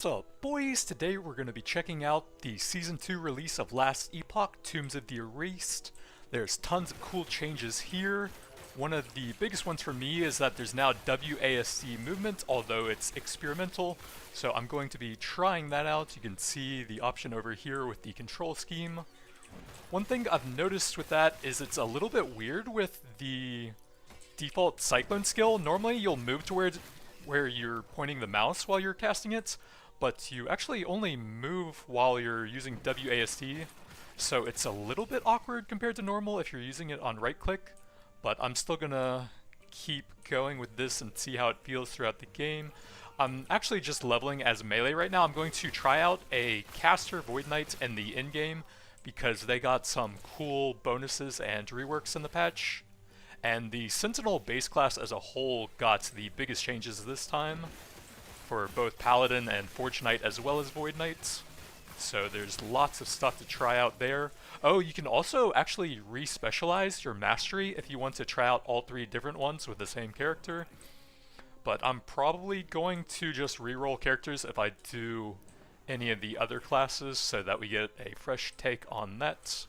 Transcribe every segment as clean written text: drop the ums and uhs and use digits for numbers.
What's up, boys? Today we're going to be checking out the Season 2 release of Last Epoch, Tombs of the Erased. There's tons of cool changes here. One of the biggest ones for me is that there's now WASD movement, although it's experimental, so I'm going to be trying that out. You can see the option over here with the control scheme. One thing I've noticed with that is it's a little bit weird with the default Cyclone skill. Normally you'll move to where you're pointing the mouse while you're casting it, but you actually only move while you're using WASD, so it's a little bit awkward compared to normal if you're using it on right click, but I'm still gonna keep going with this and see how it feels throughout the game. I'm actually just leveling as melee right now. I'm going to try out a caster Void Knight in the in-game because they got some cool bonuses and reworks in the patch. And the Sentinel base class as a whole got the biggest changes this time for both Paladin and Forge Knight as well as Void Knight. So there's lots of stuff to try out there. Oh, you can also actually re-specialize your mastery if you want to try out all three different ones with the same character. But I'm probably going to just reroll characters if I do any of the other classes so that we get a fresh take on that.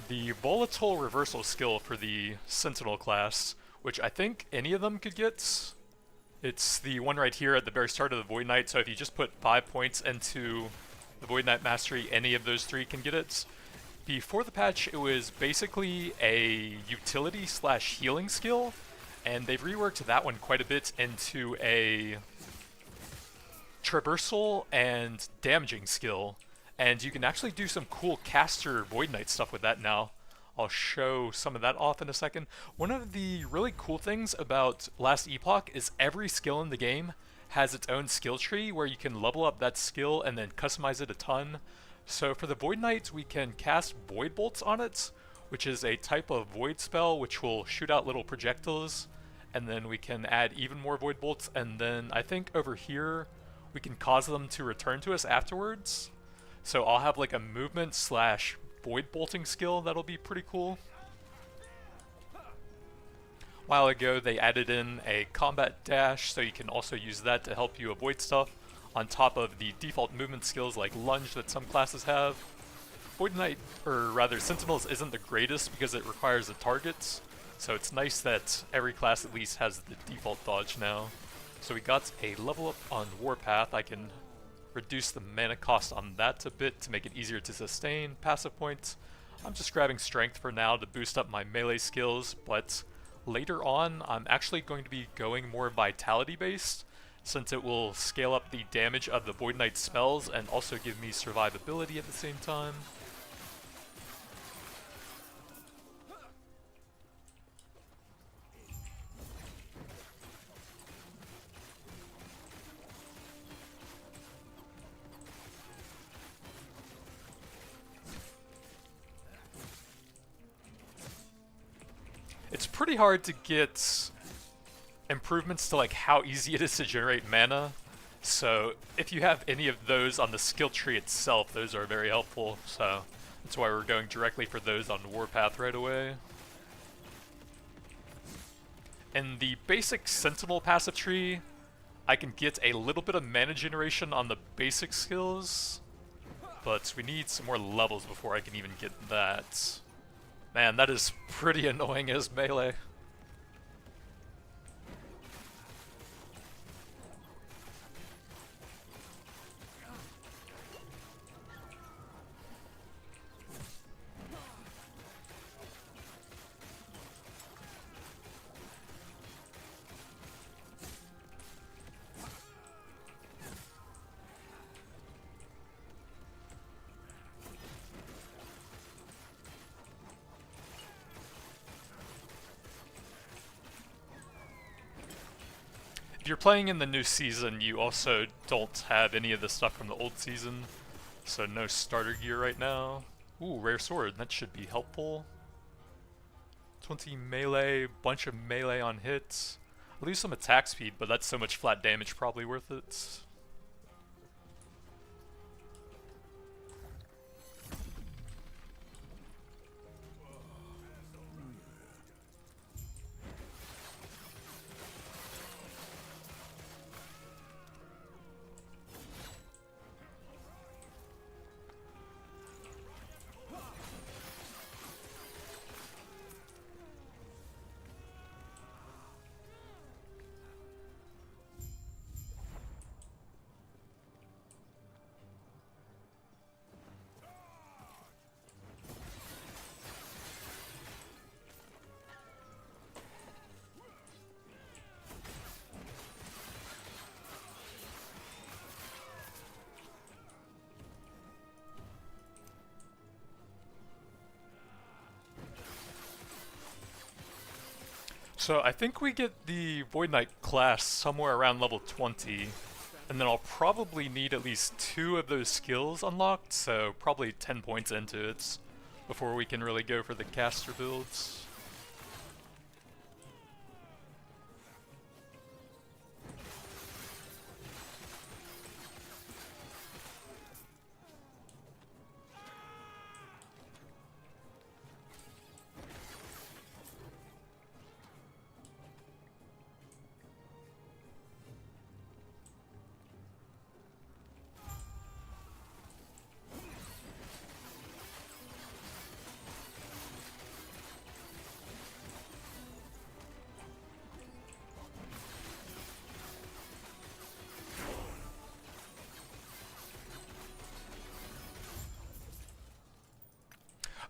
The volatile reversal skill for the Sentinel class, which I think any of them could get. It's the one right here at the very start of the Void Knight, so if you just put 5 points into the Void Knight Mastery, any of those three can get it. Before the patch, it was basically a utility slash healing skill, and they've reworked that one quite a bit into a traversal and damaging skill. And you can actually do some cool caster Void Knight stuff with that now. I'll show some of that off in a second. One of the really cool things about Last Epoch is every skill in the game has its own skill tree where you can level up that skill and then customize it a ton. So for the Void Knight, we can cast Void Bolts on it, which is a type of Void spell which will shoot out little projectiles, and then we can add even more Void Bolts, and then I think over here we can cause them to return to us afterwards. So I'll have like a movement slash void bolting skill that'll be pretty cool. A while ago they added in a combat dash, so you can also use that to help you avoid stuff on top of the default movement skills like lunge that some classes have. Void Knight, or rather Sentinels, isn't the greatest because it requires the targets, so it's nice that every class at least has the default dodge now. So we got a level up on Warpath. I can reduce the mana cost on that a bit to make it easier to sustain. Passive points, I'm just grabbing strength for now to boost up my melee skills, but later on I'm actually going to be going more vitality based since it will scale up the damage of the Void Knight spells and also give me survivability at the same time. It's pretty hard to get improvements to like how easy it is to generate mana, so if you have any of those on the skill tree itself, those are very helpful, so that's why we're going directly for those on Warpath right away. In the basic Sentinel passive tree, I can get a little bit of mana generation on the basic skills, but we need some more levels before I can even get that. Man, that is pretty annoying as melee. If you're playing in the new season, you also don't have any of the stuff from the old season, so no starter gear right now. Ooh, rare sword, that should be helpful. 20 melee, bunch of melee on hits. I'll lose some attack speed, but that's so much flat damage, probably worth it. So I think we get the Void Knight class somewhere around level 20, and then I'll probably need at least 2 of those skills unlocked, so probably 10 points into it before we can really go for the caster builds.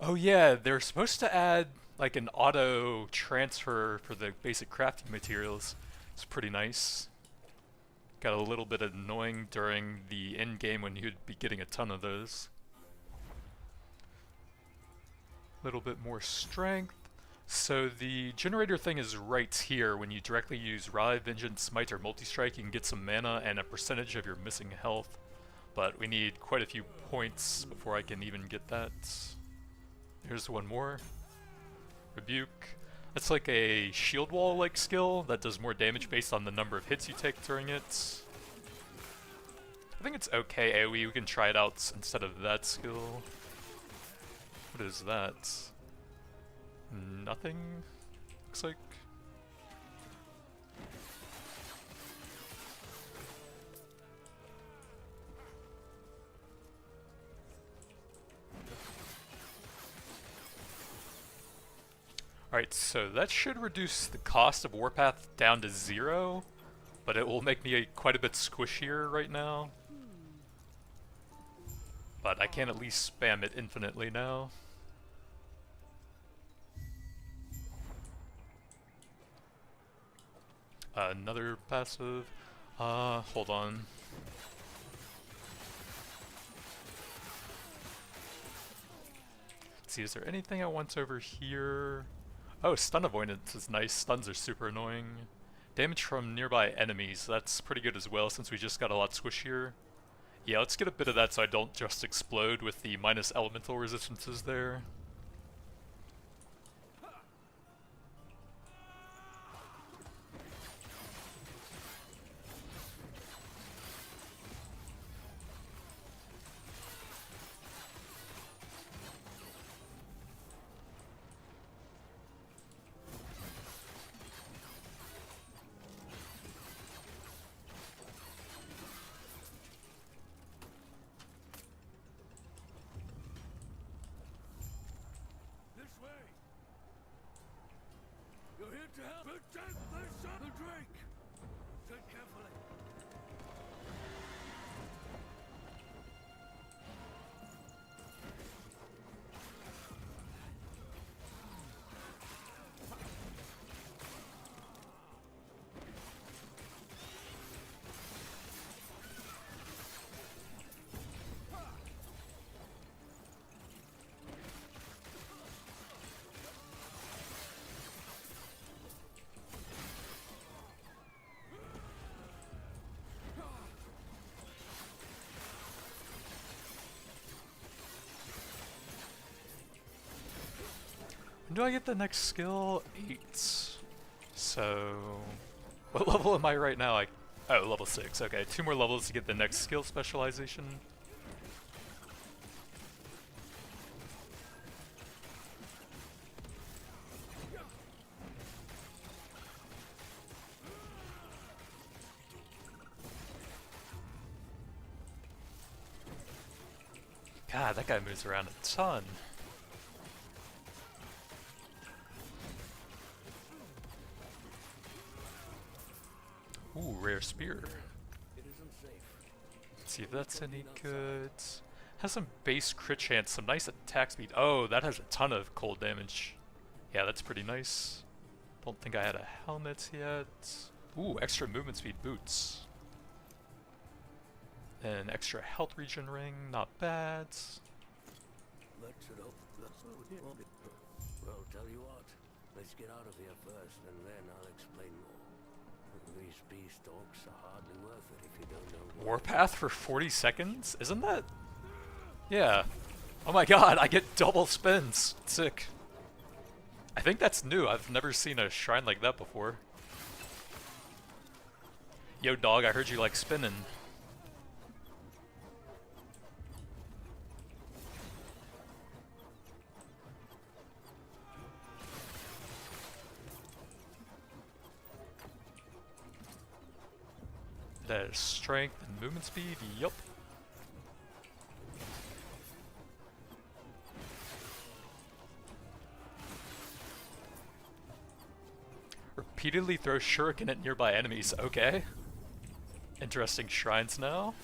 Oh yeah, they're supposed to add like an auto transfer for the basic crafting materials. It's pretty nice. Got a little bit annoying during the end game when you'd be getting a ton of those. A little bit more strength. So the generator thing is right here. When you directly use Wrath, Vengeance, Smite, or Multi-Strike, you can get some mana and a percentage of your missing health. But we need quite a few points before I can even get that. Here's one more. Rebuke. That's like a shield wall like skill that does more damage based on the number of hits you take during it. I think it's okay AoE, we can try it out instead of that skill. What is that? Nothing? Looks like. Alright, so that should reduce the cost of Warpath down to 0, but it will make me quite a bit squishier right now. But I can at least spam it infinitely now. Another passive. Hold on. Let's see, is there anything I want over here? Oh, stun avoidance is nice. Stuns are super annoying. Damage from nearby enemies, that's pretty good as well since we just got a lot squishier. Yeah, let's get a bit of that so I don't just explode with the minus elemental resistances there. To help protect the drake. Tread carefully. When do I get the next skill? 8. So, what level am I right now? Oh, level 6. Okay, 2 more levels to get the next skill specialization. God, that guy moves around a ton. Ooh, rare spear. Let's see if that's any good. Has some base crit chance, some nice attack speed. Oh, that has a ton of cold damage. Yeah, that's pretty nice. Don't think I had a helmet yet. Ooh, extra movement speed boots. An extra health regen ring, not bad. Well, tell you what, Let's get out of here first, and then I'll explain more. These beastalks are hardly worth it if you don't know why. Warpath for 40 seconds? Isn't that? Yeah. Oh my god, I get double spins. Sick. I think that's new. I've never seen a shrine like that before. Yo dog, I heard you like spinning. That is strength and movement speed, yup. Repeatedly throw shuriken at nearby enemies, okay. Interesting shrines now.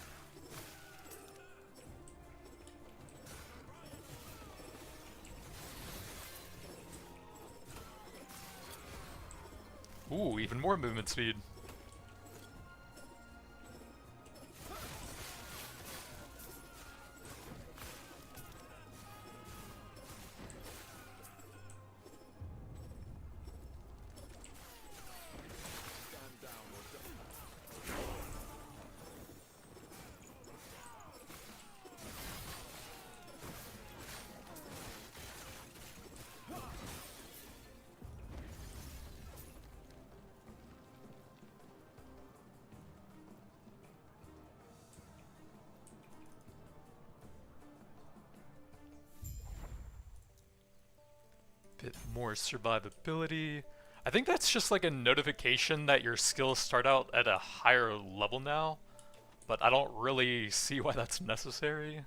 Ooh, even more movement speed. Bit more survivability. I think that's just like a notification that your skills start out at a higher level now, but I don't really see why that's necessary.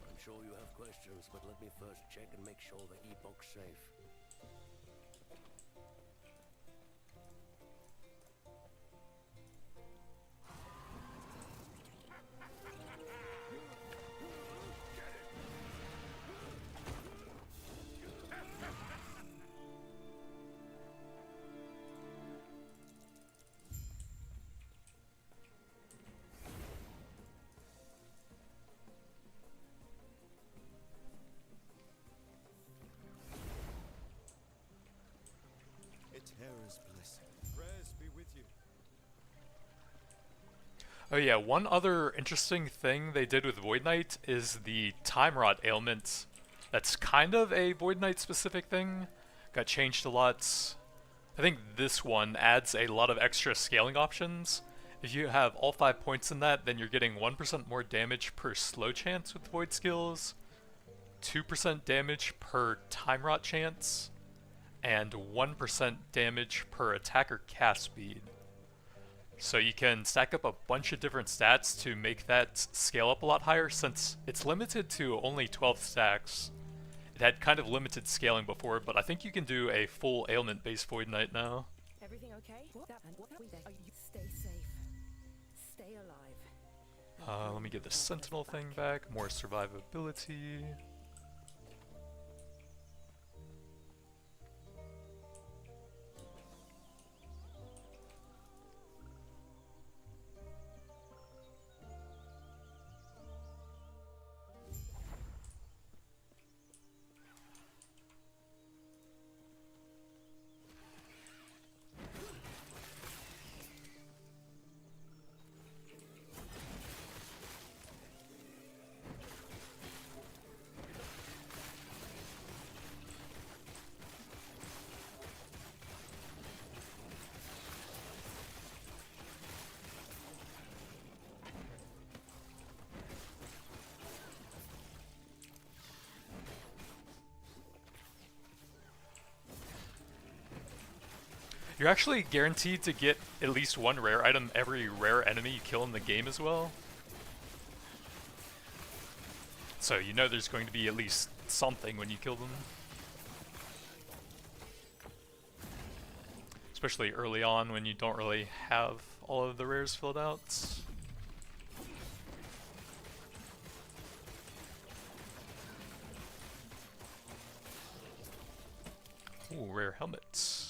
I'm sure you have questions, but let me first check and make sure the Epoch's safe. Eterra's blessing. Prayers be with you. Oh yeah, one other interesting thing they did with Void Knight is the Time Rot ailment. That's kind of a Void Knight specific thing. Got changed a lot. I think this one adds a lot of extra scaling options. If you have all 5 points in that, then you're getting 1% more damage per slow chance with Void skills, 2% damage per Time Rot chance, and 1% damage per attacker cast speed. So you can stack up a bunch of different stats to make that scale up a lot higher, since it's limited to only 12 stacks. It had kind of limited scaling before, but I think you can do a full ailment-based Void Knight now. Everything okay? Stay safe. Stay alive. Let me get the Sentinel thing back, more survivability. You're actually guaranteed to get at least one rare item every rare enemy you kill in the game as well. So you know there's going to be at least something when you kill them. Especially early on when you don't really have all of the rares filled out. Ooh, rare helmets.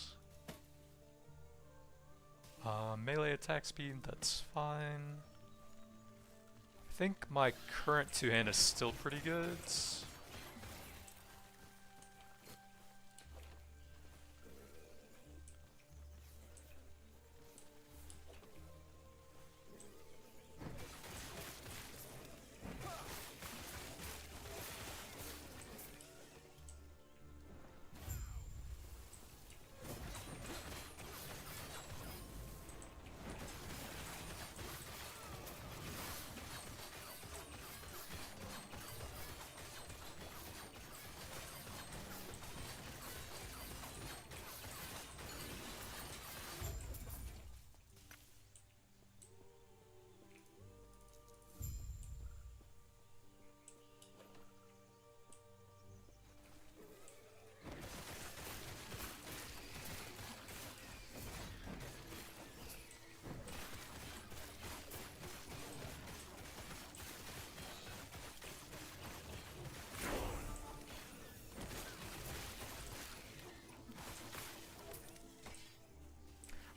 Melee attack speed, that's fine. I think my current two-hand is still pretty good.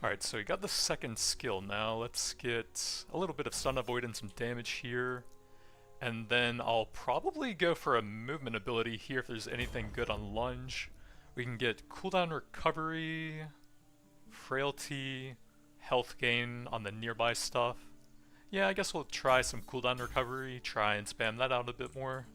Alright, so we got the second skill now. Let's get a little bit of stun avoid and some damage here. And then I'll probably go for a movement ability here if there's anything good on lunge. We can get cooldown recovery, frailty, health gain on the nearby stuff. Yeah, I guess we'll try some cooldown recovery, try and spam that out a bit more.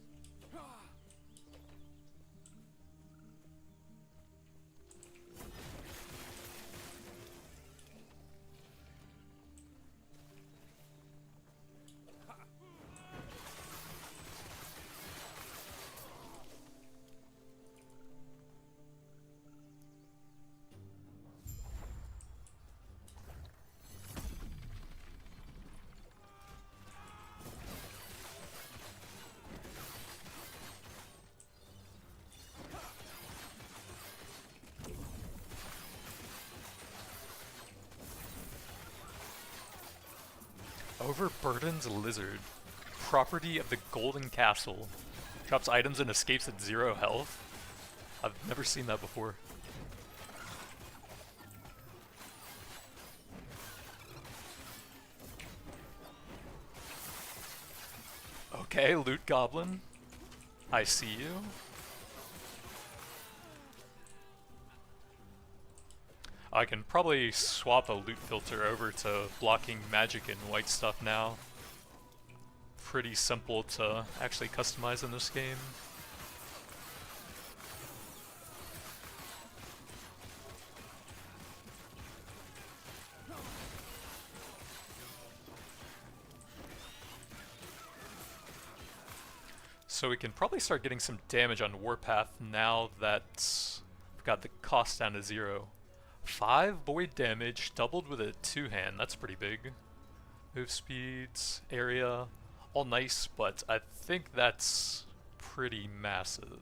Overburdened Lizard. Property of the Golden Castle. Drops items and escapes at 0 health. I've never seen that before. Okay, Loot Goblin. I see you. I can probably swap a loot filter over to blocking magic and white stuff now. Pretty simple to actually customize in this game. So we can probably start getting some damage on Warpath now that we've got the cost down to 0. 5 void damage, doubled with a 2-hand, that's pretty big. Move speeds, area, all nice, but I think that's pretty massive.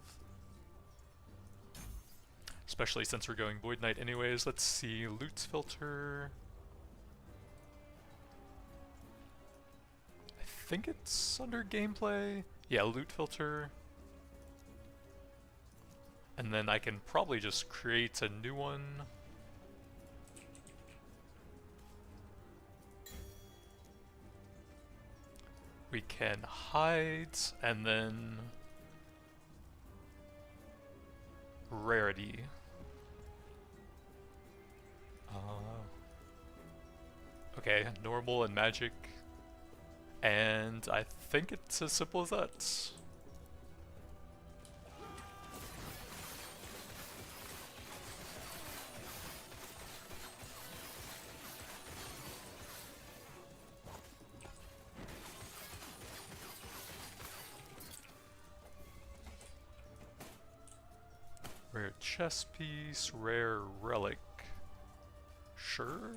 Especially since we're going Void Knight anyways. Let's see, loot filter. I think it's under gameplay. Yeah, loot filter. And then I can probably just create a new one. We can hide, and then rarity. Okay, normal and magic. And I think it's as simple as that. Rare chess piece, rare relic. Sure.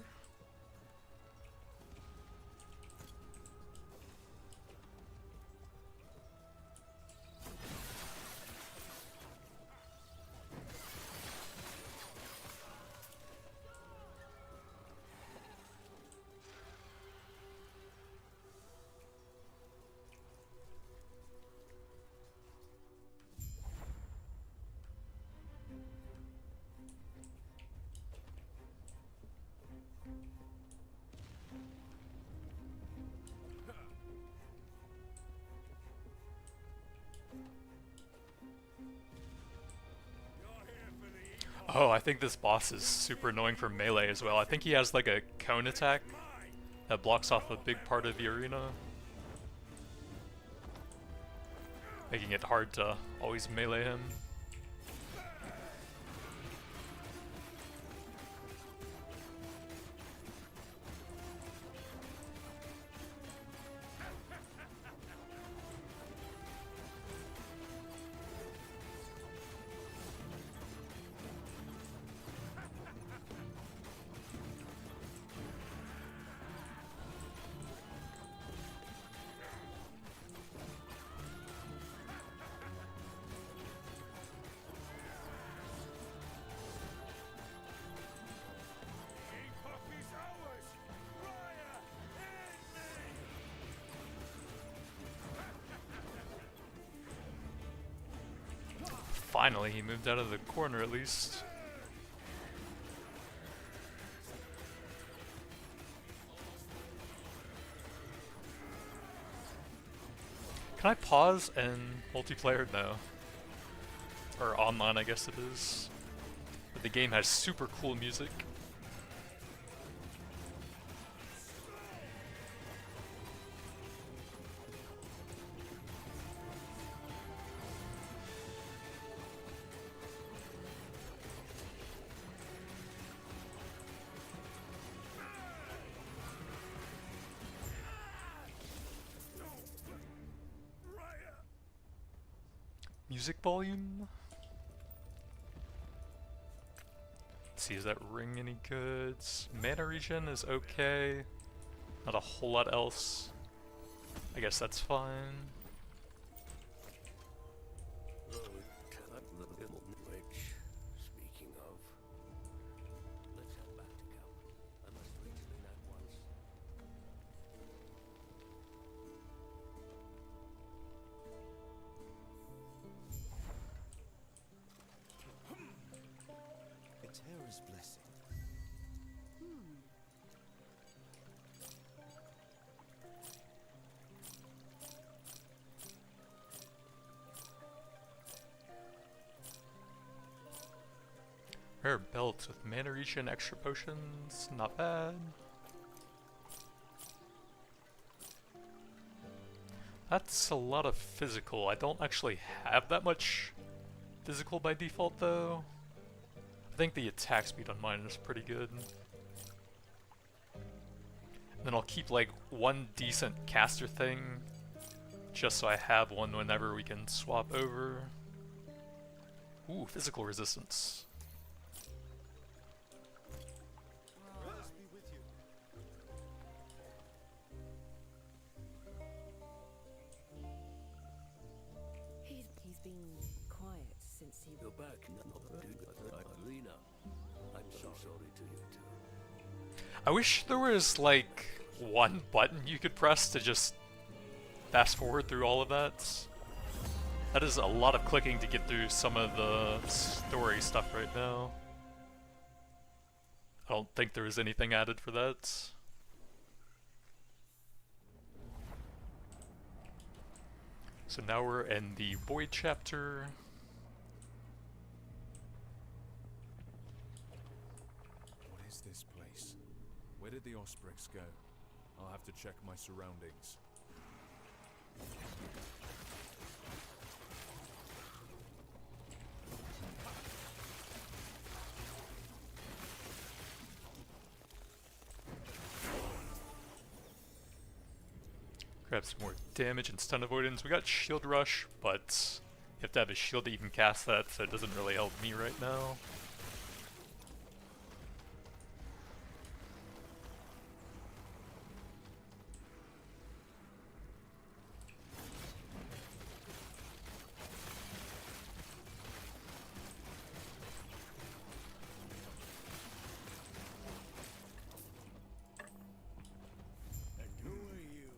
Oh, I think this boss is super annoying for melee as well. I think he has like a cone attack that blocks off a big part of the arena, making it hard to always melee him. Epoch is ours! Fire in me! Finally, he moved out of the corner at least. Can I pause and multiplayer? No. Or online, I guess it is. But the game has super cool music. Music volume? Let's see, is that ring any good? Mana regen is okay. Not a whole lot else. I guess that's fine. Which, speaking of, let's head back to camp. I must reach Lynn at once. Eterra's blessing. Rare belt with mana regen, extra potions, not bad. That's a lot of physical. I don't actually have that much physical by default though. I think the attack speed on mine is pretty good. And then I'll keep like one decent caster thing just so I have one whenever we can swap over. Ooh, physical resistance. Peace be with you. He's been quiet since he... You're back. Lena, I'm so sorry to you too. I wish there was like one button you could press to just fast forward through all of that. That is a lot of clicking to get through some of the story stuff right now. I don't think there is anything added for that. So now we're in the Void chapter. What is this place? Where did the Ospreys go? I'll have to check my surroundings. Grab some more damage and stun avoidance. We got shield rush, but you have to have a shield to even cast that, so it doesn't really help me right now. And who are you?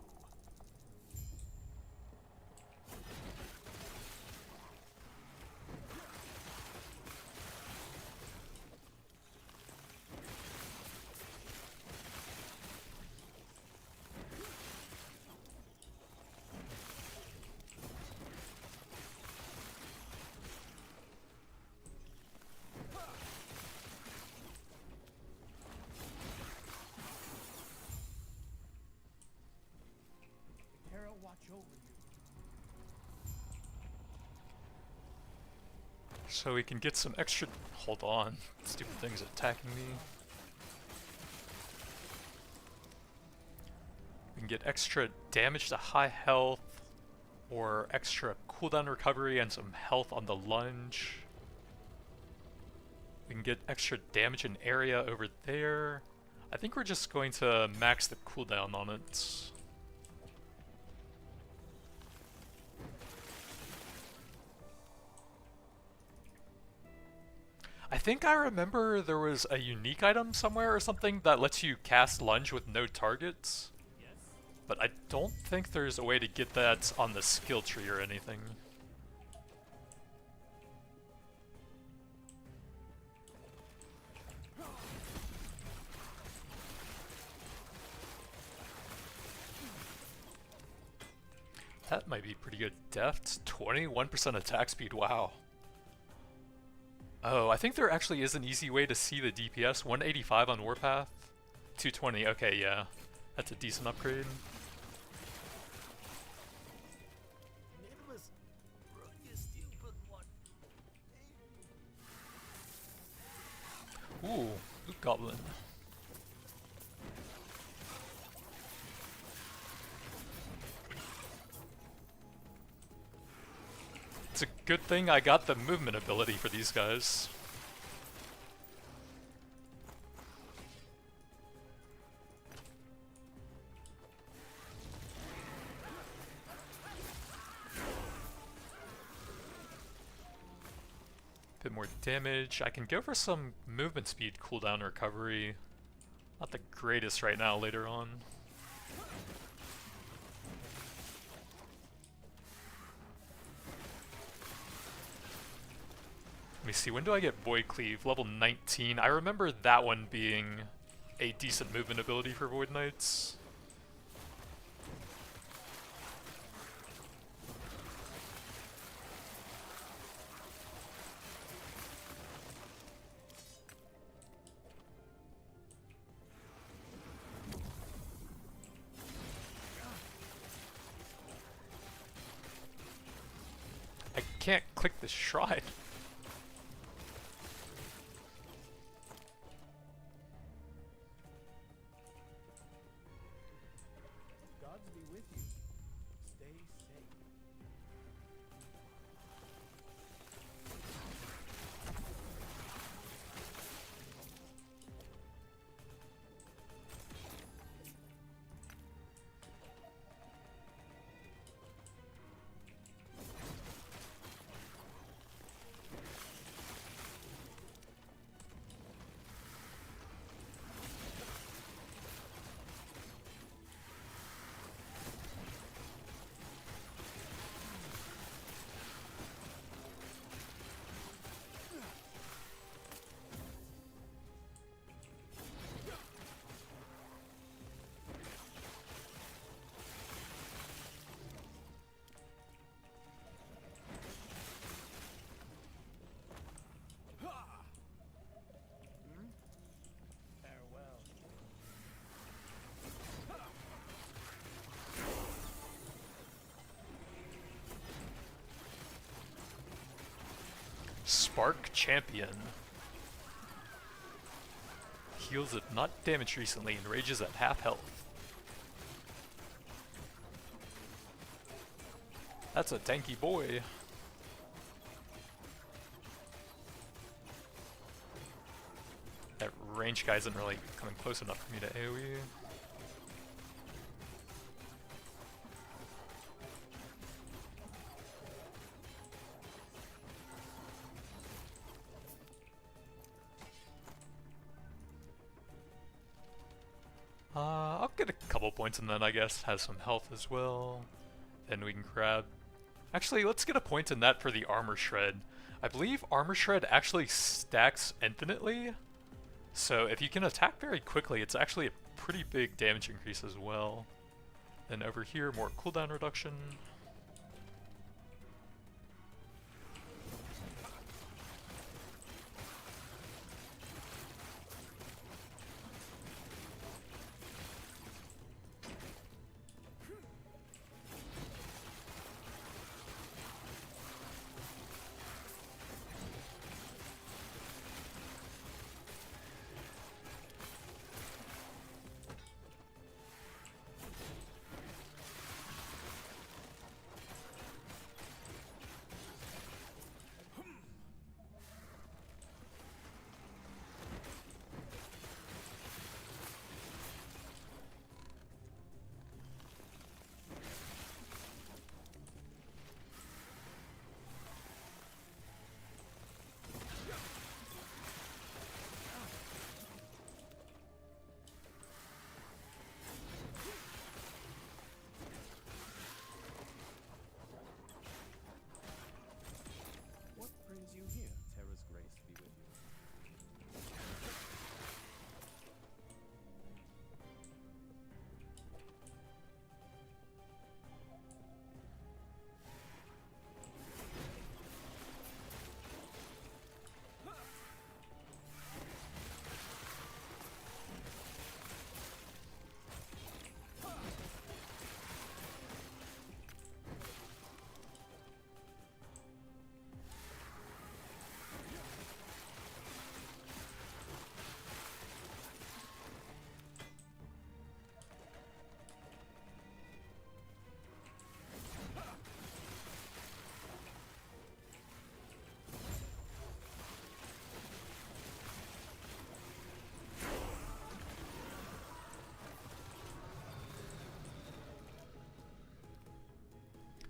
So we can get some extra... Hold on. Stupid thing's attacking me. We can get extra damage to high health, or extra cooldown recovery and some health on the lunge. We can get extra damage in area over there. I think we're just going to max the cooldown on it. I think I remember there was a unique item somewhere or something that lets you cast lunge with no targets. But I don't think there's a way to get that on the skill tree or anything. That might be pretty good. Deft, 21% attack speed, wow. Oh, I think there actually is an easy way to see the DPS. 185 on Warpath, 220, okay, yeah. That's a decent upgrade. Ooh, Loot Goblin. It's a good thing I got the movement ability for these guys. Bit more damage. I can go for some movement speed cooldown recovery. Not the greatest right now, later on. Let me see, when do I get Void Cleave? Level 19. I remember that one being a decent movement ability for Void Knights. I can't click the shrine. Spark Champion. Heals if not damaged recently and rages at half health. That's a tanky boy. That range guy isn't really coming close enough for me to AoE. I'll get a couple points and then I guess has some health as well. Then we can grab... Actually, let's get a point in that for the Armor Shred. I believe Armor Shred actually stacks infinitely. So if you can attack very quickly, it's actually a pretty big damage increase as well. Then over here, more cooldown reduction.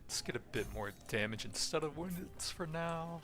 Let's get a bit more damage instead of wounded for now.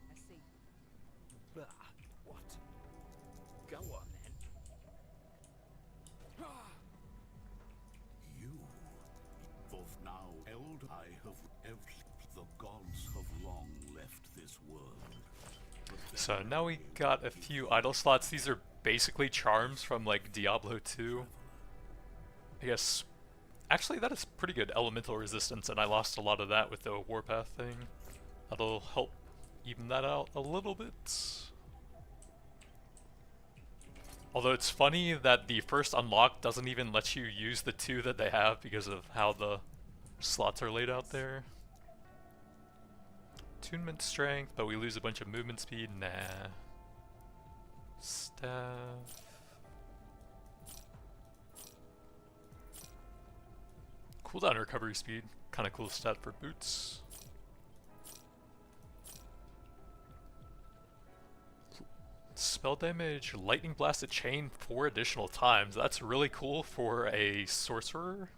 I see. Bah, what? Go on then. You, for now, I have the gods have long left this world. So now we got a few idle slots. These are basically charms from like Diablo 2. I guess, actually that is pretty good elemental resistance, and I lost a lot of that with the warpath thing. That'll help even that out a little bit. Although it's funny that the first unlock doesn't even let you use the two that they have because of how the slots are laid out there. Attunement strength, but we lose a bunch of movement speed. Nah. Staff. Cooldown recovery speed. Kinda cool stat for boots. Spell damage, lightning blasted chain 4 additional times. That's really cool for a sorcerer.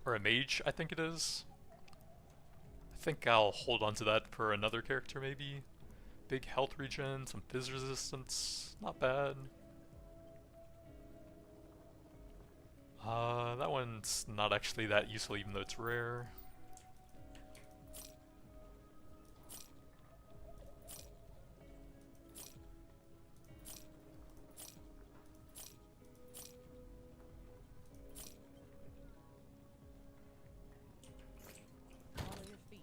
Or a mage, I think it is. I think I'll hold on to that for another character maybe. Big health regen, some fizz resistance. Not bad. That one's not actually that useful even though it's rare. Follow your feet.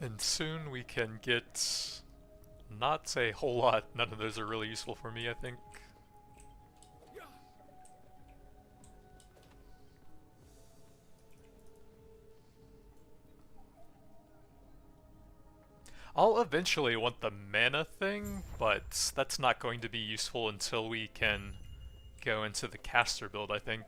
And soon we can get not a whole lot. None of those are really useful for me, I think. I'll eventually want the mana thing, but that's not going to be useful until we can go into the caster build, I think.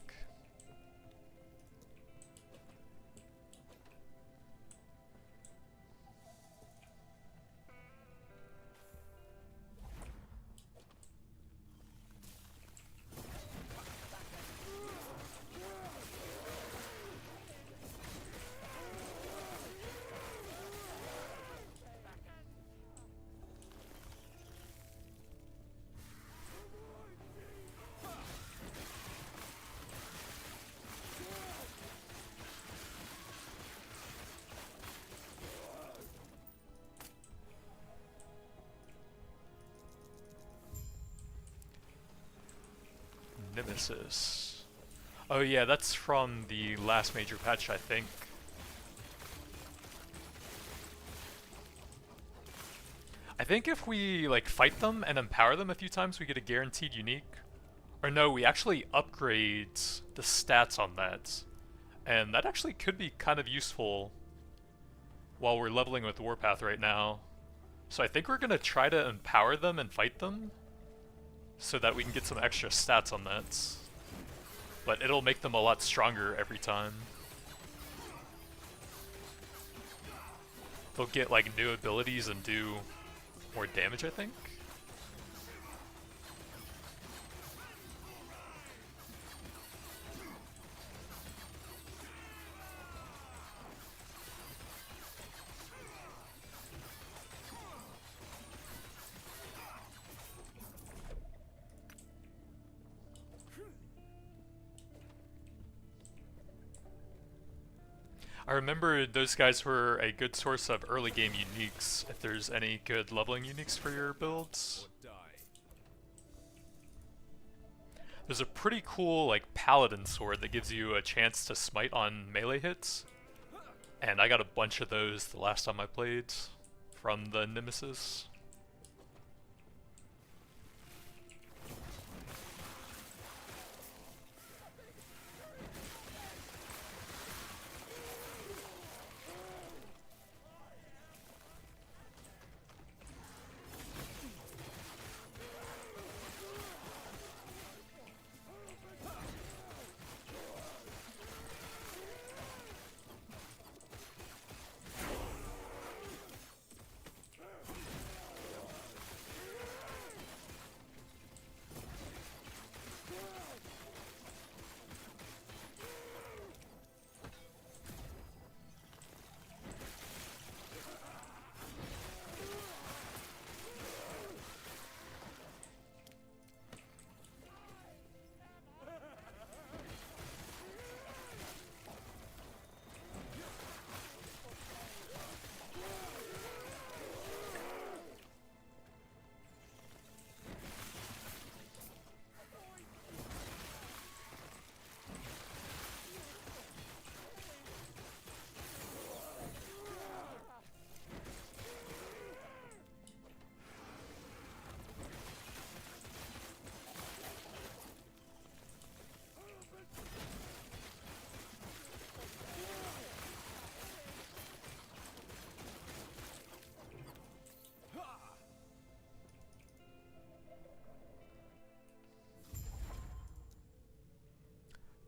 Nemesis. Oh yeah, that's from the last major patch, I think. I think if we like fight them and empower them a few times, we get a guaranteed unique. Or no, we actually upgrade the stats on that. And that actually could be kind of useful while we're leveling with Warpath right now. So I think we're gonna try to empower them and fight them, so that we can get some extra stats on that. but it'll make them a lot stronger every time. They'll get like new abilities and do more damage, I think. I remember those guys were a good source of early game uniques, if there's any good leveling uniques for your builds. There's a pretty cool like paladin sword that gives you a chance to smite on melee hits, and I got a bunch of those the last time I played from the Nemesis.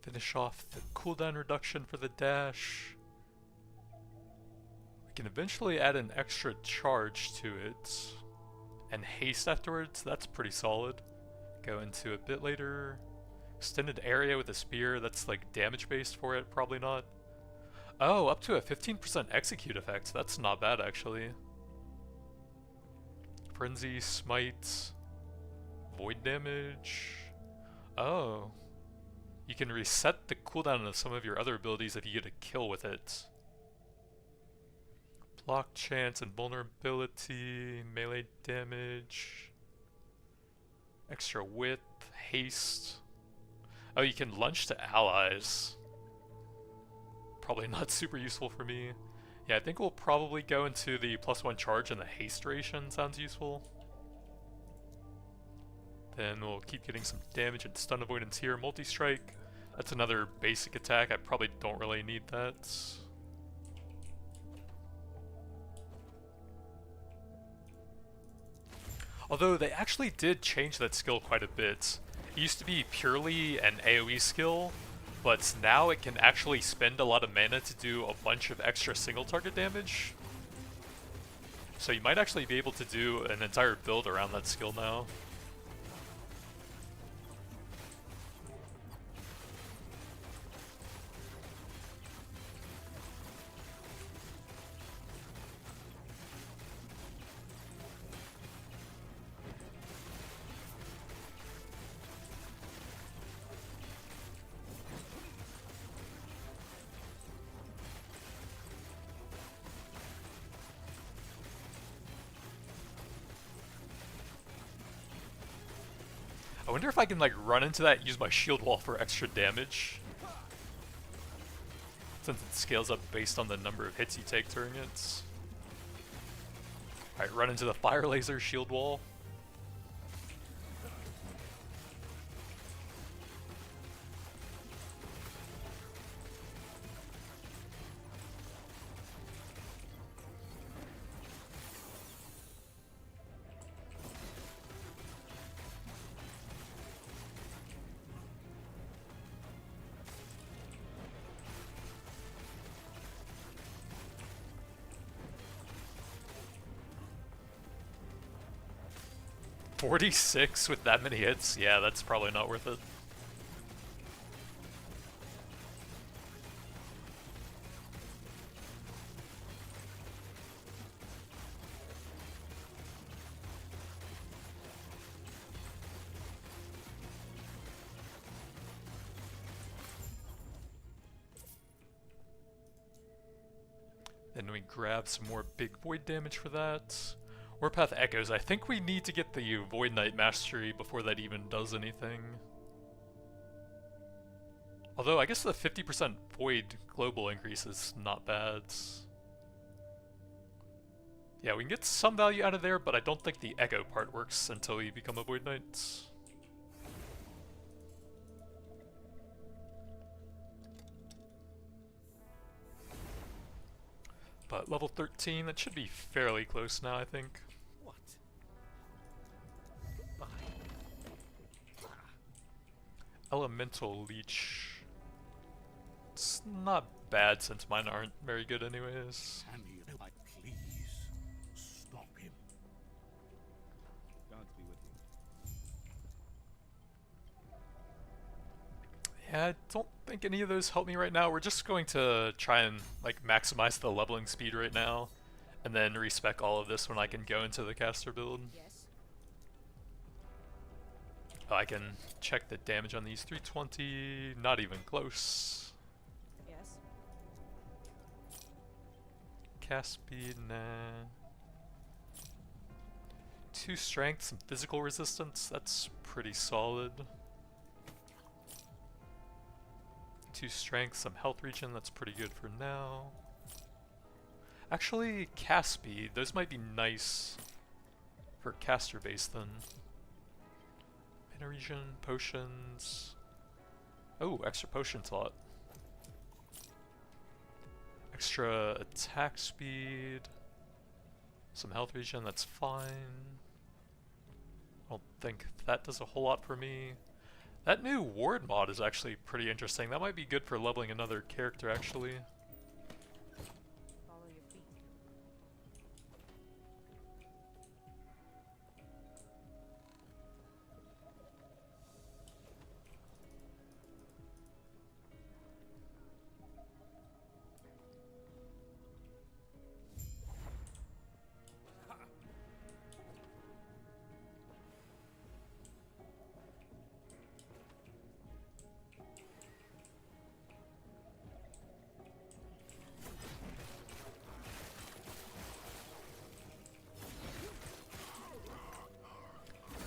Finish off the cooldown reduction for the dash. We can eventually add an extra charge to it. And haste afterwards, that's pretty solid. Go into a bit later. Extended area with a spear, that's like damage based for it, probably not. Oh, up to a 15% execute effect, that's not bad actually. Frenzy, smite, void damage. Oh. You can reset the cooldown of some of your other abilities if you get a kill with it. Block chance and vulnerability, melee damage, extra width, haste. Oh, you can lunge to allies. Probably not super useful for me. Yeah, I think we'll probably go into the +1 charge and the haste ration sounds useful. Then we'll keep getting some damage and stun avoidance here. Multi-strike. That's another basic attack. I probably don't really need that. Although they actually did change that skill quite a bit. It used to be purely an AoE skill, but now it can actually spend a lot of mana to do a bunch of extra single target damage. So you might actually be able to do an entire build around that skill now. I wonder if I can like run into that and use my shield wall for extra damage. Since it scales up based on the number of hits you take during it. Alright, run into the fire laser shield wall. 46 with that many hits? Yeah, that's probably not worth it. Then we grab some more big void damage for that. Warpath Echoes. I think we need to get the Void Knight Mastery before that even does anything. Although, I guess the 50% Void global increase is not bad. Yeah, we can get some value out of there, but I don't think the Echo part works until you become a Void Knight. But level 13, that should be fairly close now, I think. What? Goodbye. Elemental Leech. It's not bad since mine aren't very good anyways. Can you, like, please stop him? Gods be with you. Yeah, I don't think any of those help me right now. We're just going to try and like maximize the leveling speed right now, and then respec all of this when I can go into the caster build. Yes. I can check the damage on these. 320, not even close. Yes. Cast speed, nah. 2 strength, some physical resistance, that's pretty solid. 2 strength, some health regen, that's pretty good for now. Actually, cast speed, those might be nice for caster base then. Mana regen, potions. Oh, extra potion slot. Extra attack speed. Some health regen, that's fine. I don't think that does a whole lot for me. That new ward mod is actually pretty interesting. That might be good for leveling another character, actually. Follow your feet.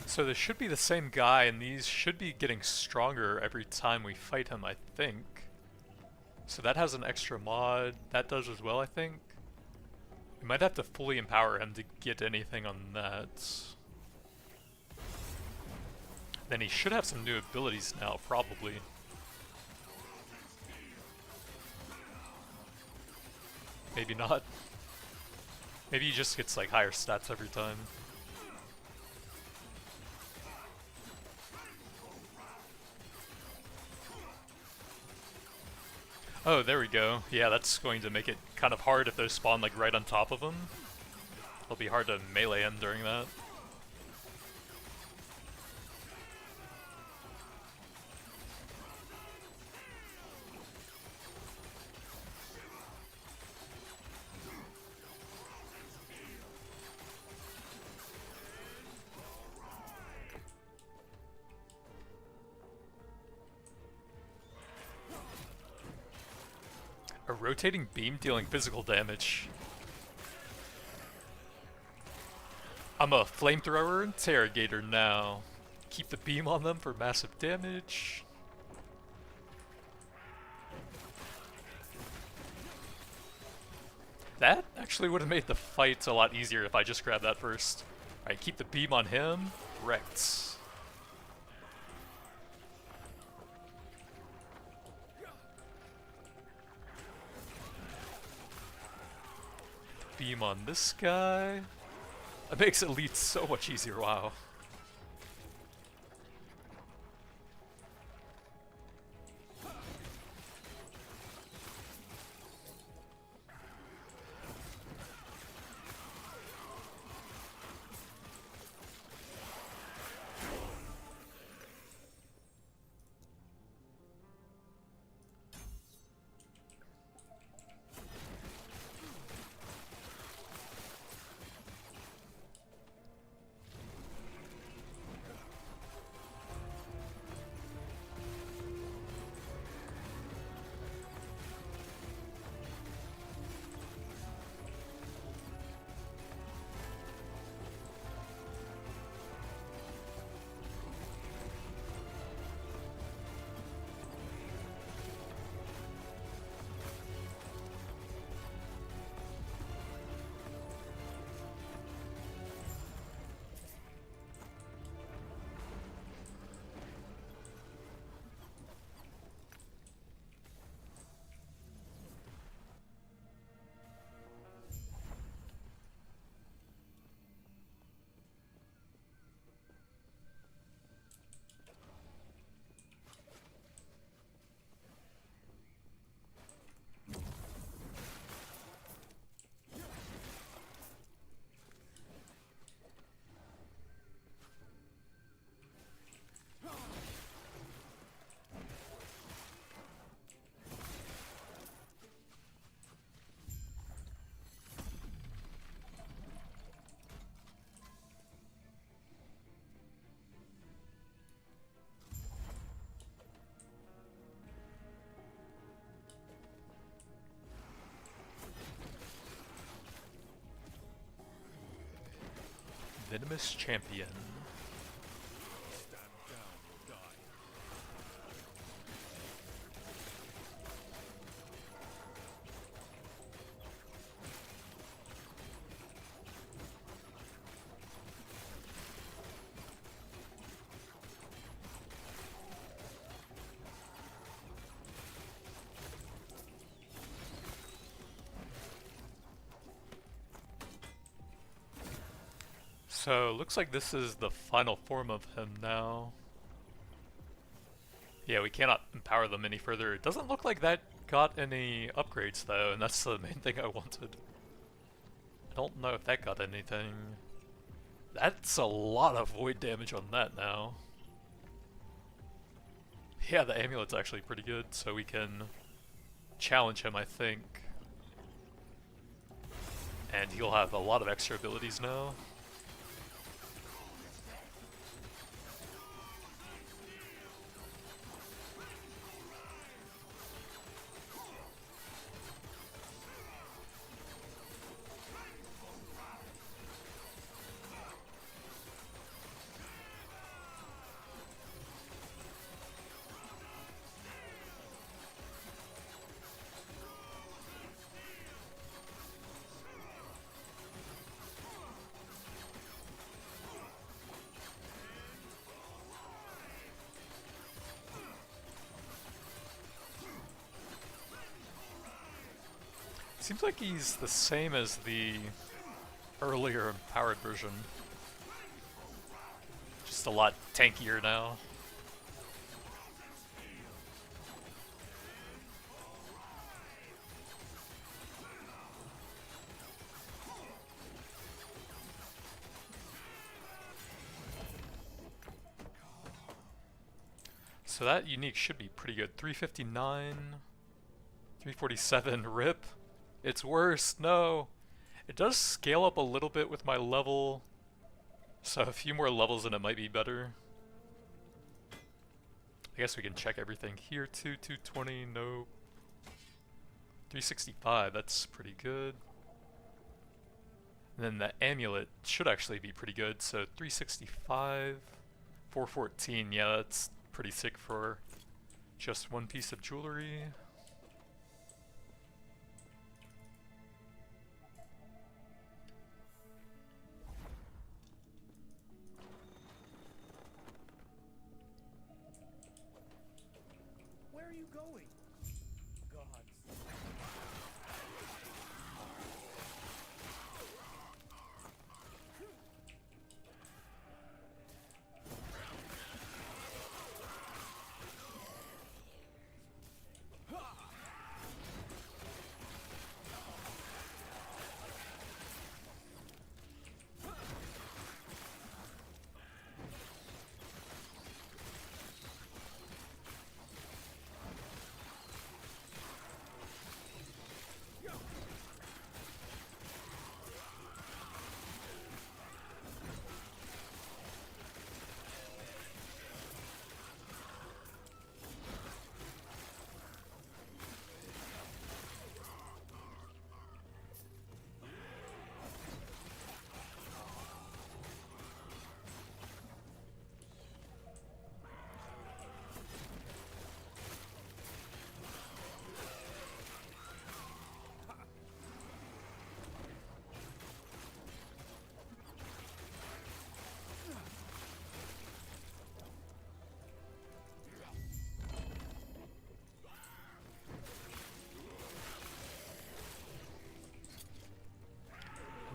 So this should be the same guy, and these should be getting stronger every time we fight him, I think. So that has an extra mod. That does as well, I think. We might have to fully empower him to get anything on that. Then he should have some new abilities now, probably. Maybe not. Maybe he just gets like higher stats every time. Oh, there we go. Yeah, that's going to make it kind of hard if those spawn like right on top of him. It'll be hard to melee him during that. A rotating beam dealing physical damage. I'm a flamethrower interrogator now. Keep the beam on them for massive damage. That actually would have made the fight a lot easier if I just grabbed that first. Alright, keep the beam on him. Wrecked. Beam on this guy. That makes Elite so much easier, wow. Venomous Champion. Stand down or die. So, looks like this is the final form of him now. Yeah, we cannot empower them any further. It doesn't look like that got any upgrades though, and that's the main thing I wanted. I don't know if that got anything. That's a lot of void damage on that now. Yeah, the amulet's actually pretty good, so we can challenge him, I think. And he'll have a lot of extra abilities now. Seems like he's the same as the earlier empowered version. Just a lot tankier now. So that unique should be pretty good. 359, 347, rip. It's worse, no. It does scale up a little bit with my level, so a few more levels and it might be better. I guess we can check everything here too. 220, no. 365, that's pretty good. And then the amulet should actually be pretty good, so 365, 414, yeah, that's pretty sick for just one piece of jewelry. Where are you going? Gods.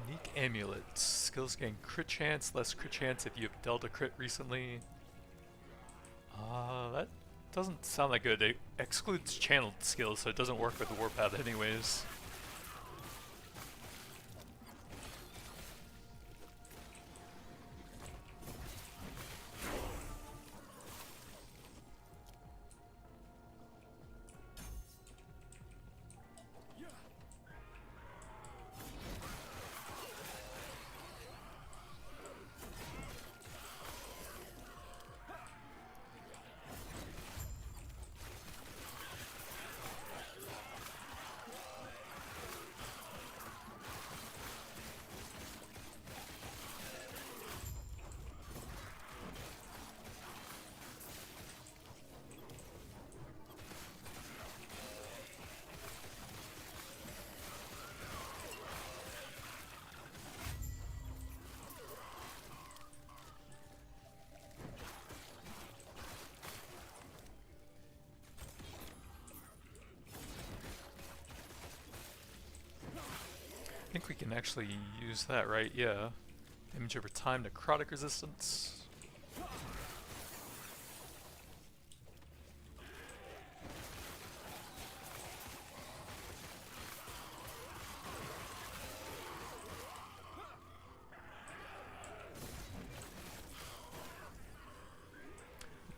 Unique amulet. Skills gain crit chance, less crit chance if you have dealt a crit recently. That doesn't sound that good. It excludes channeled skills, so it doesn't work with the warpath anyways. think we can actually use that, right? Yeah. Damage over time, necrotic resistance.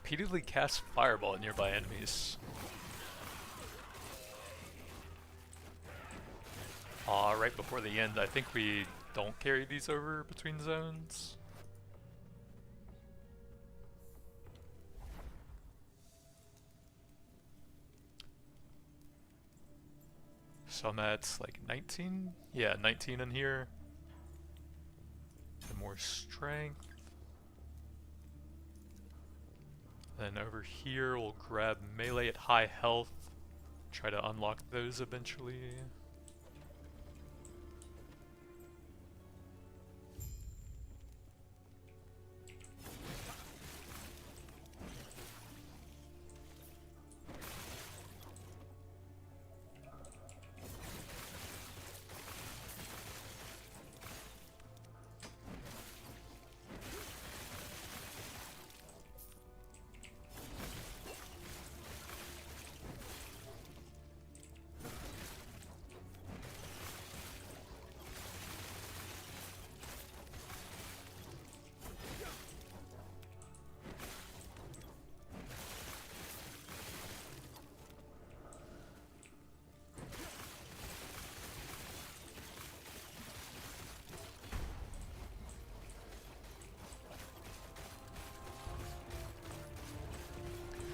Repeatedly cast fireball at nearby enemies. Aw, right before the end, I think we don't carry these over between zones. So I'm at like 19? Yeah, 19 in here. And more strength. Then over here we'll grab melee at high health. Try to unlock those eventually.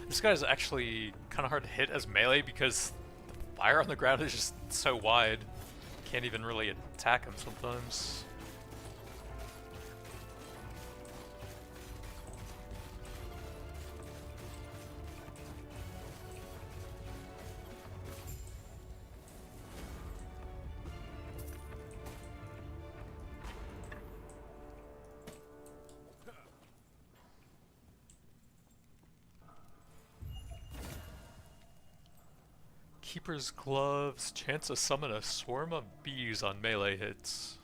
This guy's actually kind of hard to hit as melee because the fire on the ground is just so wide. Can't even really attack him sometimes. Keeper's Gloves, chance to summon a swarm of bees on melee hits.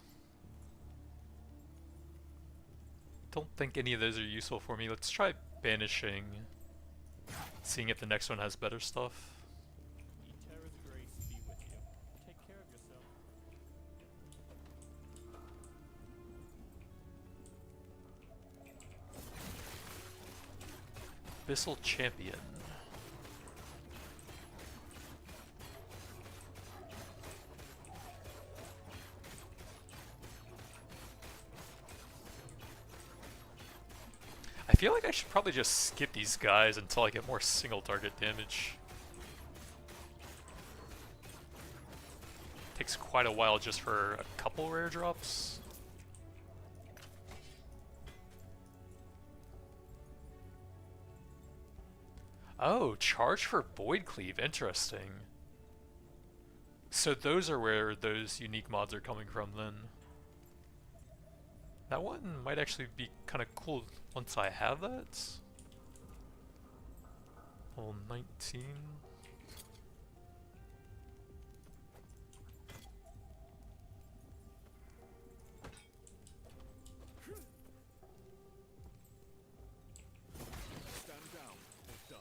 Don't think any of those are useful for me. Let's try Banishing. Seeing if the next one has better stuff. Eterra's grace be with you. Take care of yourself. Abyssal Champion. I feel like I should probably just skip these guys until I get more single target damage. Takes quite a while just for a couple rare drops. Oh, charge for Void Cleave, interesting. So those are where those unique mods are coming from then. That one might actually be kind of cool once I have that. Level 19. Stand down or die.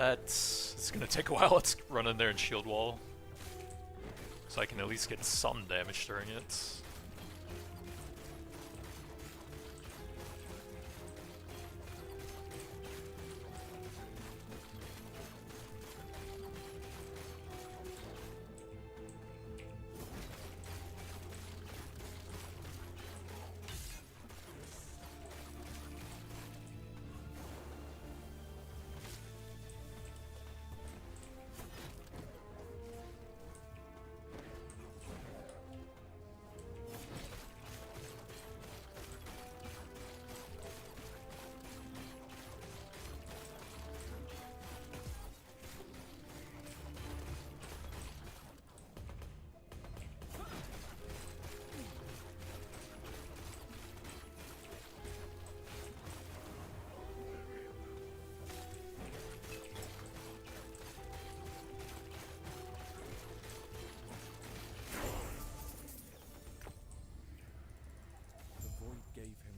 It's gonna take a while. Let's run in there and shield wall. So I can at least get some damage during it.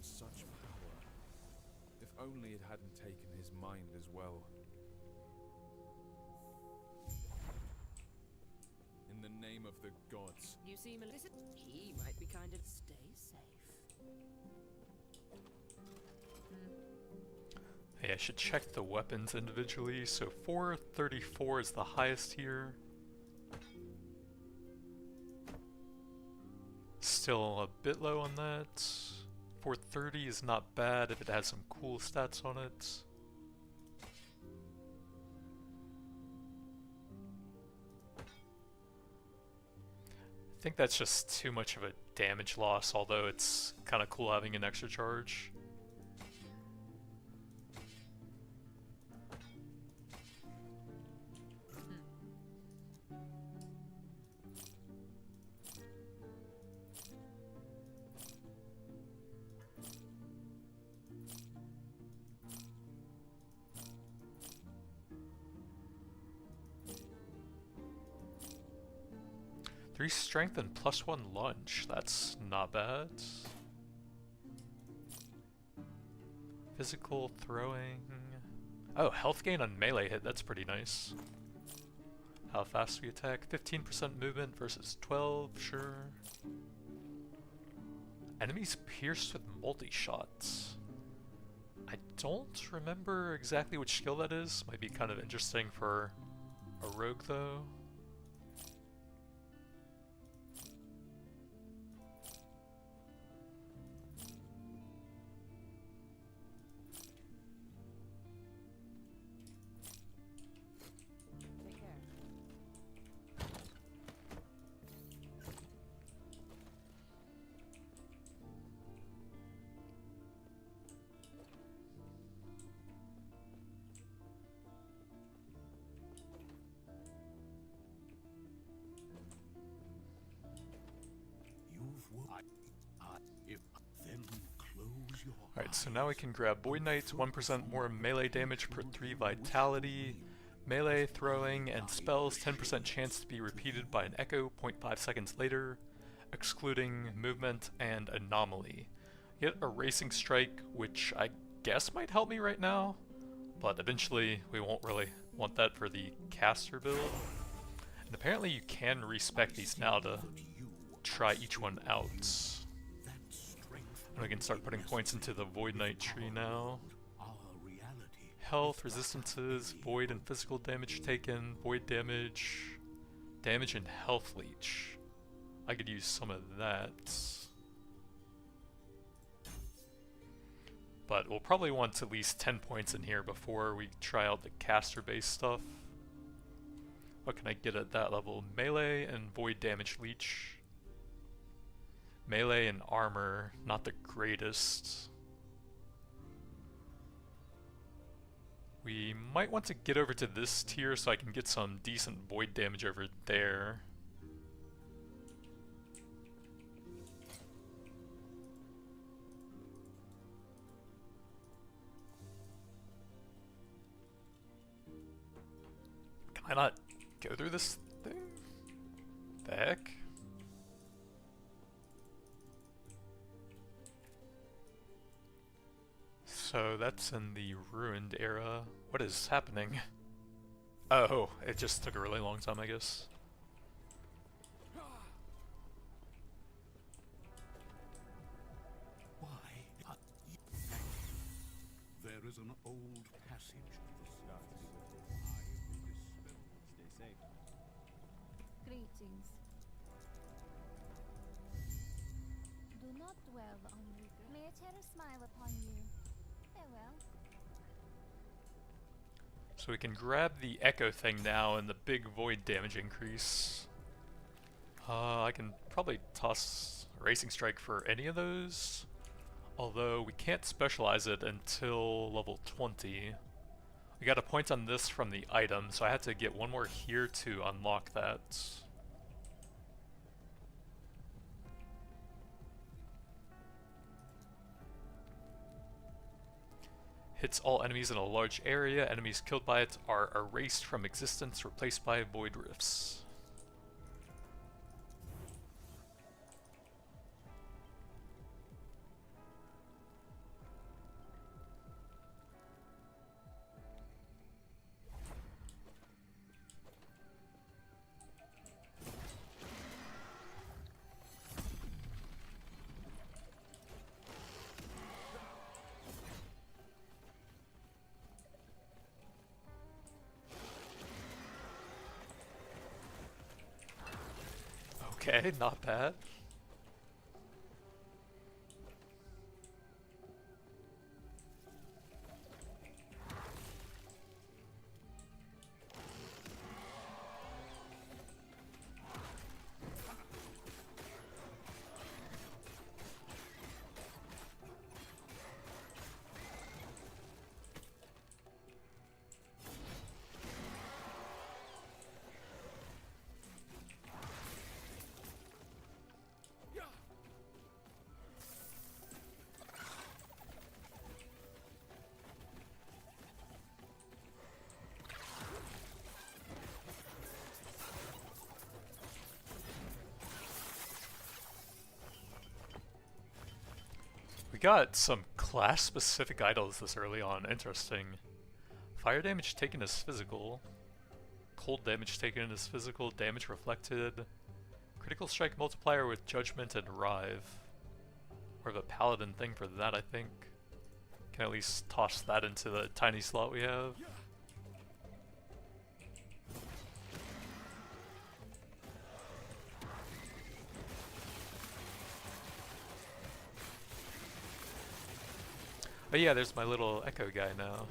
Such power. If only it hadn't taken his mind as well. In the name of the gods. You seem a little... He might be kind of... Stay safe. Hey, I should check the weapons individually. So 434 is the highest here. Still a bit low on that. 430 is not bad if it has some cool stats on it. I think that's just too much of a damage loss, although it's kind of cool having an extra charge. Three strength and +1 lunge. That's not bad. Physical throwing. Oh, health gain on melee hit. That's pretty nice. How fast we attack. 15% movement versus 12. Sure. Enemies pierced with multi-shots. I don't remember exactly which skill that is. Might be kind of interesting for a rogue though. Alright, so now we can grab Void Knights, 1% more melee damage per 3 vitality, melee, throwing, and spells, 10% chance to be repeated by an echo 0.5 seconds later, excluding movement and anomaly. Get a racing strike, which I guess might help me right now, but eventually we won't really want that for the caster build. And apparently you can respec these now to try each one out. And we can start putting points into the Void Knight tree now. Health, resistances, void and physical damage taken, void damage, damage and health leech. I could use some of that. But we'll probably want at least 10 points in here before we try out the caster based stuff. What can I get at that level? Melee and void damage leech. Melee and armor, not the greatest. We might want to get over to this tier so I can get some decent void damage over there. Can I not go through this thing? The heck? So that's in the ruined era. What is happening? Oh, it just took a really long time, I guess. Why? There is an old passage to the south. Stay safe. Greetings. Do not dwell on regret. May Eterra smile upon you. Farewell. So we can grab the echo thing now and the big void damage increase. I can probably toss Racing Strike for any of those. Although we can't specialize it until level 20. We got a point on this from the item, so I had to get one more here to unlock that. Hits all enemies in a large area. Enemies killed by it are erased from existence, replaced by void rifts. Okay, not bad. We got some class-specific idols this early on. Interesting. Fire damage taken as physical. Cold damage taken as physical. Damage reflected. Critical strike multiplier with judgment and rive. More of a paladin thing for that, I think. Can at least toss that into the tiny slot we have. But yeah, there's my little echo guy now.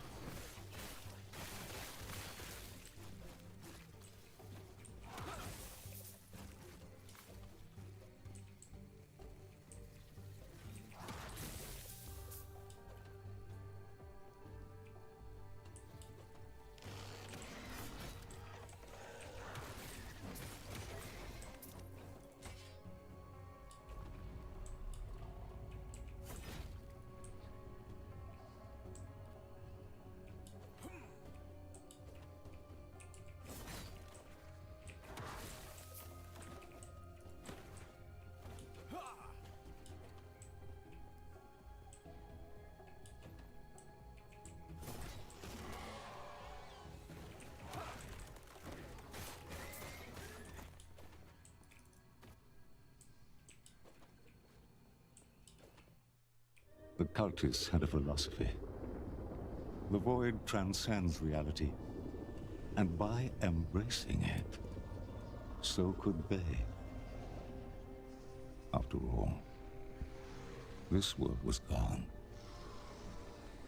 The cultists had a philosophy. The void transcends reality, and by embracing it, so could they. After all, this world was gone.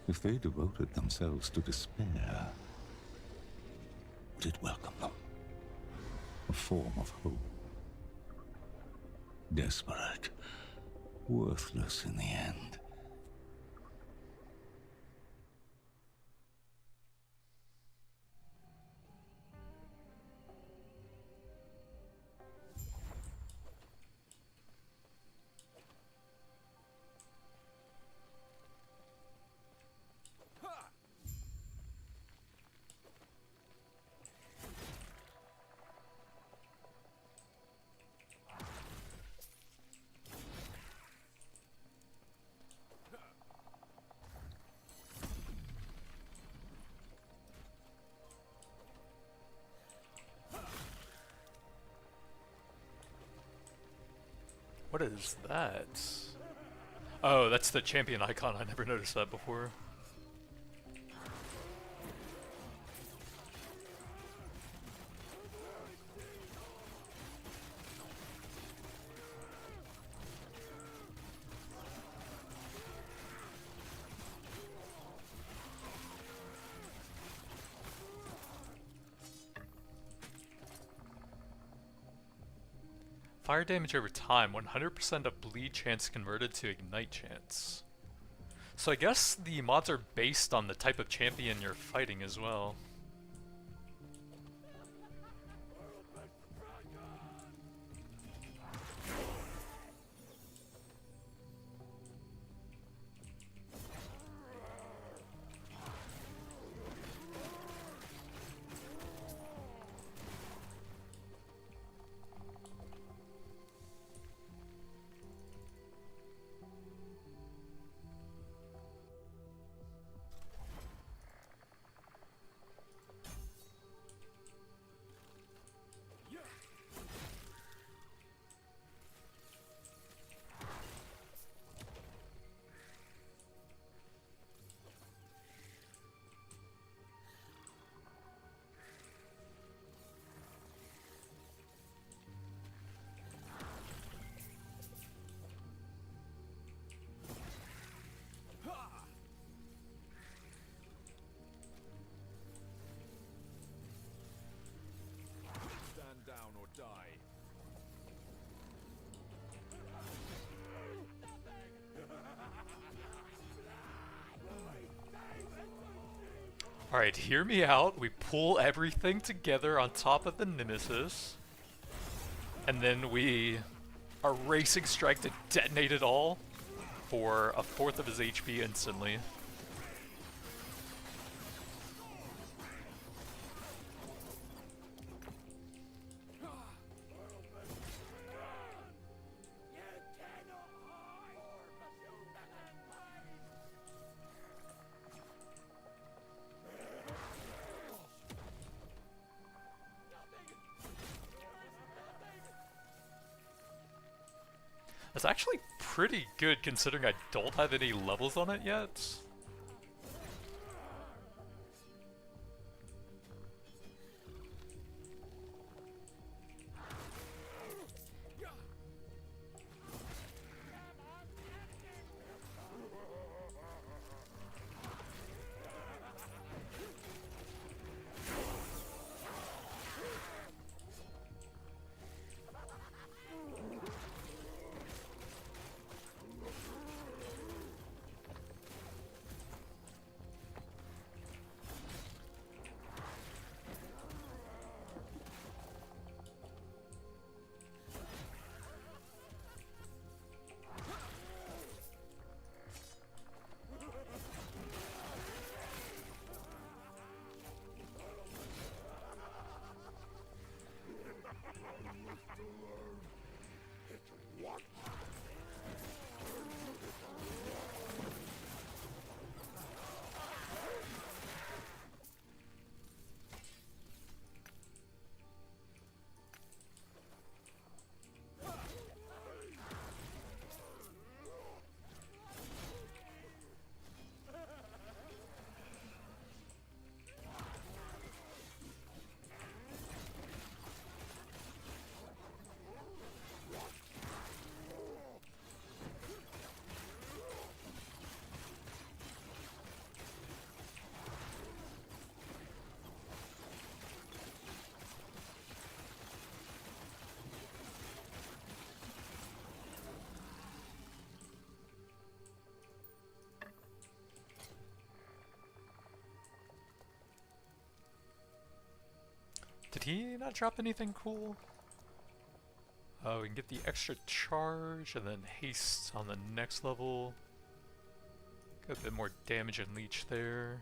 If they devoted themselves to despair, would it welcome them? A form of hope. Desperate, worthless in the end. What is that? Oh, that's the champion icon. I never noticed that before. Fire damage over time, 100% of bleed chance converted to ignite chance. So I guess the mods are based on the type of champion you're fighting as well. Stand down or die. Alright, hear me out. We pull everything together on top of the Nemesis. And then we are racing strike to detonate it all for a fourth of his HP instantly. That's actually pretty good considering I don't have any levels on it yet. Did he not drop anything cool? Oh, we can get the extra charge and then haste on the next level. Got a bit more damage and leech there.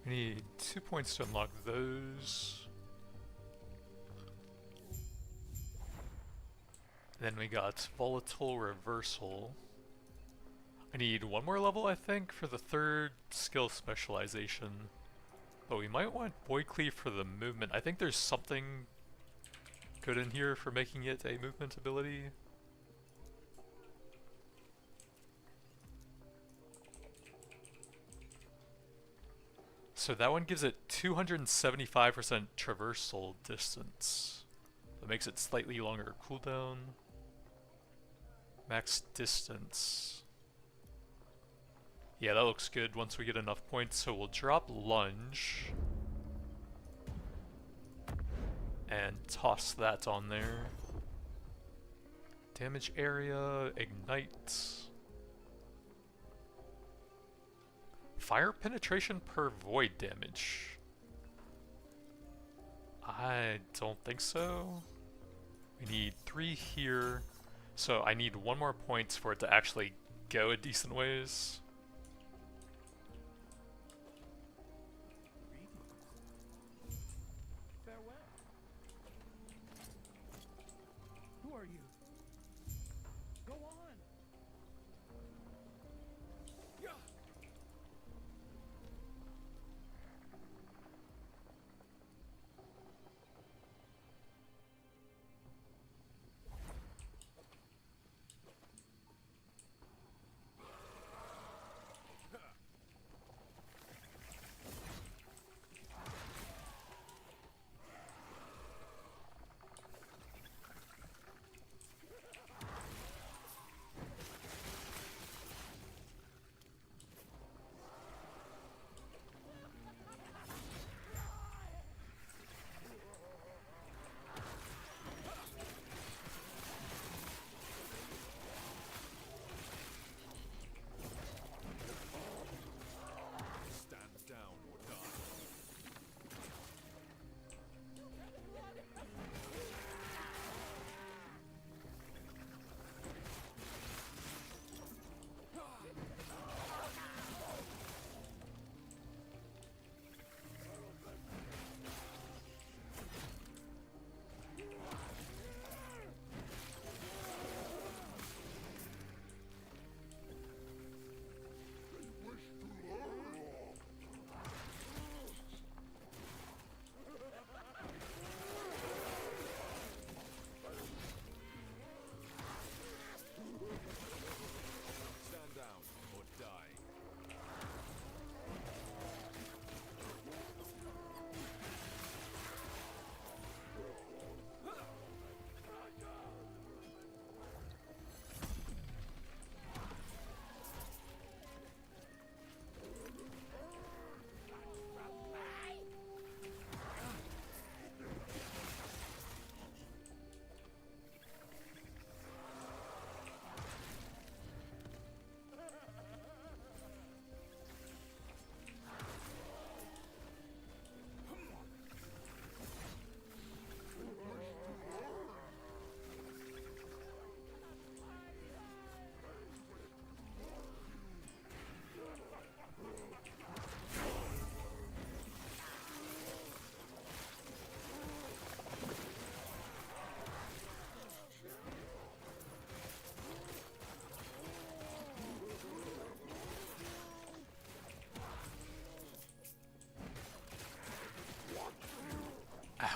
We need 2 points to unlock those. Then we got volatile reversal. I need 1 more level, I think, for the 3rd skill specialization. But we might want Void Cleave for the movement. I think there's something good in here for making it a movement ability. So that one gives it 275% traversal distance. That makes it slightly longer cooldown. Max distance. Yeah, that looks good once we get enough points, so we'll drop lunge. And toss that on there. Damage area, ignite. Fire penetration per void damage. I don't think so. We need 3 here. So I need 1 more points for it to actually go a decent ways. Farewell. Who are you? Go on. Yeah.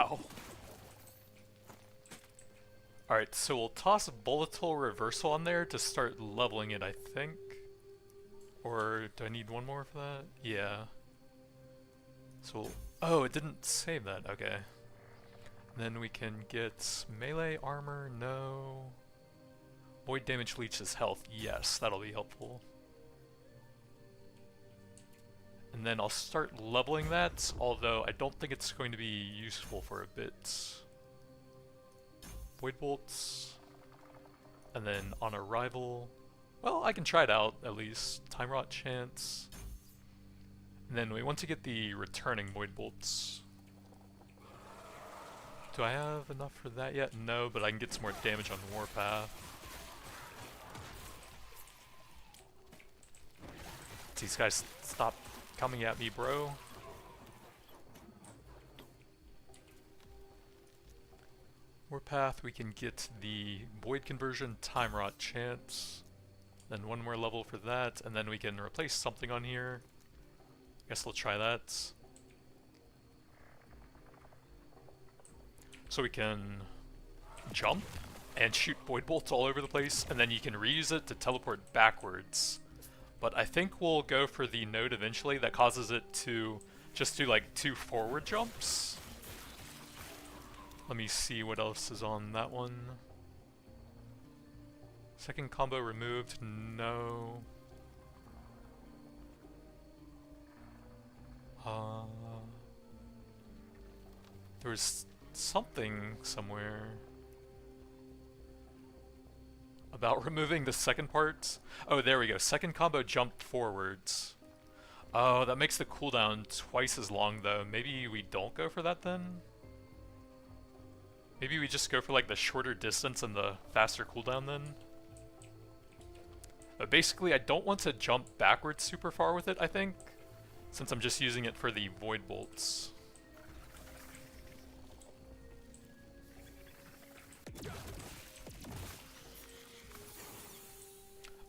Ow. Alright, so we'll toss volatile reversal on there to start leveling it, I think. Or do I need 1 more for that? Yeah. So we'll, oh, it didn't save that. Okay. Then we can get melee armor. No. Void damage leeches health. Yes, that'll be helpful. And then I'll start leveling that, although I don't think it's going to be useful for a bit. Void bolts. And then on arrival, well, I can try it out at least. Time rot chance. And then we want to get the returning void bolts. Do I have enough for that yet? No, but I can get some more damage on Warpath. These guys stop coming at me, bro. path, we can get the void conversion, time rot chance, then one more level for that, and then we can replace something on here. Guess we'll try that. So we can jump and shoot void bolts all over the place, and then you can reuse it to teleport backwards. But I think we'll go for the node eventually that causes it to just do like 2 forward jumps. Let me see what else is on that one. Second combo removed, no. There was something somewhere about removing the second part. Oh, there we go. Second combo jump forwards. Oh, that makes the cooldown twice as long though. Maybe we don't go for that then? Maybe we just go for like the shorter distance and the faster cooldown then? But basically I don't want to jump backwards super far with it, I think, since I'm just using it for the void bolts.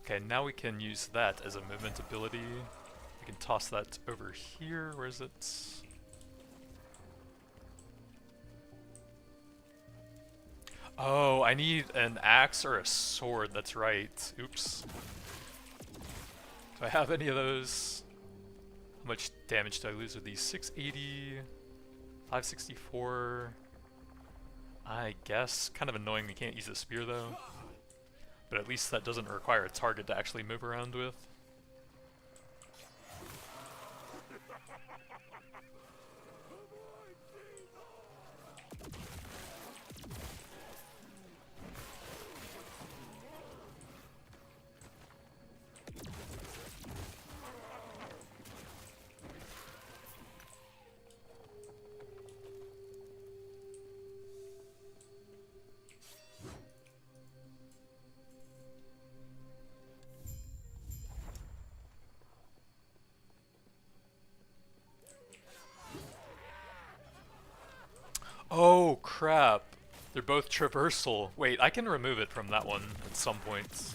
Okay, now we can use that as a movement ability. We can toss that over here. Where is it? Oh, I need an axe or a sword. That's right. Oops. Do I have any of those? How much damage do I lose with these? 680, 564. I guess. Kind of annoying we can't use the spear though. But at least that doesn't require a target to actually move around with. Oh crap, they're both traversal. Wait, I can remove it from that one at some point.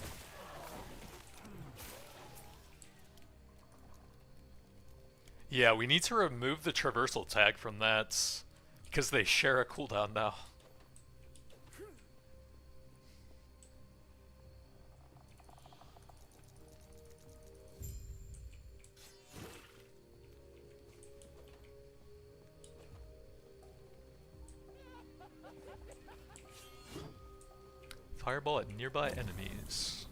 Yeah, we need to remove the traversal tag from that, because they share a cooldown now. Fireball at nearby enemies.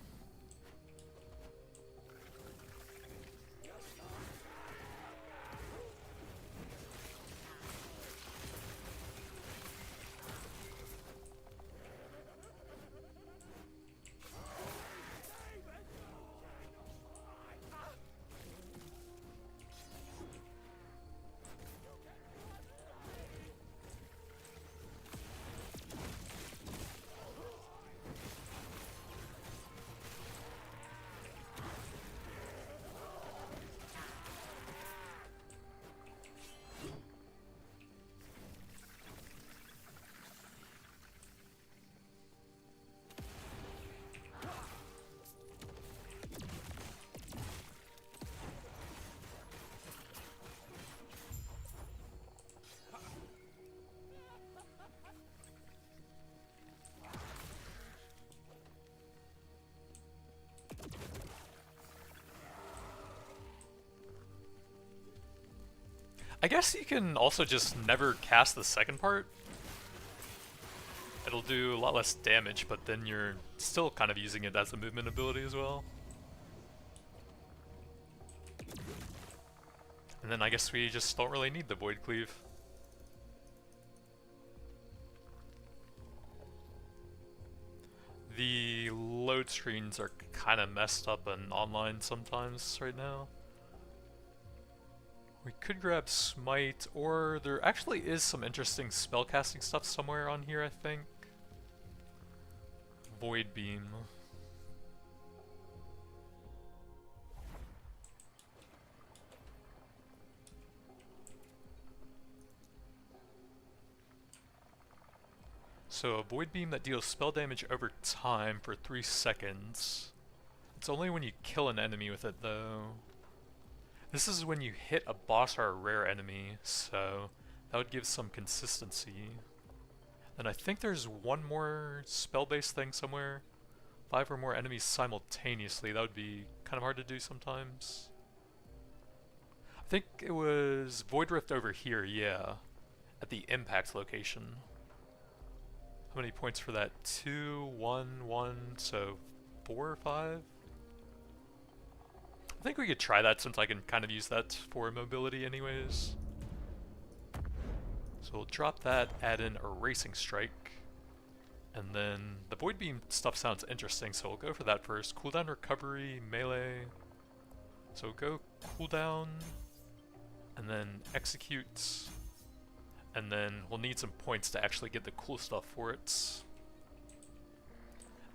I guess you can also just never cast the second part. It'll do a lot less damage, but then you're still kind of using it as a movement ability as well. And then I guess we just don't really need the Void Cleave. The load screens are kind of messed up and online sometimes right now. We could grab Smite, or there actually is some interesting spellcasting stuff somewhere on here, I think. Void Beam. So a void beam that deals spell damage over time for 3 seconds. It's only when you kill an enemy with it though. This is when you hit a boss or a rare enemy, so that would give some consistency. And I think there's one more spell-based thing somewhere. 5 or more enemies simultaneously, that would be kind of hard to do sometimes. I think it was Void Rift over here, yeah. At the impact location. How many points for that? 2, 1, 1, so 4 or 5? I think we could try that since I can kind of use that for mobility anyways. So we'll drop that, add in Erasing Strike. And then the Void Beam stuff sounds interesting, so we'll go for that first. Cooldown Recovery, Melee. So go cooldown, and then execute. And then we'll need some points to actually get the cool stuff for it.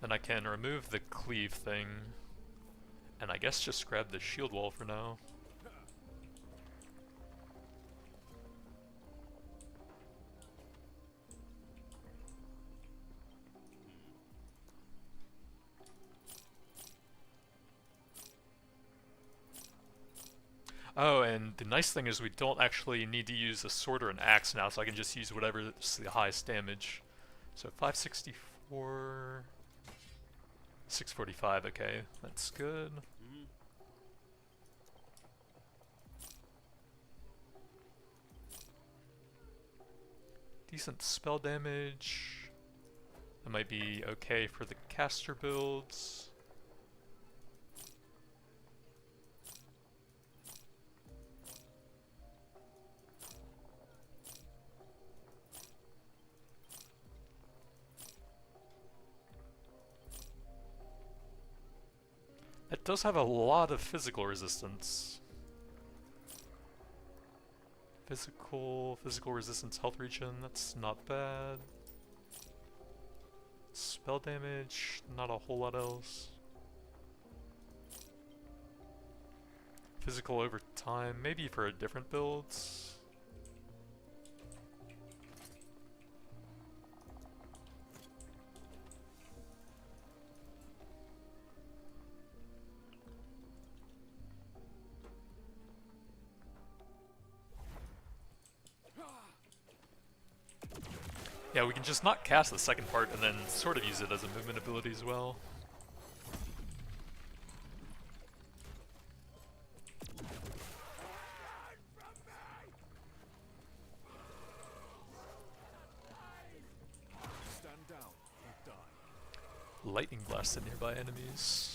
Then I can remove the cleave thing. And I guess just grab the shield wall for now. Oh, and the nice thing is we don't actually need to use a sword or an axe now, so I can just use whatever's the highest damage. So 564... 645, okay, that's good. Decent spell damage. That might be okay for the caster builds. It does have a lot of physical resistance. Physical resistance, health regen, that's not bad. Spell damage, not a whole lot else. Physical over time, maybe for different builds. Yeah, we can just not cast the second part and then sort of use it as a movement ability as well. Stand down or die. Lightning blast at nearby enemies.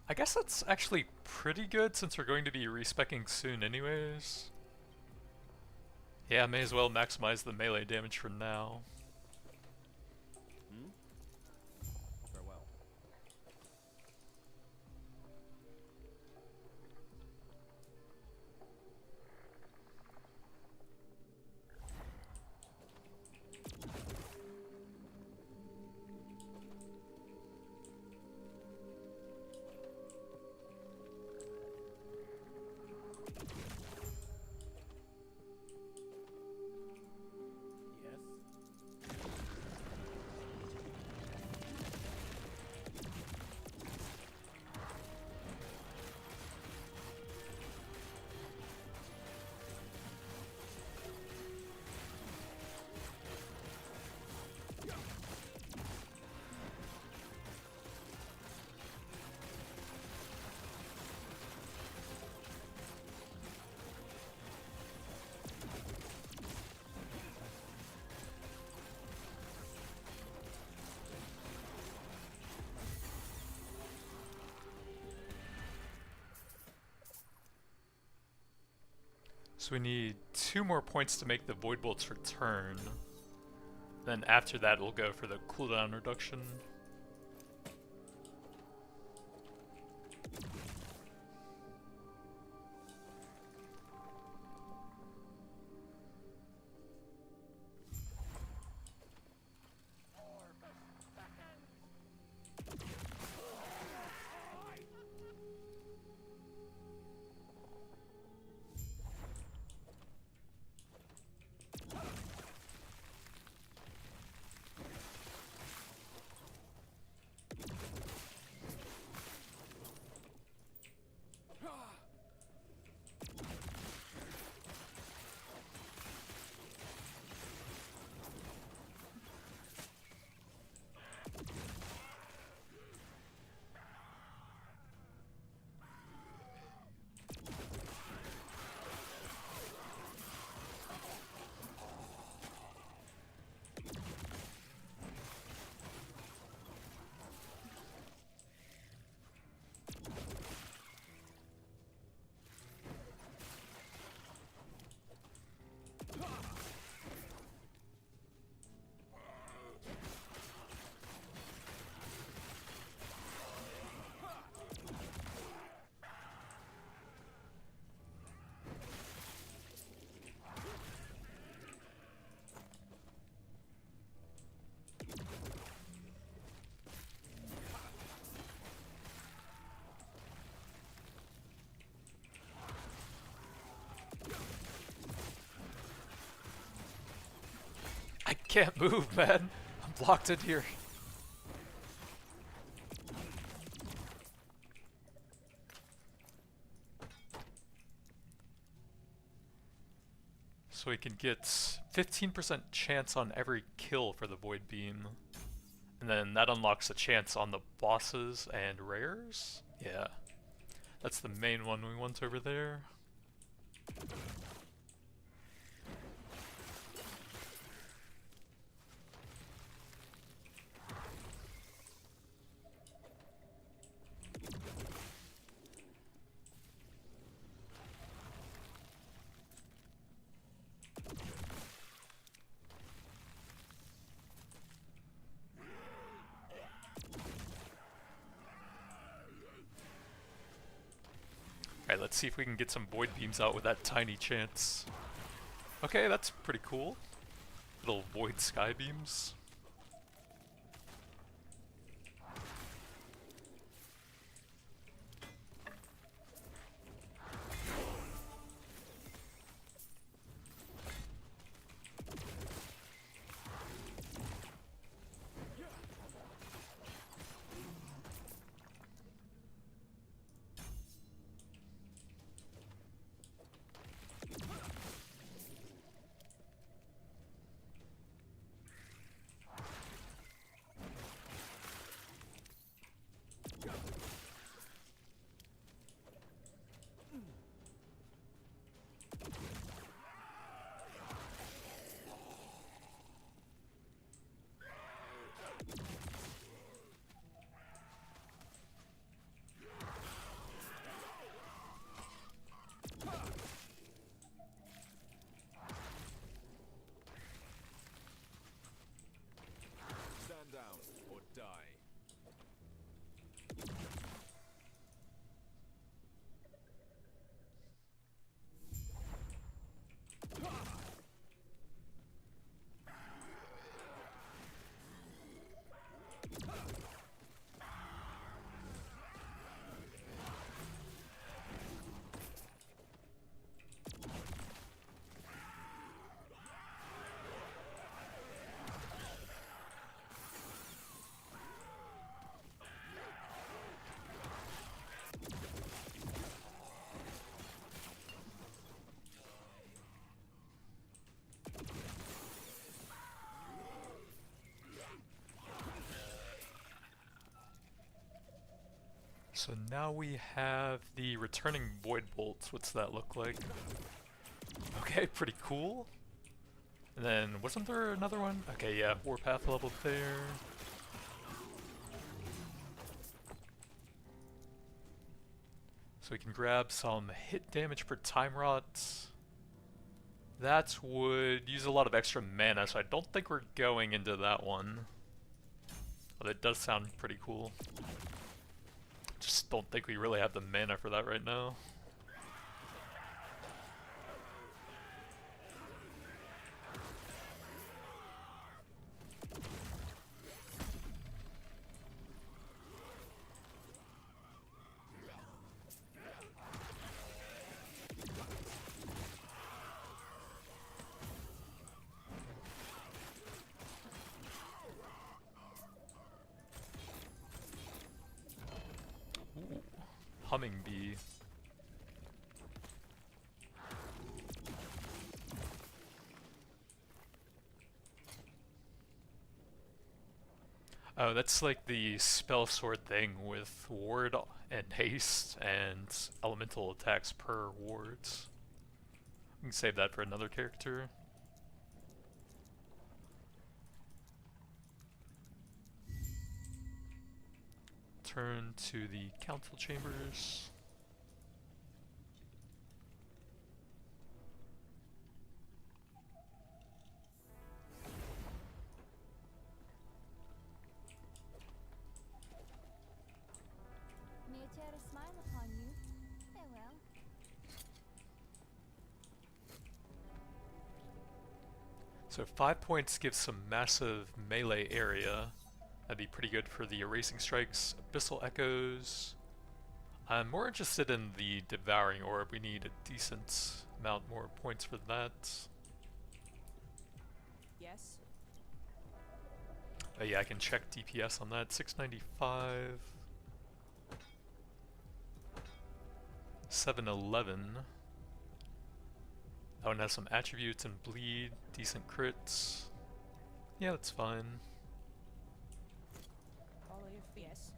I guess that's actually pretty good since we're going to be respeccing soon anyways. Yeah, may as well maximize the melee damage for now. Farewell. Yes. So we need 2 more points to make the void bolts return. Then after that we'll go for the cooldown reduction. I can't move, man. I'm blocked in here. So we can get 15% chance on every kill for the Void Beam. And then that unlocks a chance on the bosses and rares? Yeah. That's the main one we want over there. Alright, let's see if we can get some void beams out with that tiny chance. Okay, that's pretty cool. Little void sky beams. Stand down or die. So now we have the returning void bolts. What's that look like? Okay, pretty cool. And then wasn't there another one? Okay, yeah, warpath level there. So we can grab some hit damage per time rods. That would use a lot of extra mana, so I don't think we're going into that one. But it does sound pretty cool. Just don't think we really have the mana for that right now. Humming bee. Oh, that's like the spell sword thing with ward and haste and elemental attacks per wards. We can save that for another character. Turn to the council chambers. May Eterra smile upon you. Farewell. So 5 points gives some massive melee area. That'd be pretty good for the erasing strikes. Abyssal echoes. I'm more interested in the devouring orb. We need a decent amount more points for that. Yes. Yeah, I can check DPS on that. 695. 711. That one has some attributes and bleed. Decent crits. Yeah, that's fine. Follow your feet. Yes.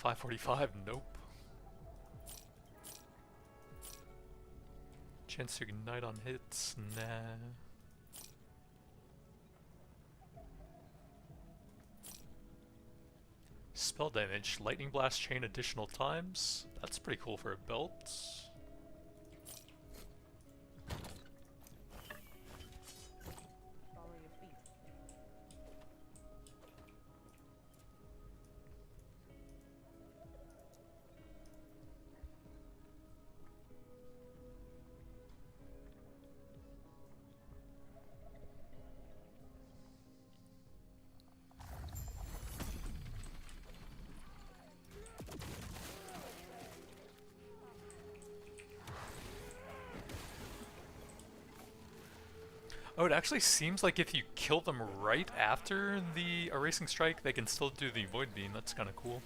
$545, nope. Chance to ignite on hits, nah. Spell damage, lightning blast chain additional times. That's pretty cool for a belt. Follow your feet. Oh, it actually seems like if you kill them right after the erasing strike, they can still do the void beam. That's kind of cool.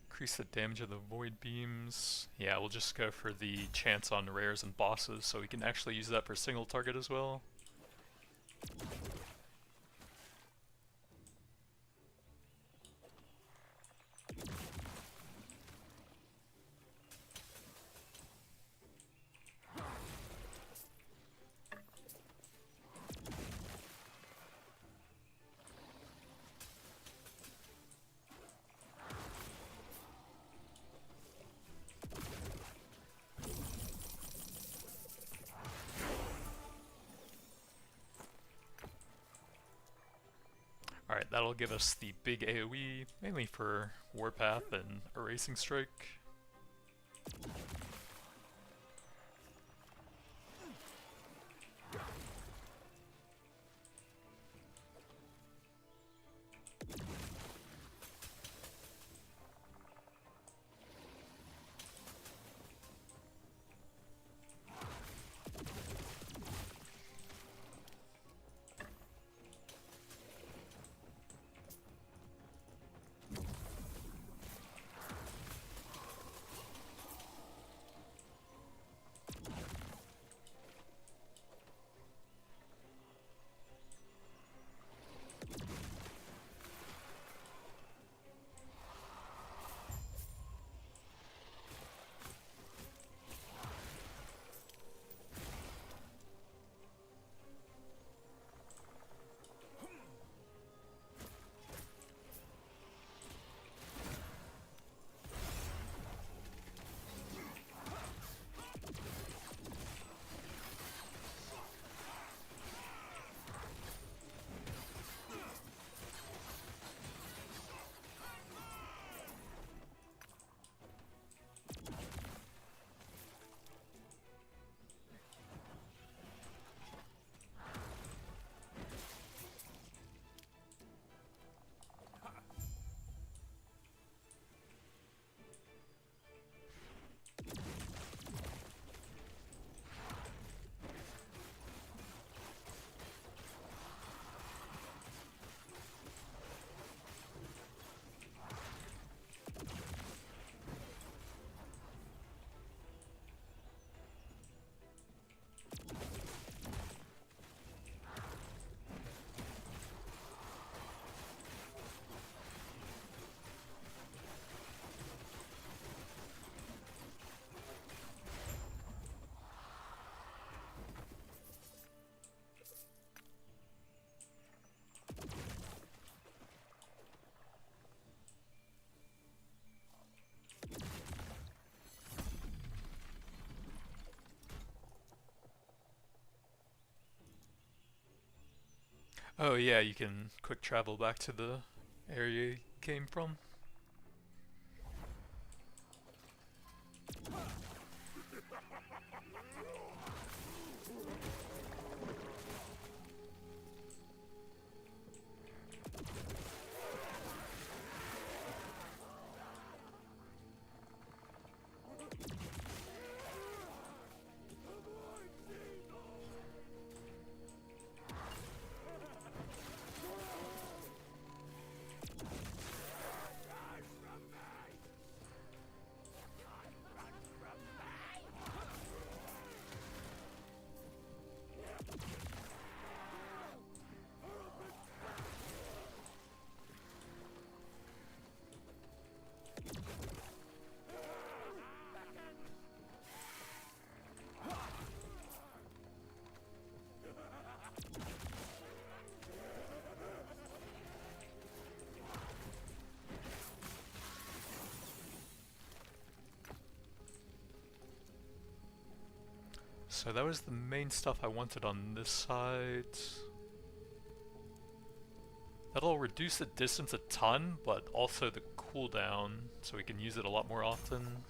Increase the damage of the void beams. Yeah, we'll just go for the chance on rares and bosses, so we can actually use that for single target as well. Alright, that'll give us the big AoE, mainly for Warpath and Erasing Strike. Oh yeah, you can quick travel back to the area you came from. So that was the main stuff I wanted on this side. That'll reduce the distance a ton, but also the cooldown, so we can use it a lot more often.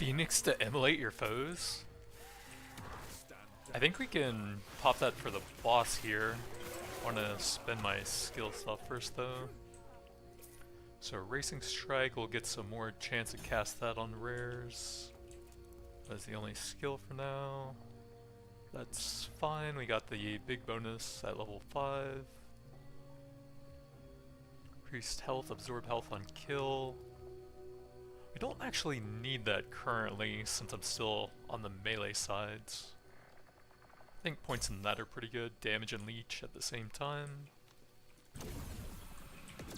Phoenix to immolate your foes? I think we can pop that for the boss here. I want to spend my skill stuff first though. So Racing Strike will get some more chance to cast that on rares. That's the only skill for now. That's fine, we got the big bonus at level 5. Increased health, absorb health on kill. We don't actually need that currently since I'm still on the melee sides. I think points in that are pretty good. Damage and leech at the same time.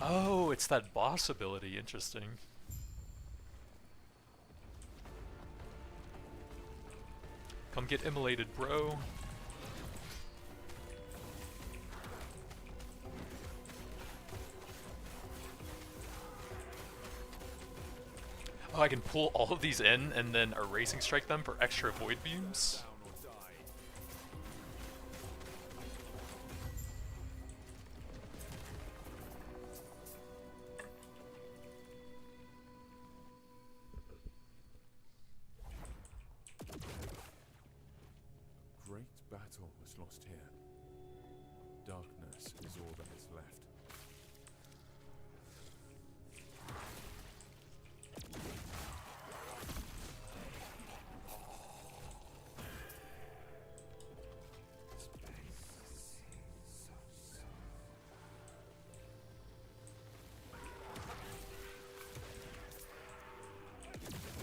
Oh, it's that boss ability. Interesting. Come get immolated, bro. Oh, I can pull all of these in and then erasing strike them for extra void beams. Great battle was lost here. Darkness is all that is left.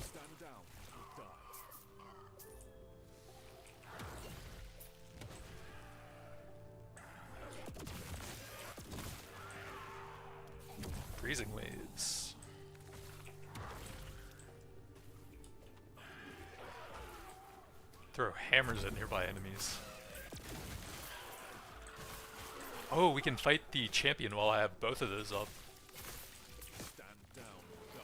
Stand down or die. Freezing waves. Throw hammers at nearby enemies. Oh, we can fight the champion while I have both of those up. Stand down or die.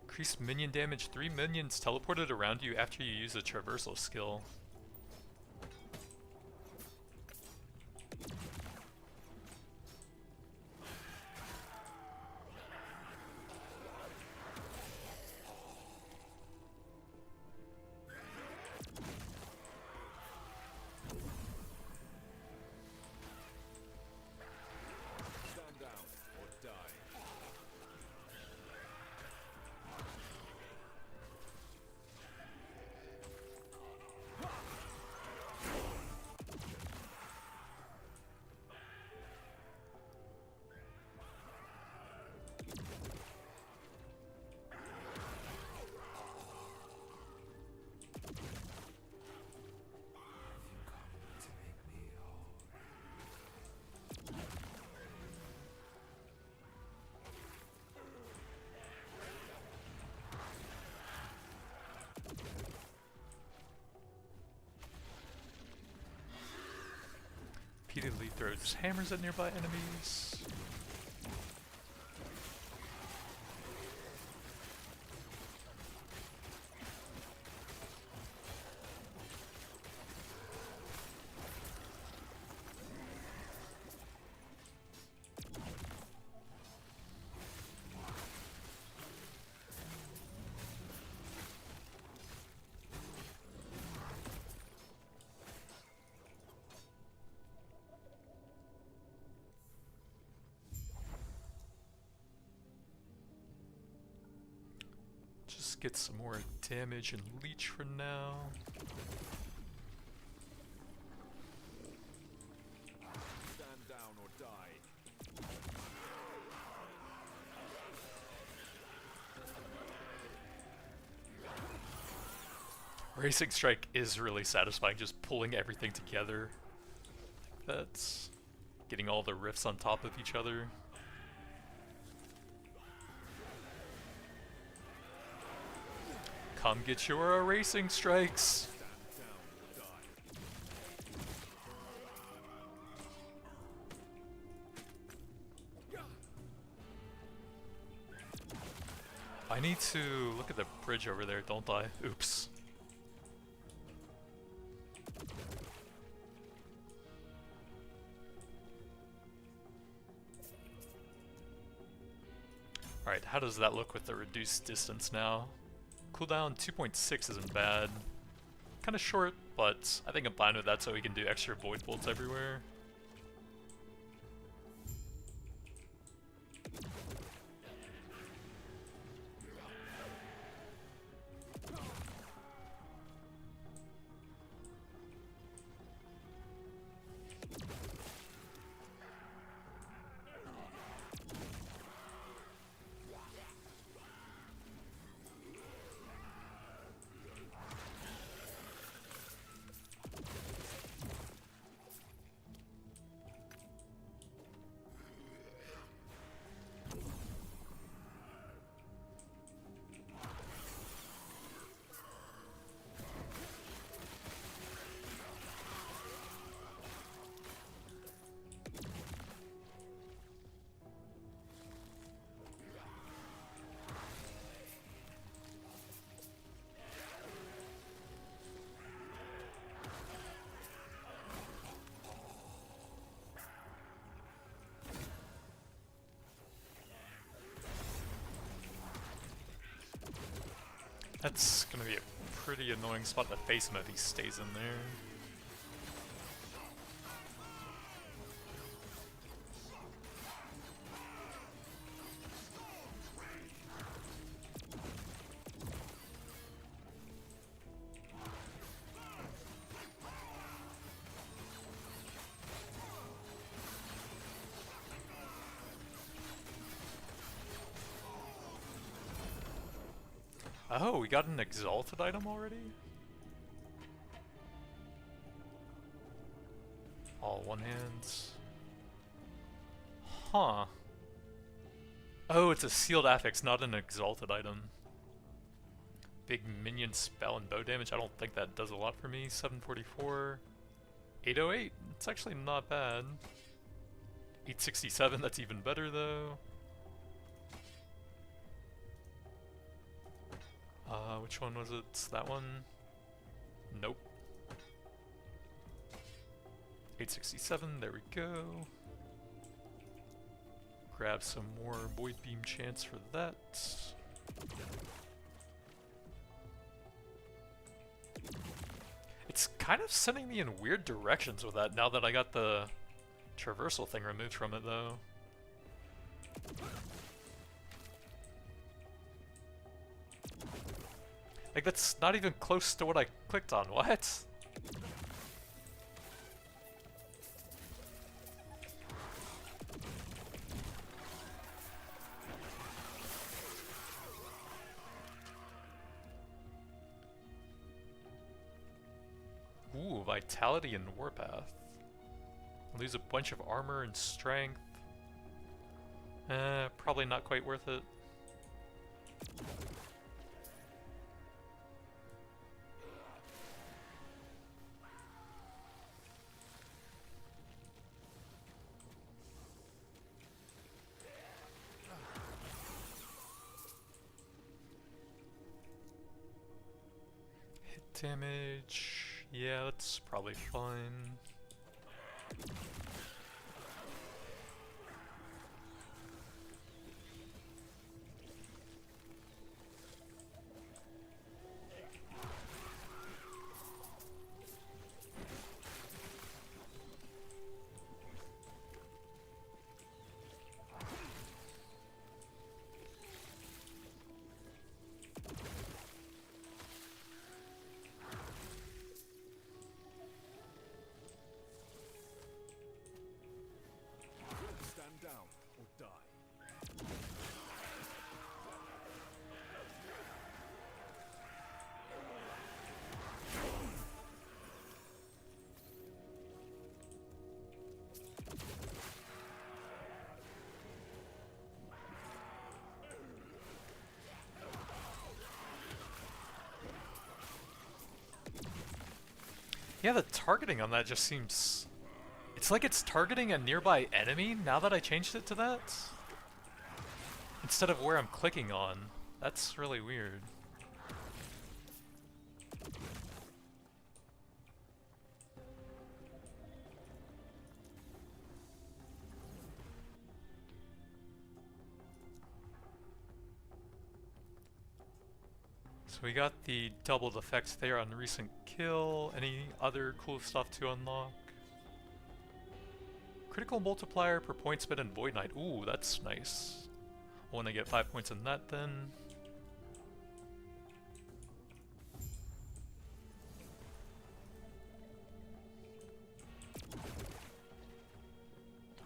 Increase minion damage. 3 minions teleported around you after you use a traversal skill. Stand down or die. Repeatedly throws hammers at nearby enemies. Just get some more damage and leech for now. Stand down or die. Racing Strike is really satisfying, just pulling everything together. That's getting all the riffs on top of each other. Come get your erasing strikes! Stand down or die. I need to look at the bridge over there, don't I? Oops. Alright, how does that look with the reduced distance now? Cooldown 2.6 isn't bad. Kinda short, but I think I'm fine with that so we can do extra void bolts everywhere. That's gonna be a pretty annoying spot to face him if he stays in there. Oh, we got an exalted item already? All one hands. Huh. Oh, it's a sealed affix, not an exalted item. Big minion spell and bow damage. I don't think that does a lot for me. 744. 808. It's actually not bad. 867. That's even better though. Which one was it? That one? Nope. 867, there we go. Grab some more Void Beam chance for that. It's kind of sending me in weird directions with that now that I got the traversal thing removed from it though. Like, that's not even close to what I clicked on. What? Ooh, vitality and warpath. Lose a bunch of armor and strength. Probably not quite worth it. Damage, yeah, that's probably fine. Yeah, the targeting on that just seems... It's like it's targeting a nearby enemy now that I changed it to that. Instead of where I'm clicking on. That's really weird. So we got the doubled effects there on recent kill. Any other cool stuff to unlock? Critical multiplier per point spent in Void Knight. Ooh, that's nice. I want to get 5 points in that then.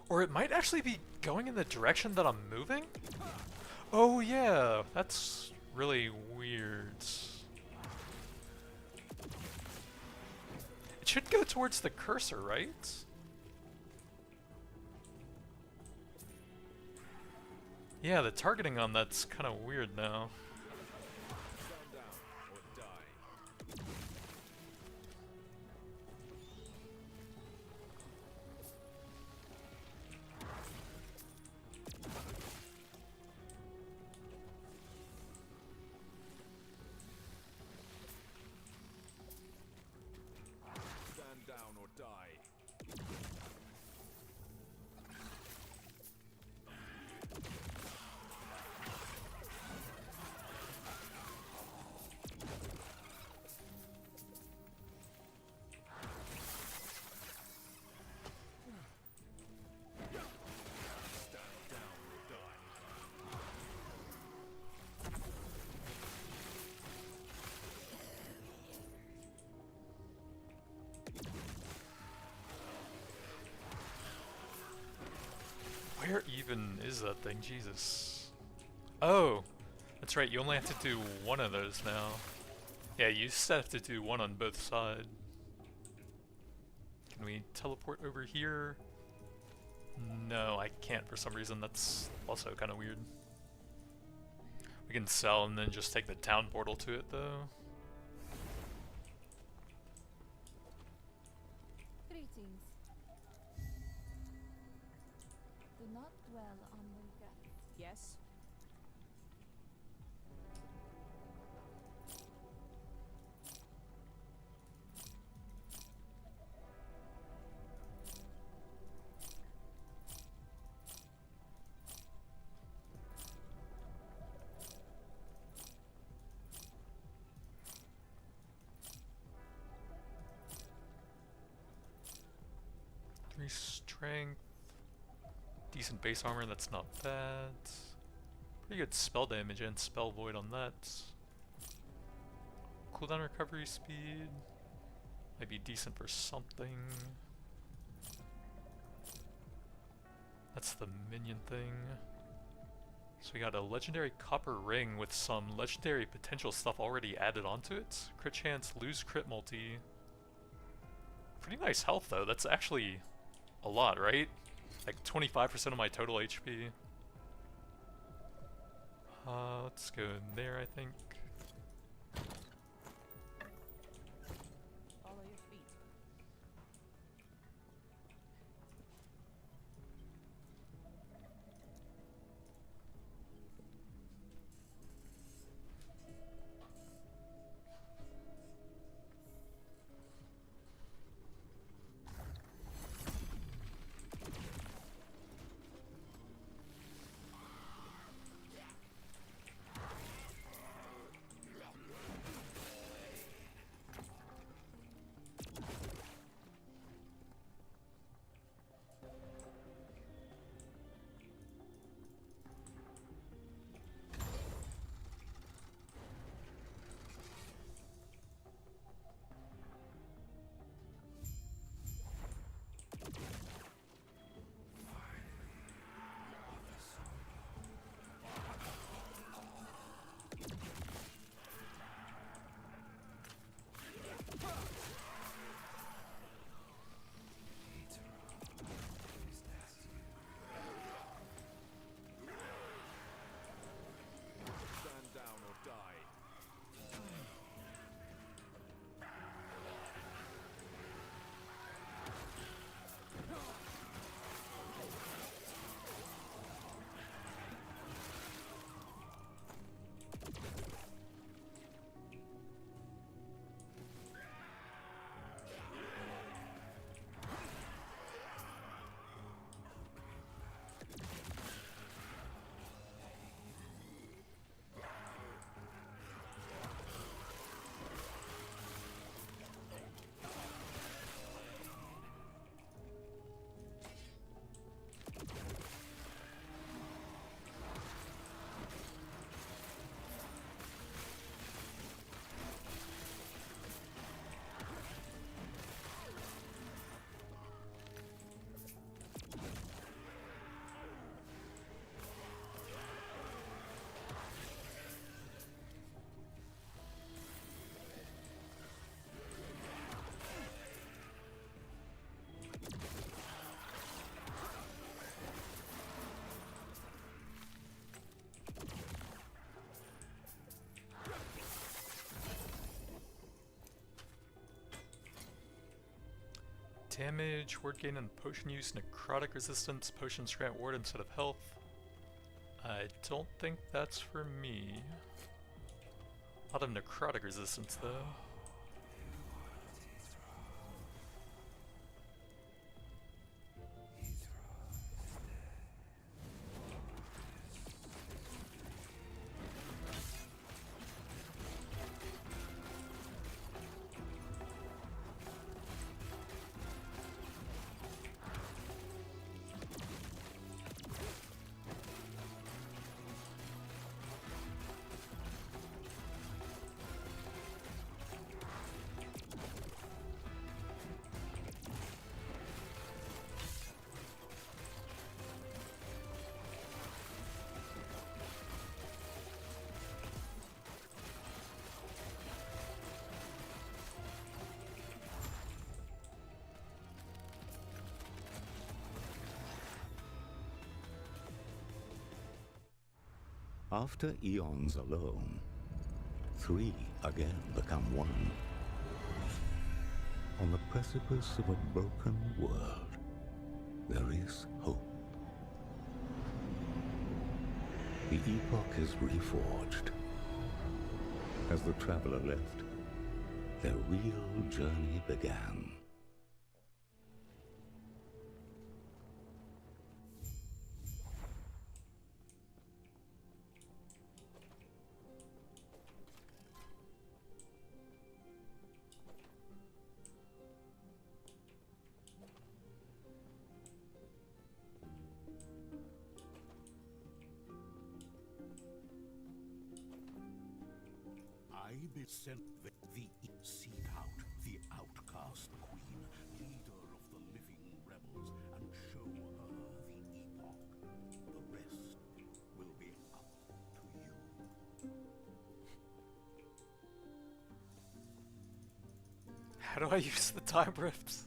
Or it might actually be going in the direction that I'm moving? Oh yeah, that's really weird. It should go towards the cursor, right? Yeah, the targeting on that's kind of weird now. Where even is that thing? Jesus. Oh! That's right, you only have to do one of those now. Yeah, you just have to do one on both sides. Can we teleport over here? No, I can't for some reason. That's also kind of weird. We can sell and then just take the town portal to it, though. Greetings. Do not dwell on regret. Yes? Strength. Decent base armor, that's not bad. Pretty good spell damage and spell void on that. Cooldown recovery speed. Might be decent for something. That's the minion thing. So we got a legendary copper ring with some legendary potential stuff already added onto it. Crit chance, lose crit multi. Pretty nice health though, that's actually a lot, right? Like 25% of my total HP. Let's go in there, I think. Follow your feet. Stand down or die. Damage, ward gain and potion use, necrotic resistance, potions grant ward instead of health. I don't think that's for me. A lot of necrotic resistance though. After eons alone, three again become one. On the precipice of a broken world, there is hope. The Epoch is reforged. As the traveler left, their real journey began. I be sent the seek out the outcast queen, leader of the living rebels, and show her the Epoch. The rest will be up to you. How do I use the time rifts?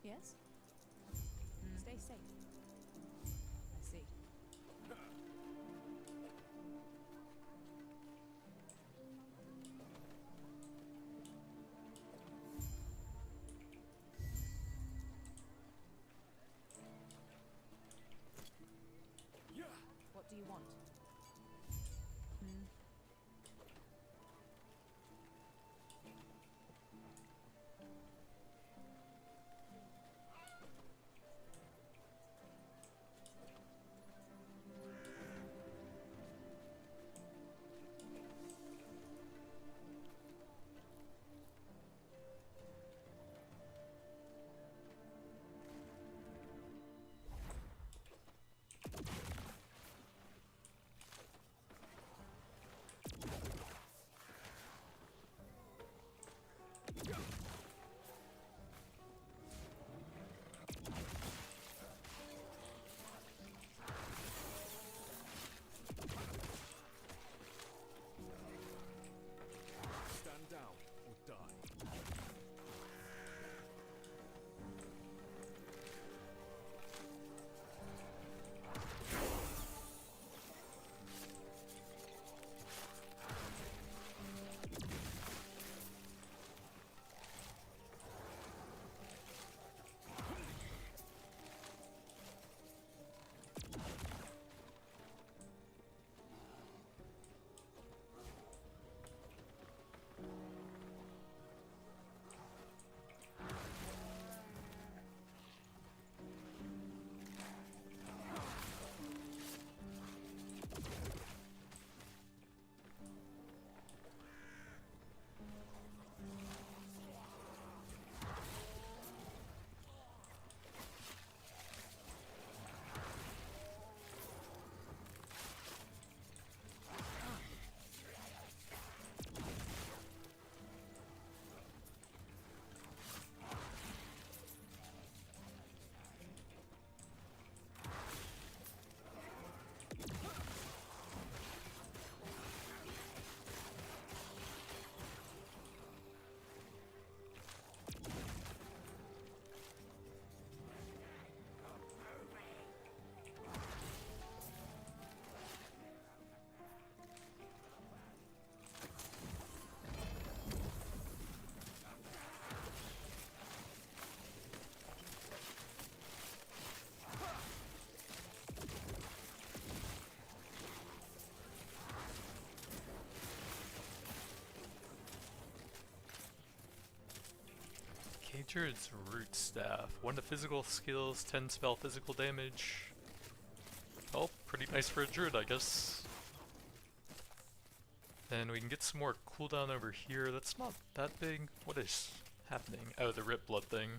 Yes? Stay safe. I see. What do you want? Stand down or die. Druid's Root Staff. 1 to physical skills, 10 spell physical damage. Oh, pretty nice for a druid, I guess. And we can get some more cooldown over here. That's not that big. What is happening? Oh, the Rip Blood thing.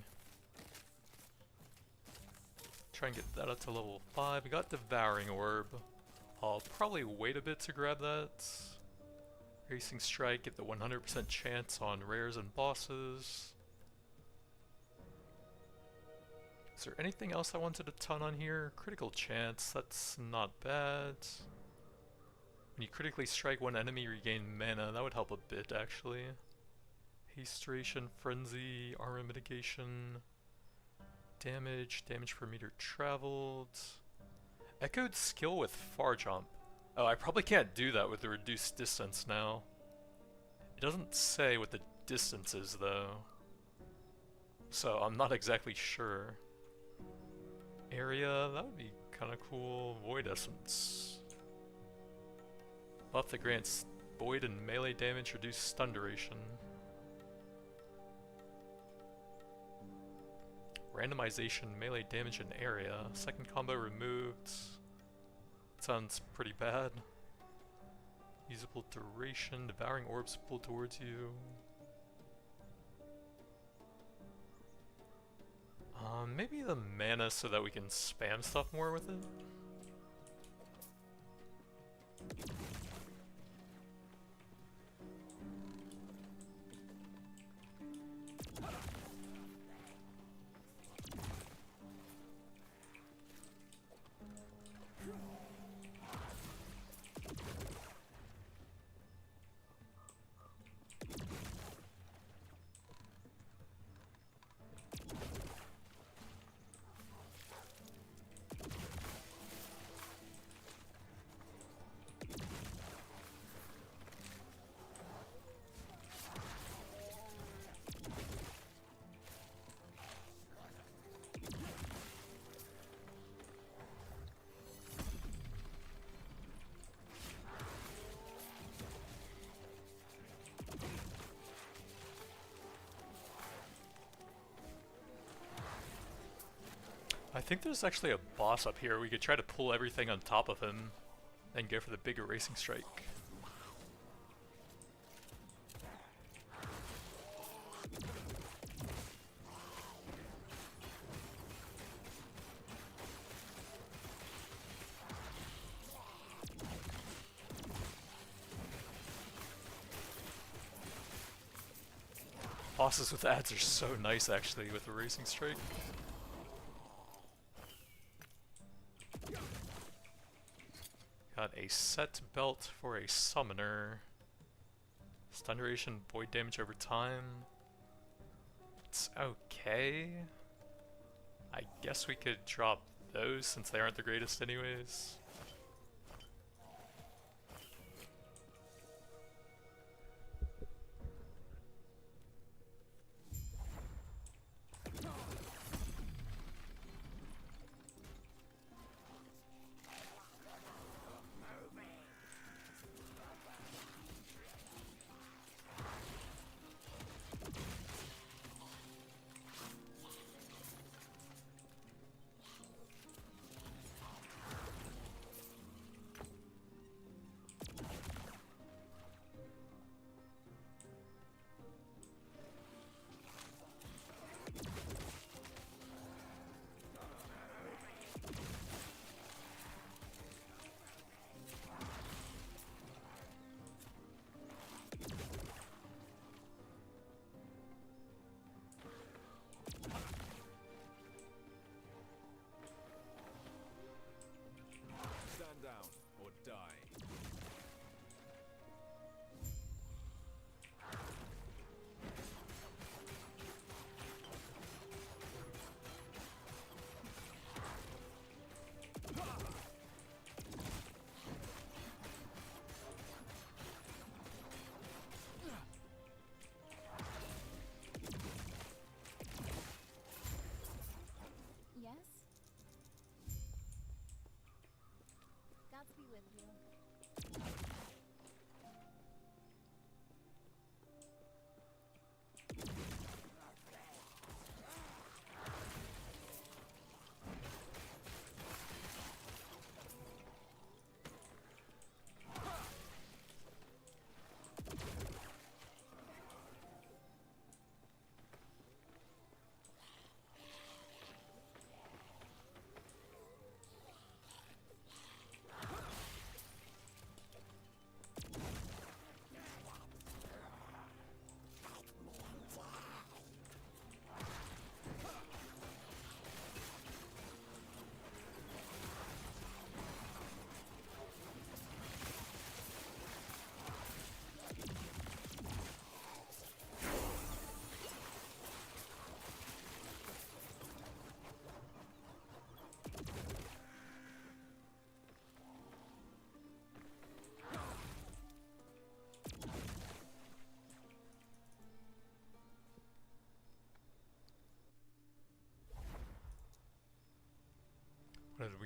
Try and get that up to level 5. We got Devouring Orb. I'll probably wait a bit to grab that. Racing Strike, get the 100% chance on rares and bosses. Is there anything else I wanted to ton on here? Critical chance, that's not bad. When you critically strike one enemy, you regain mana. That would help a bit, actually. Haste duration, frenzy, armor mitigation, damage per meter traveled. Echoed skill with far jump. Oh, I probably can't do that with the reduced distance now. It doesn't say what the distance is, though. So I'm not exactly sure. Area, that would be kind of cool. Void Essence. Buff that grants void and melee damage, reduce stun duration. Randomization, melee damage and area. Second combo removed. Sounds pretty bad. Usable duration, devouring orbs pulled towards you. Maybe the mana so that we can spam stuff more with it? I think there's actually a boss up here. We could try to pull everything on top of him and go for the big erasing strike. Bosses with ads are so nice actually with erasing strike. Got a set belt for a summoner. Stun duration, void damage over time. It's okay. I guess we could drop those since they aren't the greatest anyways.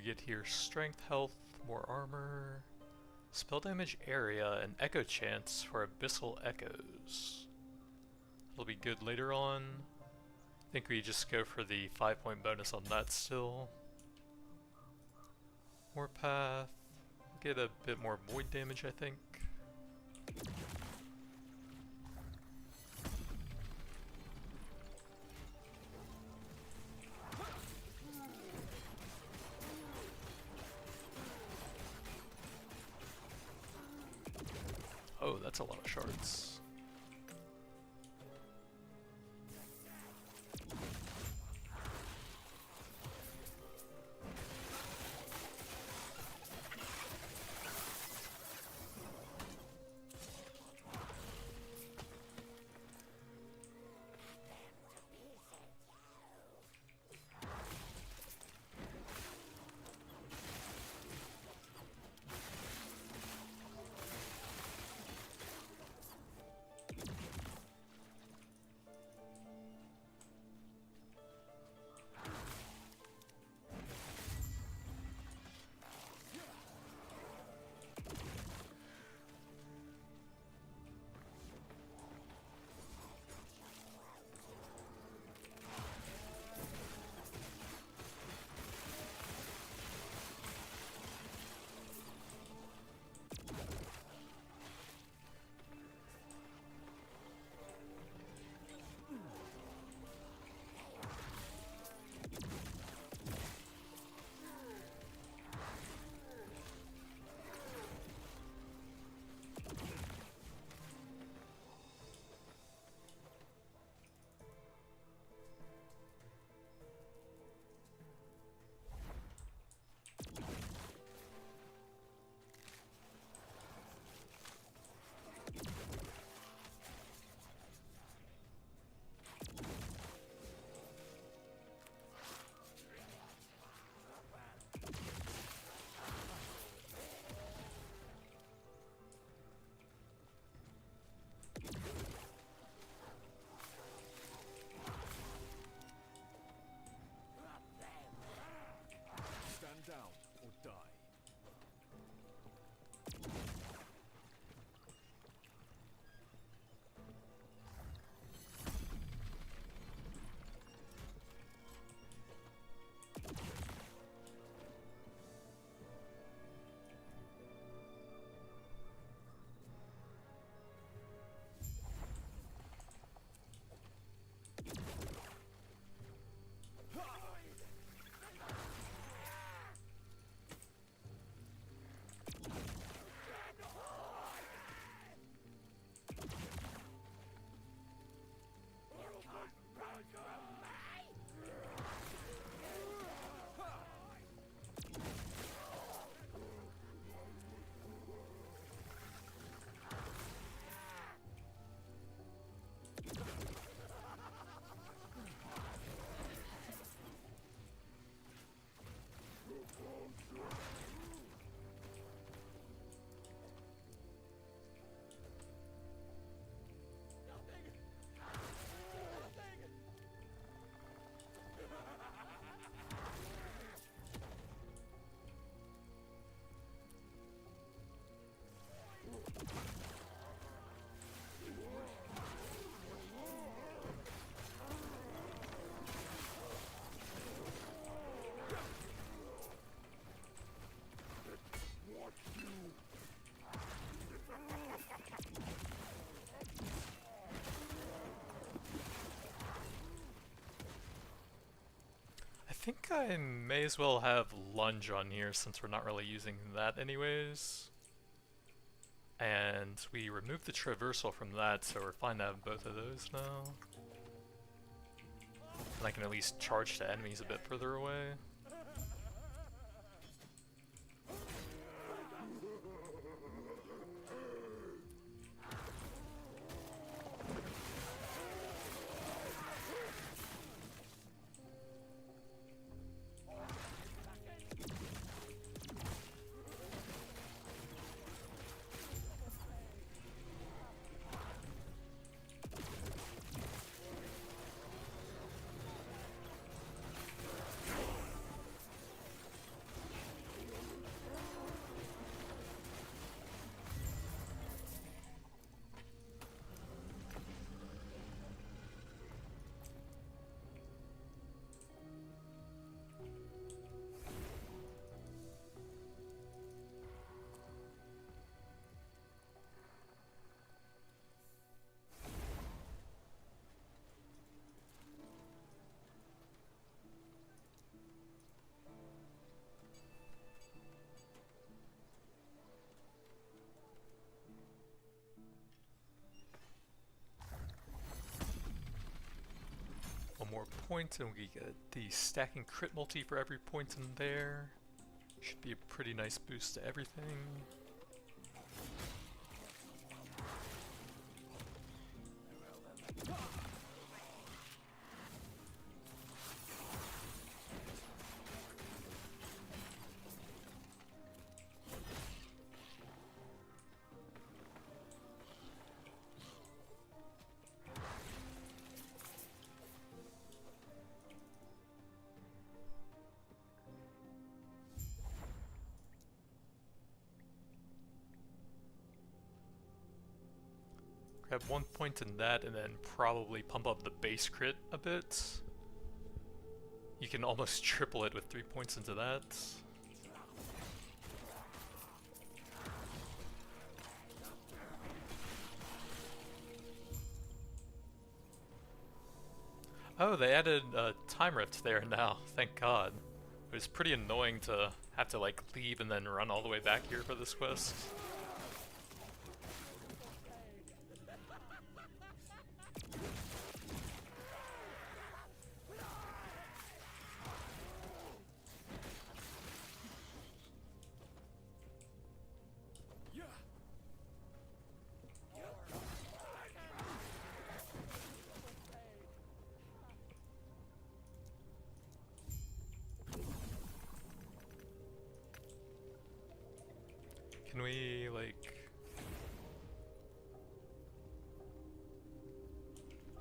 get here? Strength, health, more armor, spell damage area, and echo chance for abyssal echoes. It'll be good later on. I think we just go for the 5-point bonus on that still. Warpath. Get a bit more void damage, I think. Oh, that's a lot of shards. I think I may as well have lunge on here since we're not really using that anyways. And we removed the traversal from that, so we're fine to have both of those now. And I can at least charge to enemies a bit further away. more points, and we get the stacking crit multi for every point in there. Should be a pretty nice boost to everything. Grab 1 point in that and then probably pump up the base crit a bit. You can almost triple it with 3 points into that. Oh, they added a time rift there now, thank god. It was pretty annoying to have to like leave and then run all the way back here for this quest. Can we, like...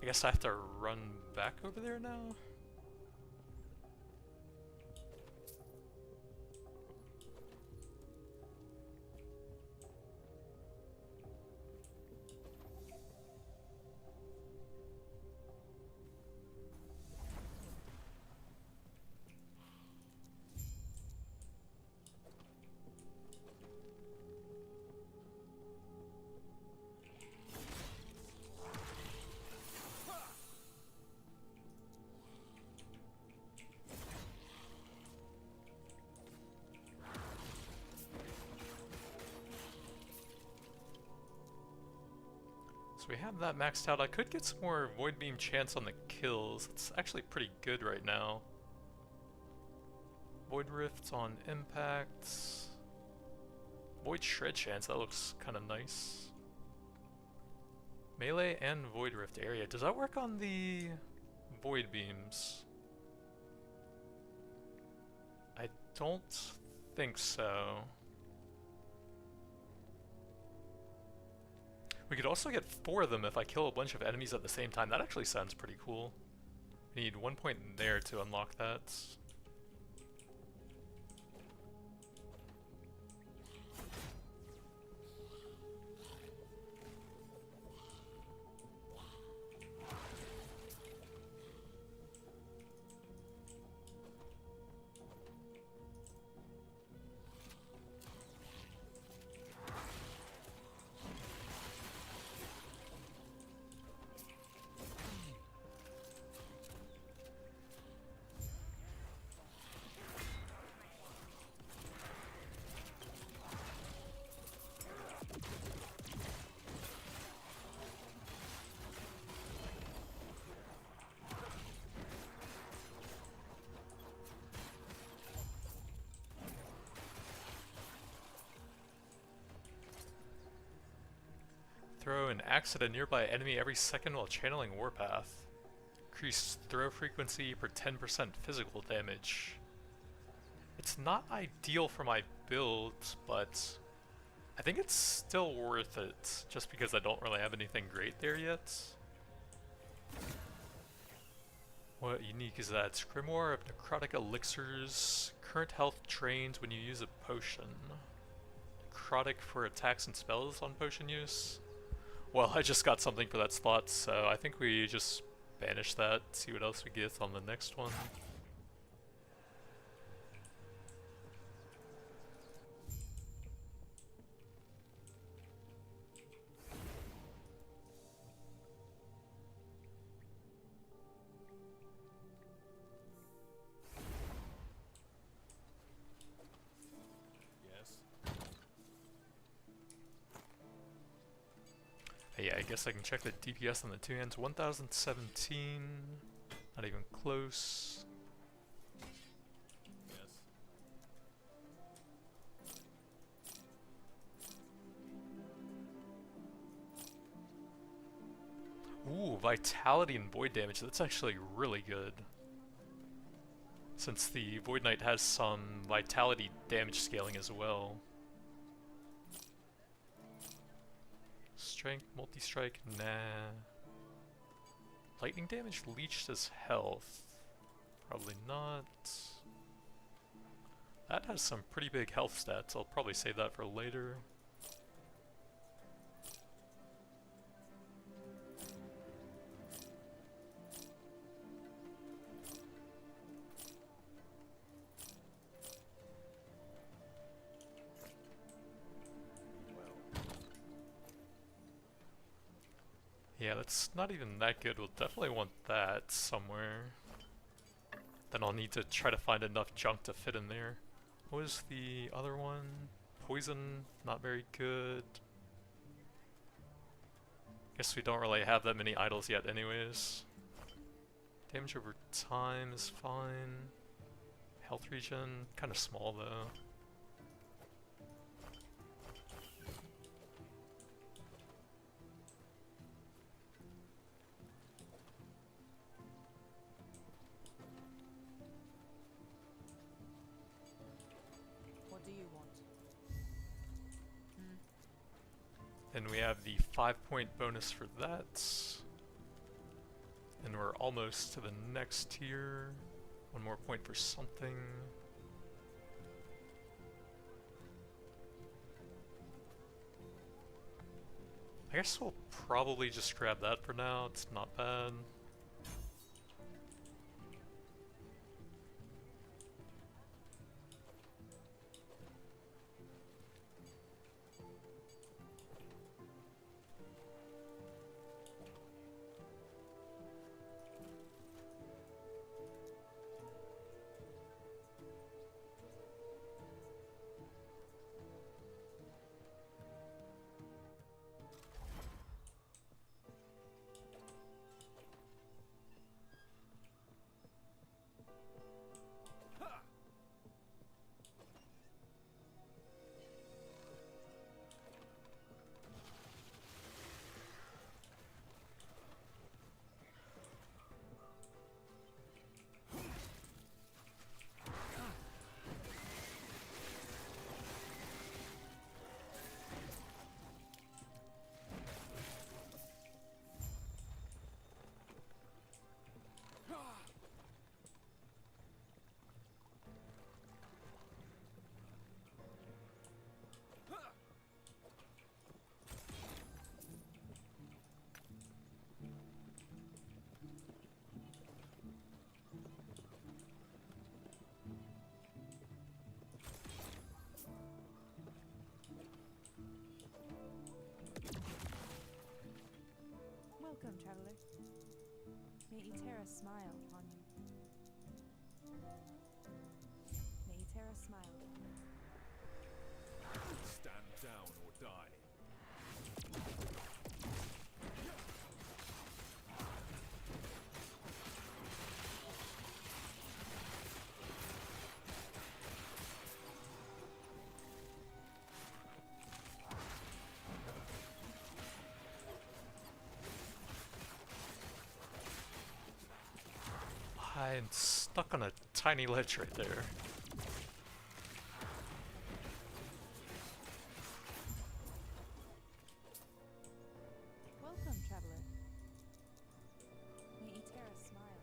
I guess I have to run back over there now? So we have that maxed out. I could get some more Void Beam chance on the kills. It's actually pretty good right now. Void Rift on impact. Void Shred chance, that looks kind of nice. Melee and Void Rift area. Does that work on the Void Beams? I don't think so. We could also get 4 of them if I kill a bunch of enemies at the same time. That actually sounds pretty cool. I need 1 point in there to unlock that. Throw an axe at a nearby enemy every second while channeling Warpath. Increase throw frequency for 10% physical damage. It's not ideal for my build, but I think it's still worth it, just because I don't really have anything great there yet. What unique is that? Grimoire of Necrotic Elixirs. Current health drains when you use a potion. Necrotic for attacks and spells on potion use. Well, I just got something for that slot, so I think we just banish that, see what else we get on the next one. Yeah, I guess I can check the DPS on the two hands. 1017. Not Not even close. Yes. Ooh, vitality and void damage. That's actually really good. Since the Void Knight has some vitality damage scaling as well. Strength, multi-strike, nah. Lightning damage leached as health. Probably not. That has some pretty big health stats. I'll probably save that for later. Yeah, that's not even that good. We'll definitely want that somewhere. Then I'll need to try to find enough junk to fit in there. What was the other one? Poison, not very good. Guess we don't really have that many idols yet anyways. Damage over time is fine. Health regen, kind of small though. What do you want? Then we have the 5-point bonus for that. And we're almost to the next tier. One more point for something. I guess we'll probably just grab that for now. It's not bad. Welcome, traveler. May Eterra smile upon you. May Eterra smile. Stand down or die. I'm stuck on a tiny ledge right there. Welcome, traveler. May Eterra smile.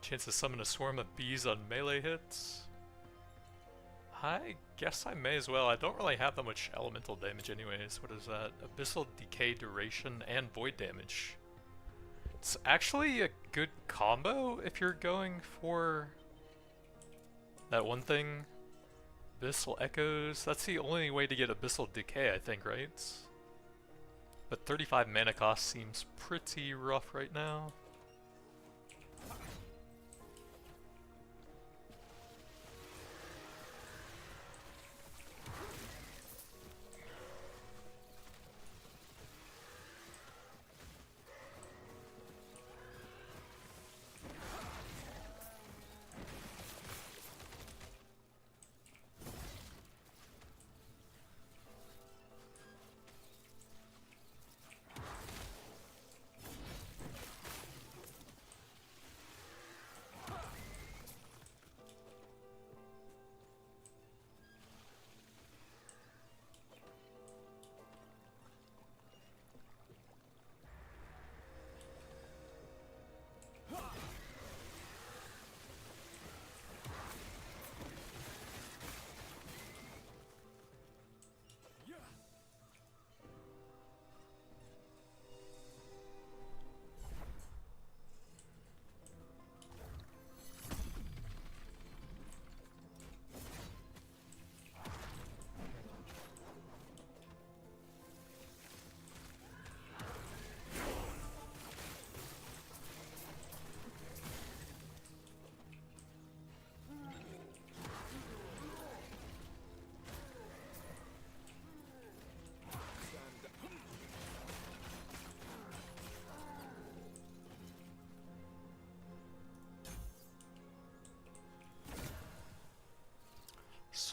Chance to summon a swarm of bees on melee hits. I guess I may as well. I don't really have that much elemental damage anyways. What is that? Abyssal decay duration and void damage. It's actually a good combo if you're going for that one thing. Abyssal echoes. That's the only way to get abyssal decay, I think, right? But 35 mana cost seems pretty rough right now.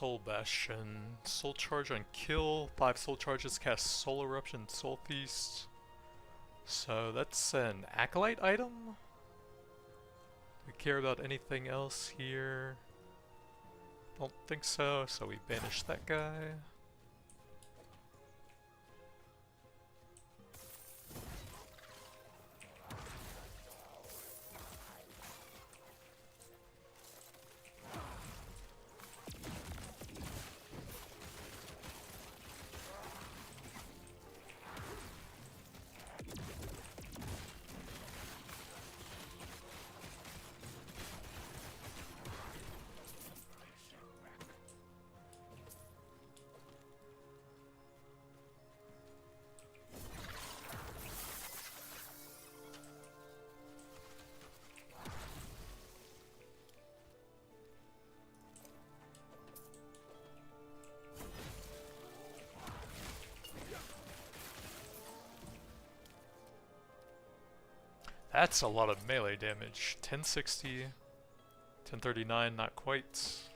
Soul Bastion. Soul Charge on kill. 5 Soul Charges cast Soul Eruption, Soul Feast. So that's an Acolyte item? Do we care about anything else here? Don't think so, so we banish that guy. That's a lot of melee damage. 1060, 1039, not quite.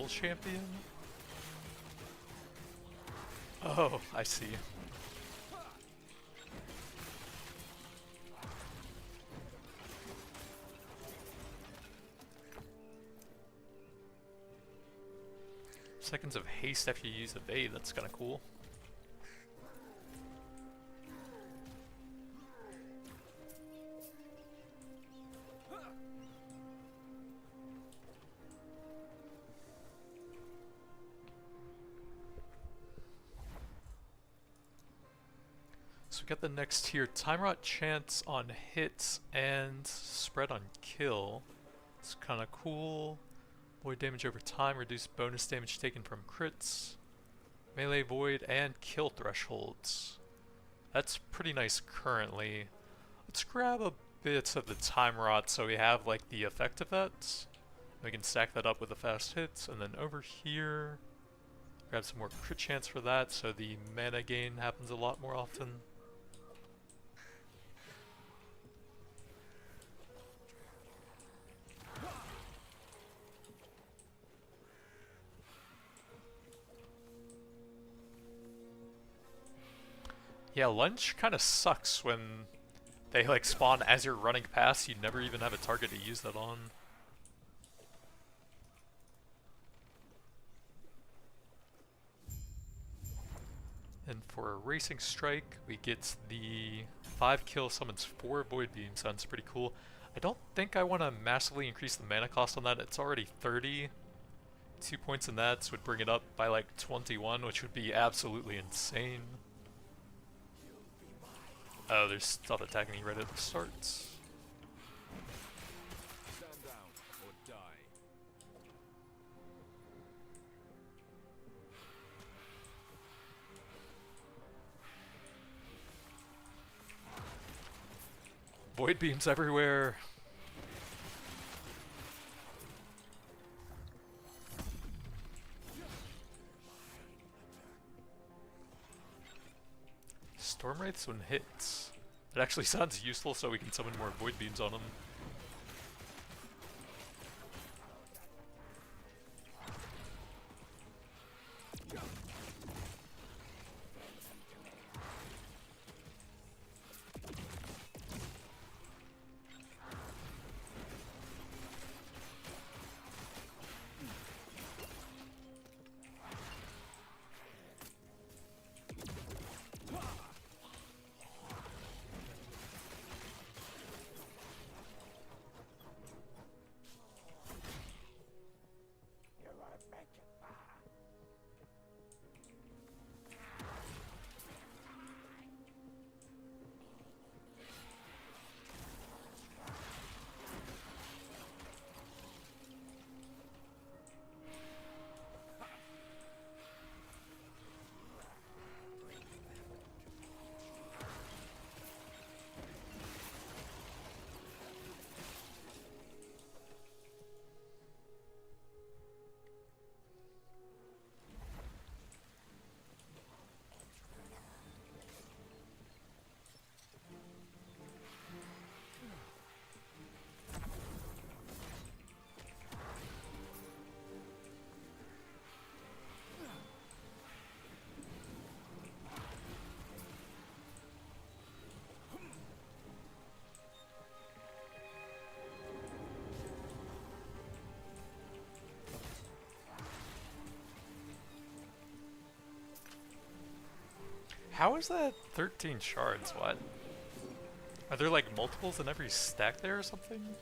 control champion. Oh, I see. Seconds of haste after you use evade, that's kinda cool. So we got the next tier, Time Rot chance on hits and spread on kill. It's kinda cool. Void damage over time, reduce bonus damage taken from crits, melee void, and kill thresholds. That's pretty nice currently. Let's grab a bit of the Time Rot so we have like the effect of that. We can stack that up with the fast hits, and then over here, grab some more crit chance for that so the mana gain happens a lot more often. Yeah, lunge kind of sucks when they like spawn as you're running past. You never even have a target to use that on. And for a racing strike, we get the 5 kill summons 4 void beams. Sounds pretty cool. I don't think I want to massively increase the mana cost on that. It's already 30. 2 points in that would bring it up by like 21, which would be absolutely insane. Oh, there's stuff attacking me right at the start. Stand down or die. Void beams everywhere. Storm Wraiths when hits. It actually sounds useful so we can summon more void beams on them. How is that 13 shards? What? Are there like multiples in every stack there or something?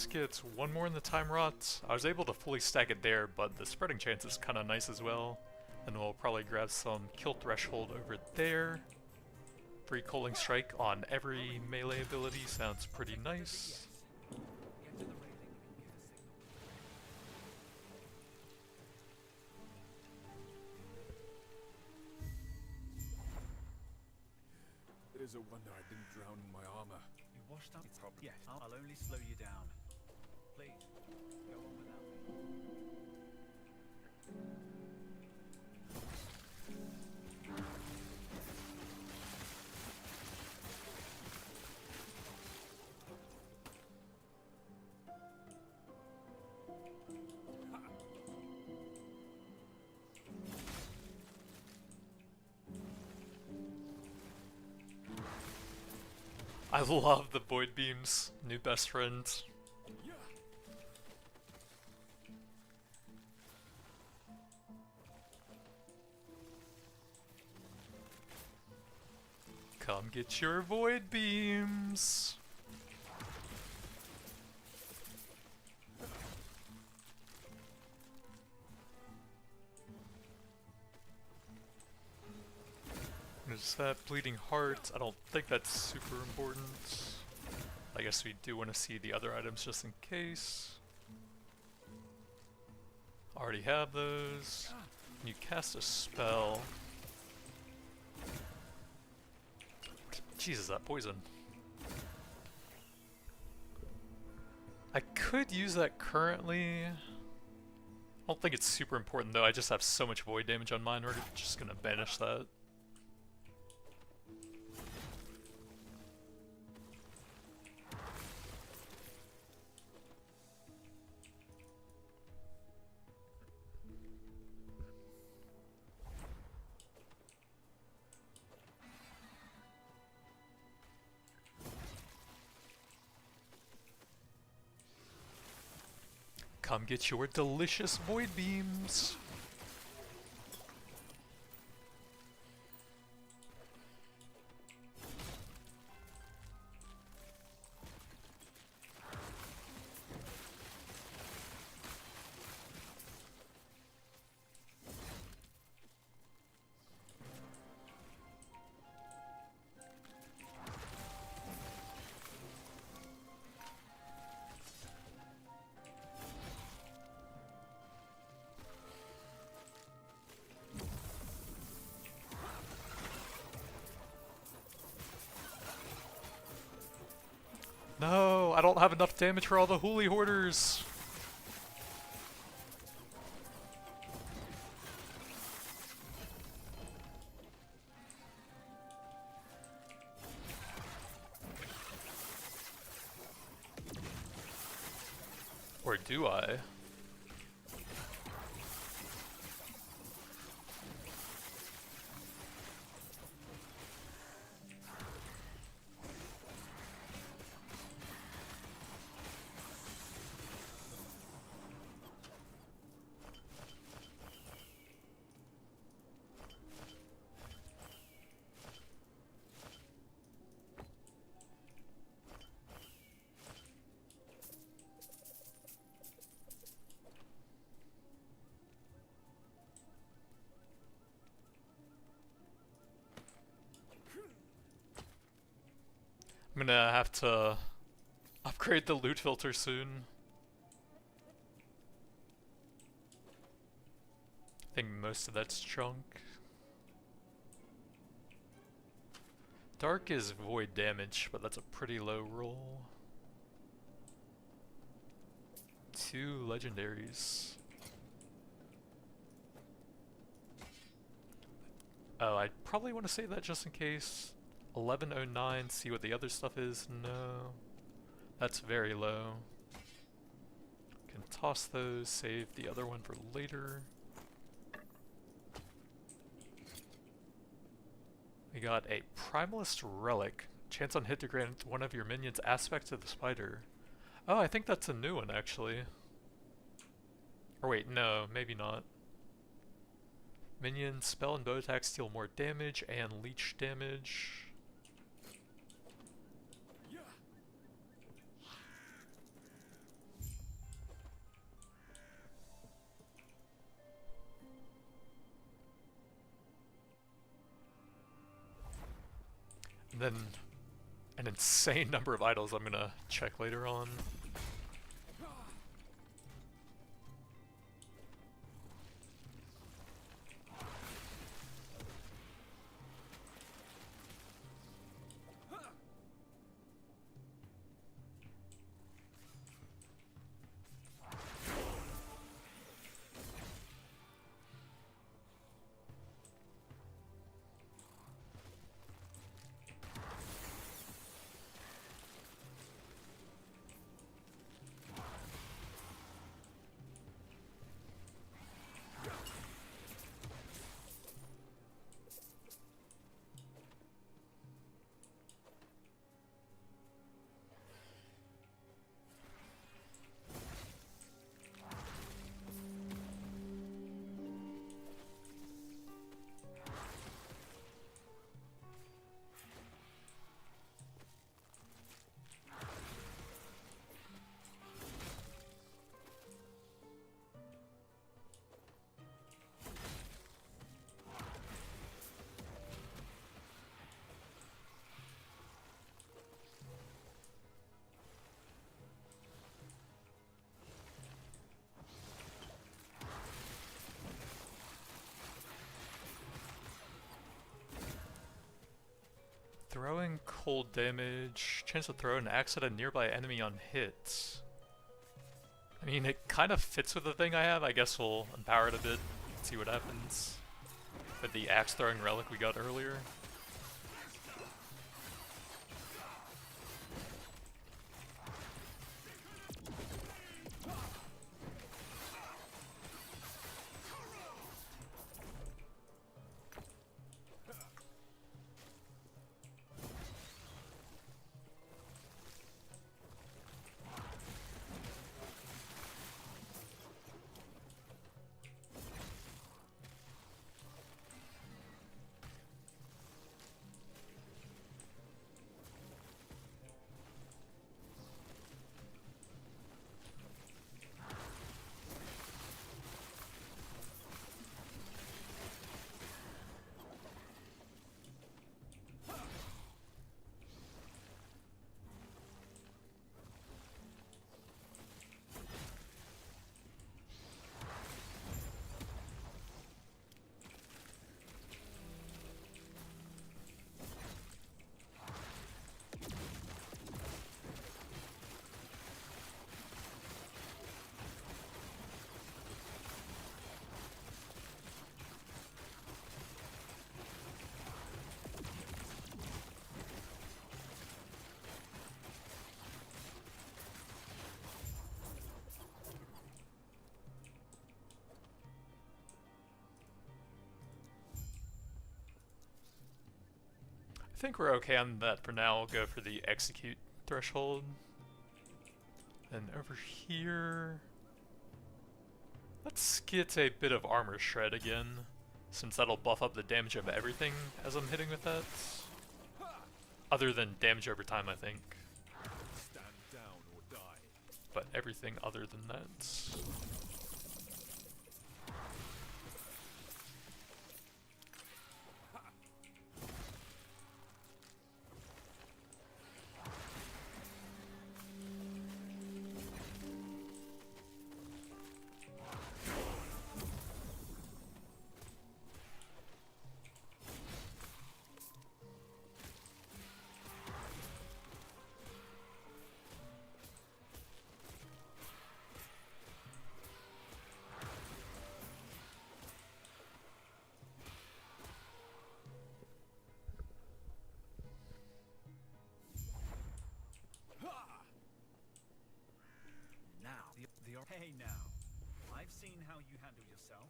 Let's get one more in the time rot. I was able to fully stack it there, but the spreading chance is kind of nice as well. And we'll probably grab some kill threshold over there. Free Culling Strike on every melee ability sounds pretty nice. It is a wonder I didn't drown in my armor. You washed up? It's probably. Yes, I'll only slow you down. Please, go on without me. I love the void beams, new best friend. Come get your void beams. Is that bleeding heart? I don't think that's super important. I guess we do want to see the other items just in case. Already have those. You cast a spell. Jesus, that poison. I could use that currently. I don't think it's super important though. I just have so much void damage on mine, we're just gonna banish that. Come get your delicious void beams. No, I don't have enough damage for all the Hooli Hoarders. Or do I? I'm gonna have to upgrade the loot filter soon. I think most of that's junk. Dark is void damage, but that's a pretty low roll. 2 legendaries. Oh, I probably want to save that just in case. 1109, see what the other stuff is. No, that's very low. Can toss those, save the other one for later. We got a Primalist Relic. Chance on hit to grant one of your minions aspect to the spider. Oh, I think that's a new one actually. Or wait, no, maybe not. Minions, spell and bow attacks deal more damage and leech damage. then an insane number of idols I'm gonna check later on. Throwing cold damage, chance to throw an axe at a nearby enemy on hit. I mean, it kind of fits with the thing I have. I guess we'll empower it a bit, see what happens. With the axe throwing relic we got earlier. I think we're okay on that for now. We'll go for the execute threshold. And over here, let's get a bit of armor shred again, since that'll buff up the damage of everything as I'm hitting with that. Other than damage over time, I think. Stand down or die. But everything other than that. Hey now, I've seen how you handle yourself.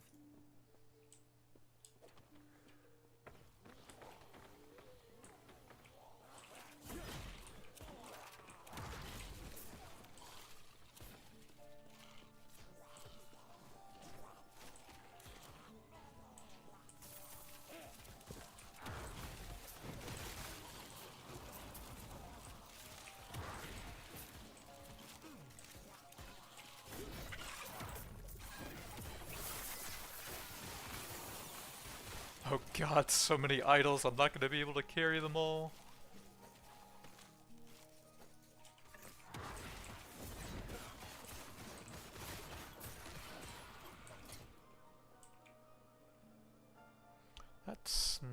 Oh god, so many idols, I'm not going to be able to carry them all.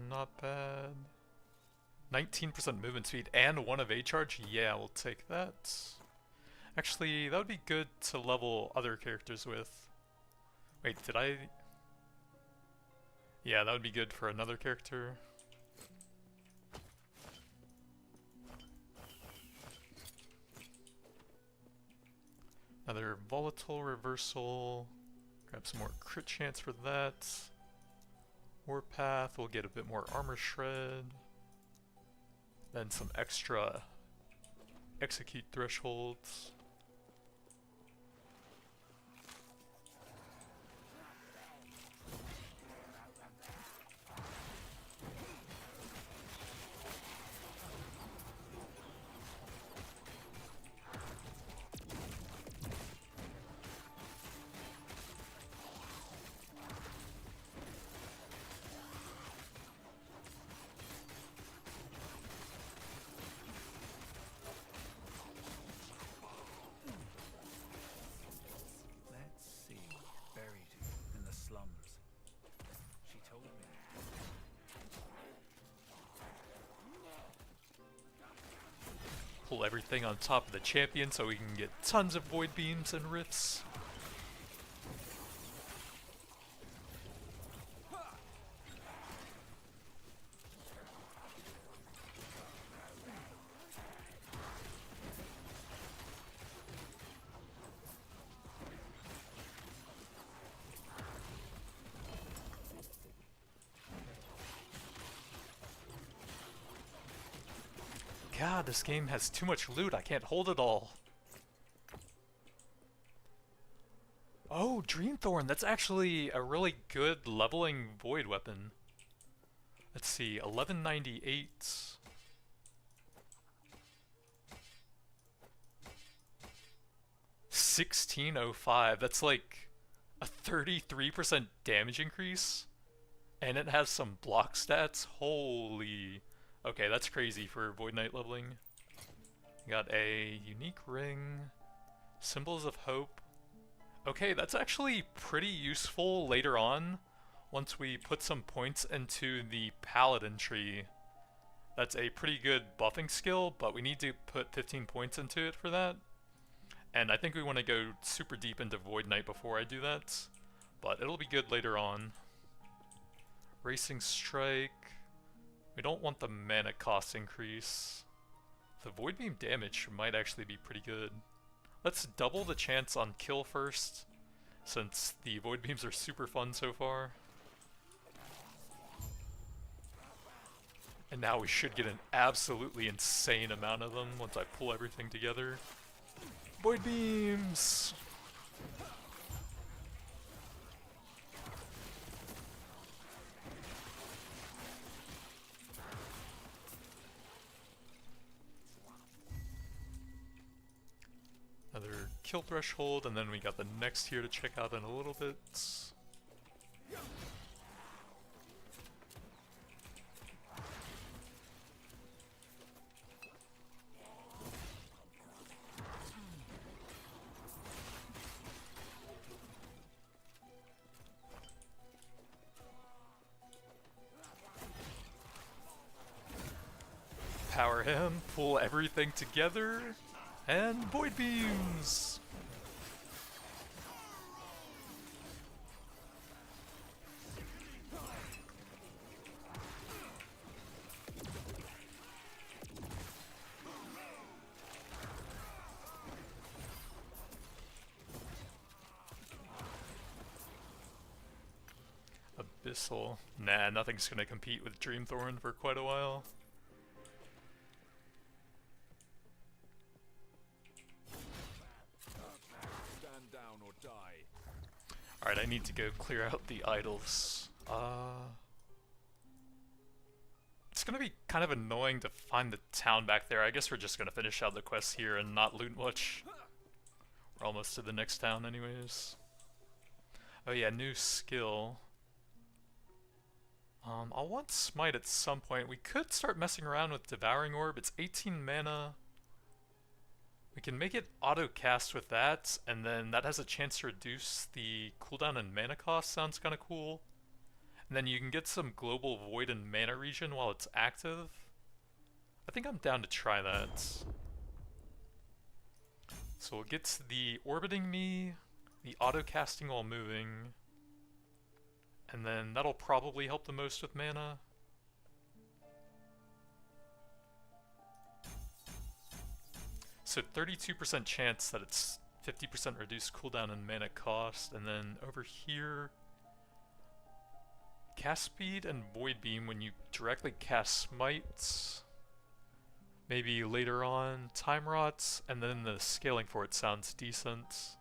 not bad. 19% movement speed and 1 evade charge? Yeah, we'll take that. Actually, that would be good to level other characters with. Wait, did I... Yeah, that would be good for another character. Another volatile reversal. Grab some more crit chance for that. Warpath, we'll get a bit more armor shred. Then some extra execute thresholds. Pull everything on top of the champion so we can get tons of void beams and rifts. God, this game has too much loot. I can't hold it all. Oh, Dreamthorn. That's actually a really good leveling void weapon. Let's see, 1198. 1605. That's like a 33% damage increase. And it has some block stats. Holy... Okay, that's crazy for Void Knight leveling. Got a unique ring, symbols of hope. Okay, that's actually pretty useful later on, once we put some points into the paladin tree. That's a pretty good buffing skill, but we need to put 15 points into it for that. And I think we want to go super deep into Void Knight before I do that, but it'll be good later on. Racing Strike. We don't want the mana cost increase. The Void Beam damage might actually be pretty good. Let's double the chance on kill first, since the Void Beams are super fun so far. And now we should get an absolutely insane amount of them once I pull everything together. Void Beams! Another kill threshold, and then we got the next here to check out in a little bit. Power him, pull everything together. And Void Beams! Abyssal. Nah, nothing's gonna compete with Dreamthorn for quite a while. Alright, I need to go clear out the idols. It's gonna be kind of annoying to find the town back there. I guess we're just gonna finish out the quest here and not loot much. We're almost to the next town anyways. Oh yeah, new skill. I'll want Smite at some point. We could start messing around with Devouring Orb. It's 18 mana. We can make it auto-cast with that, and then that has a chance to reduce the cooldown and mana cost. Sounds kind of cool. And then you can get some global void and mana regen while it's active. I think I'm down to try that. So it gets the orbiting me, the auto casting while moving, and then that'll probably help the most with mana. So 32% chance that it's 50% reduced cooldown and mana cost, and then over here, cast speed and void beam when you directly cast smites. Maybe later on, time rots, and then the scaling for it sounds decent.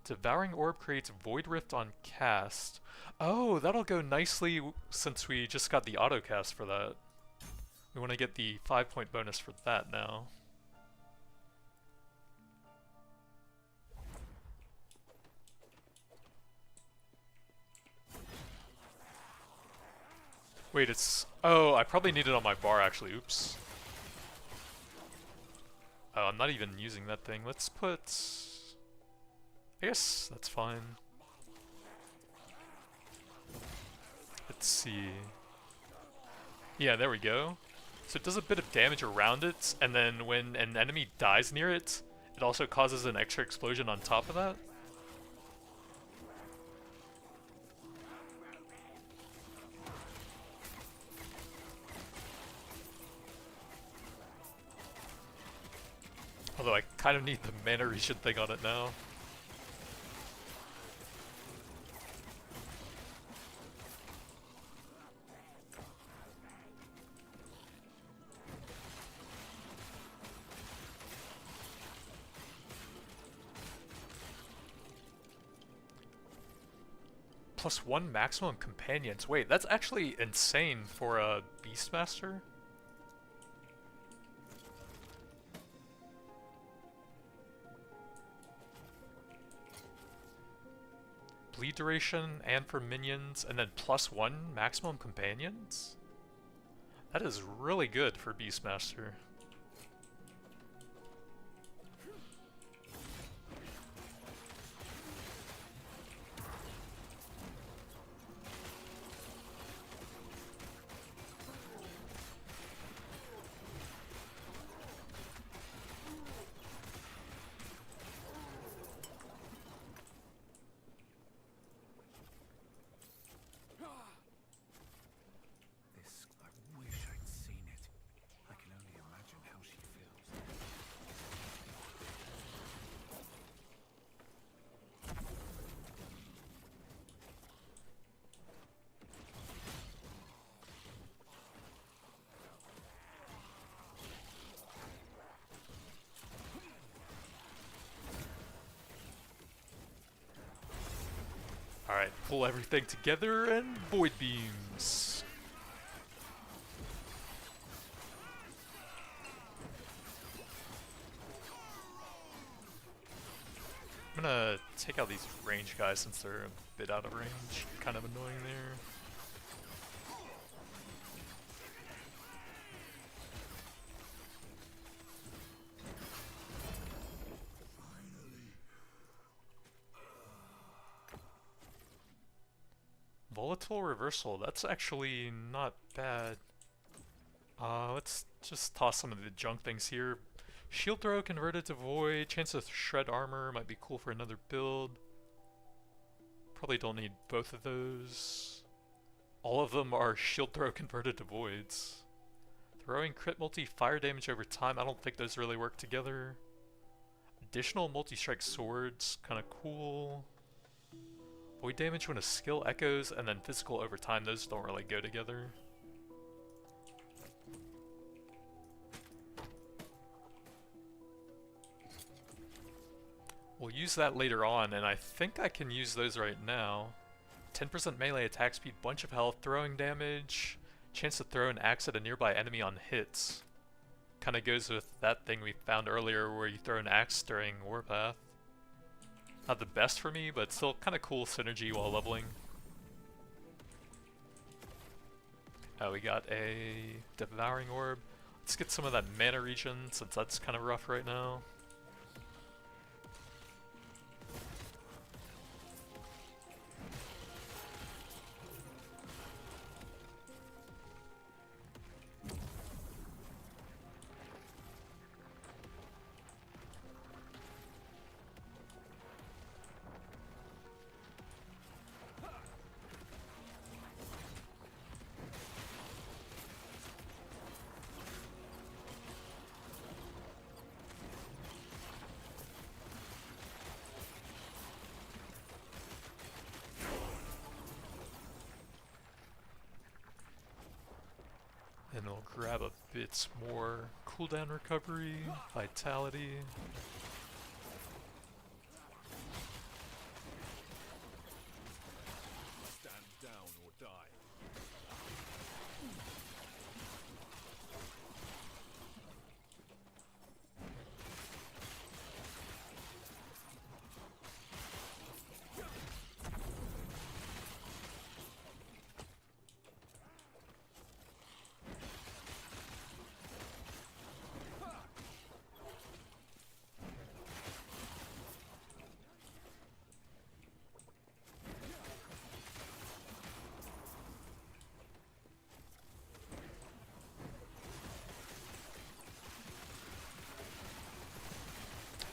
Devouring Orb creates Void Rift on cast. Oh, that'll go nicely since we just got the auto cast for that. We want to get the 5-point bonus for that now. Wait, it's... Oh, I probably need it on my bar actually, oops. Oh, I'm not even using that thing. Let's put... I guess that's fine. Let's see... Yeah, there we go. So it does a bit of damage around it, and then when an enemy dies near it, it also causes an extra explosion on top of that. Although I kind of need the mana regen thing on it now. +1 maximum companions. Wait, that's actually insane for a Beastmaster. Bleed duration and for minions, and then +1 maximum companions? That is really good for Beastmaster. Alright, pull everything together and void beams. I'm gonna take out these range guys since they're a bit out of range. Kind of annoying there. Volatile reversal, that's actually not bad. Let's just toss some of the junk things here. Shield throw converted to void, chance to shred armor might be cool for another build. Probably don't need both of those. All of them are shield throw converted to voids. Throwing crit multi fire damage over time, I don't think those really work together. Additional multi-strike swords, kinda cool. Void damage when a skill echoes, and then physical over time, those don't really go together. We'll use that later on, and I think I can use those right now. 10% melee attack speed, bunch of health, throwing damage, chance to throw an axe at a nearby enemy on hits. Kinda goes with that thing we found earlier where you throw an axe during Warpath. Not the best for me, but still kind of cool synergy while leveling. We got a Devouring Orb. Let's get some of that mana regen since that's kind of rough right now. then we'll grab a bit more cooldown recovery, vitality. Stand down or die.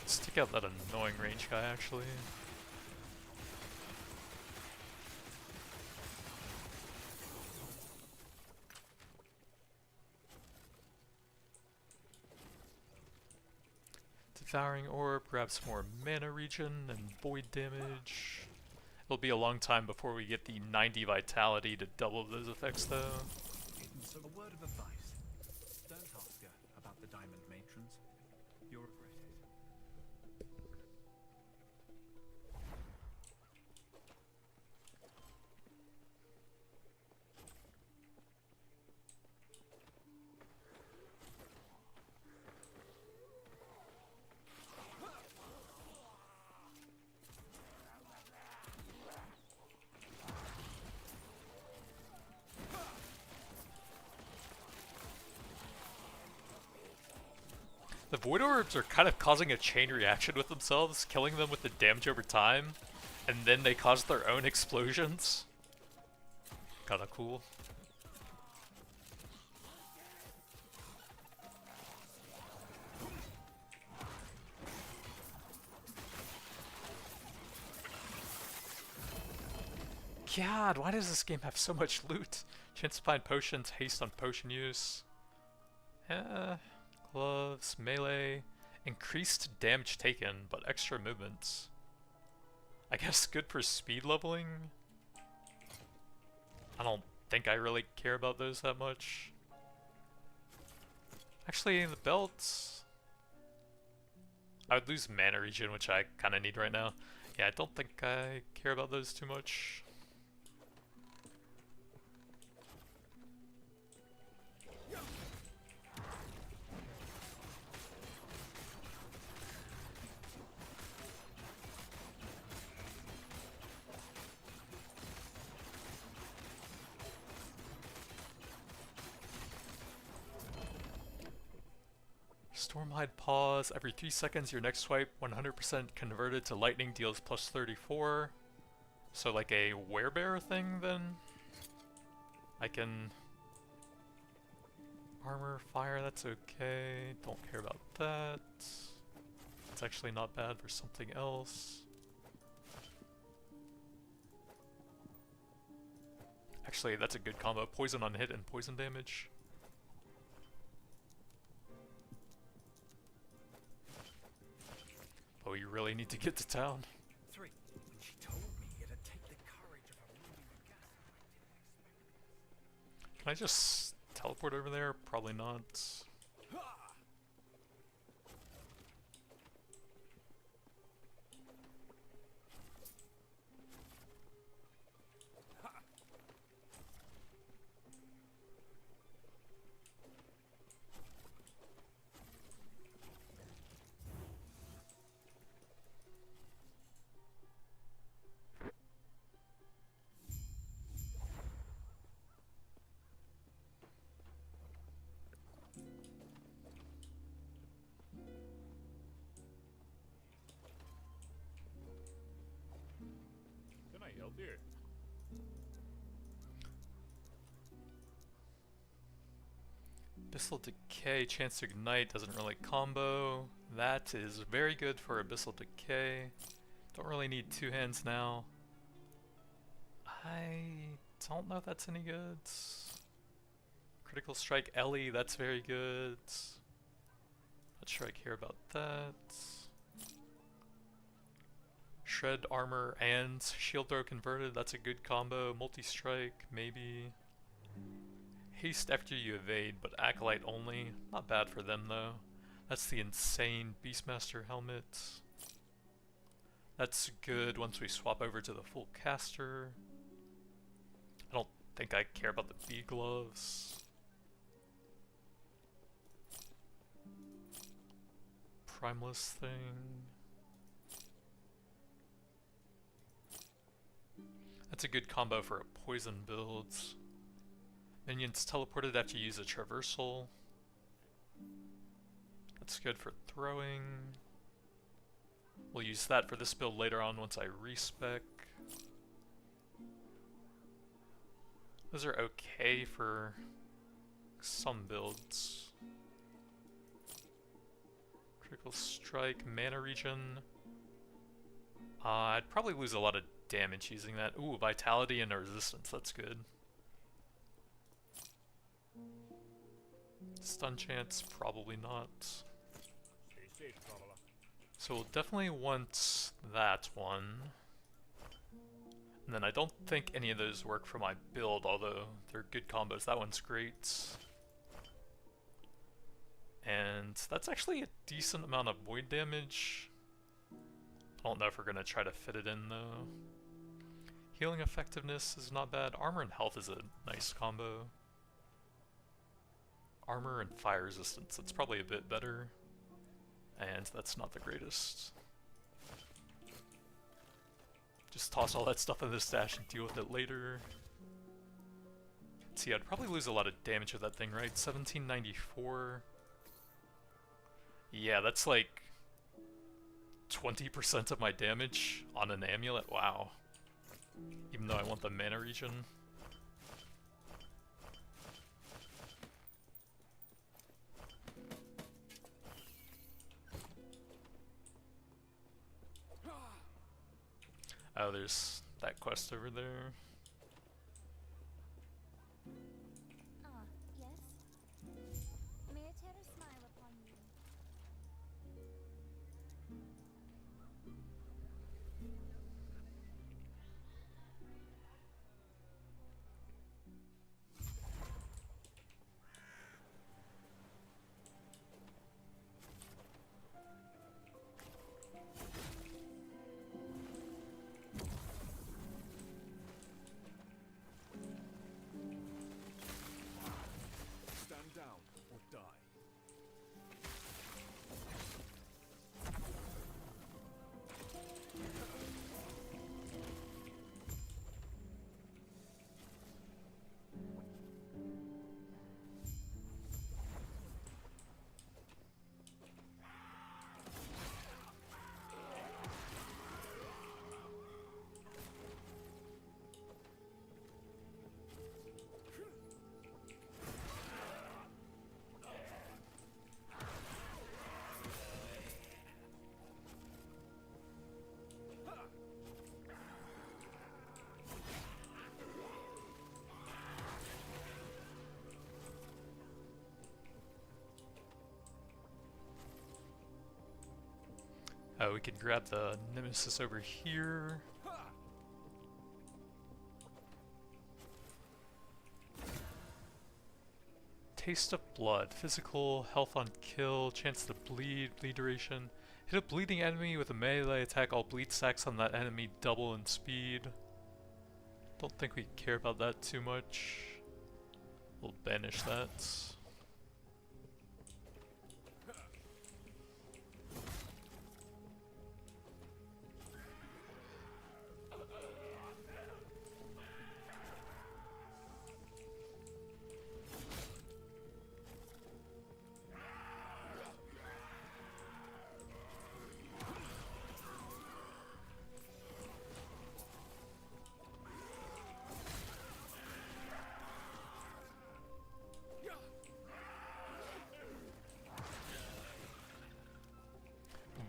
Let's take out that annoying range guy, actually. Devouring Orb, grab some more mana regen and void damage. It'll be a long time before we get the 90 vitality to double those effects, though. So a word of advice. Don't ask her about the diamond matrons. You'll regret it. The Void Orbs are kind of causing a chain reaction with themselves, killing them with the damage over time, and then they cause their own explosions. Kinda cool. God, why does this game have so much loot? Chance to find potions, haste on potion use. Gloves, melee, increased damage taken, but extra movement. I guess good for speed leveling. I don't think I really care about those that much. Actually, the belts. I would lose mana regen, which I kind of need right now. Yeah, I don't think I care about those too much. Stormhide pause. Every 3 seconds, your next swipe 100% converted to lightning deals plus 34. So like a werebear thing then? I can armor, fire, that's okay. Don't care about that. It's actually not bad for something else. Actually, that's a good combo. Poison on hit and poison damage. But we really need to get to town. 3. When she told me it'd take the courage of a ruby gas, I didn't expect. Can I just teleport over there? Probably not. Can I help you? Abyssal Decay, chance to ignite, doesn't really combo. That is very good for Abyssal Decay. Don't really need 2 hands now. I don't know if that's any good. Critical Strike Ellie, that's very good. Not sure I care about that. Shred Armor and Shield Throw converted, that's a good combo. Multi-Strike, maybe. Haste after you evade, but Acolyte only. Not bad for them though. That's the insane Beastmaster helmet. That's good once we swap over to the full caster. I don't think I care about the bee gloves. Primeless thing. That's a good combo for a poison build. Minions teleported after you use a traversal. That's good for throwing. We'll use that for this build later on once I respec. Those are okay for some builds. Critical strike, mana regen. I'd probably lose a lot of damage using that. Ooh, vitality and resistance, that's good. Stun chance, probably not. So we'll definitely want that one. And then I don't think any of those work for my build, although they're good combos. That one's great. And that's actually a decent amount of void damage. I don't know if we're going to try to fit it in though. Healing effectiveness is not bad. Armor and health is a nice combo. Armor and fire resistance, that's probably a bit better. And that's not the greatest. Just toss all that stuff in the stash and deal with it later. See, I'd probably lose a lot of damage with that thing, right? 1794. Yeah, that's like 20% of my damage on an amulet. Wow. Even though I want the mana regen. Oh, there's that quest over there. Ah, yes? May Eterra smile upon you. Stand down or die. Oh, we could grab the Nemesis over here. Taste of blood. Physical, health on kill, chance to bleed, bleed duration. Hit a bleeding enemy with a melee attack, all bleed stacks on that enemy double in speed. Don't think we care about that too much. We'll banish that.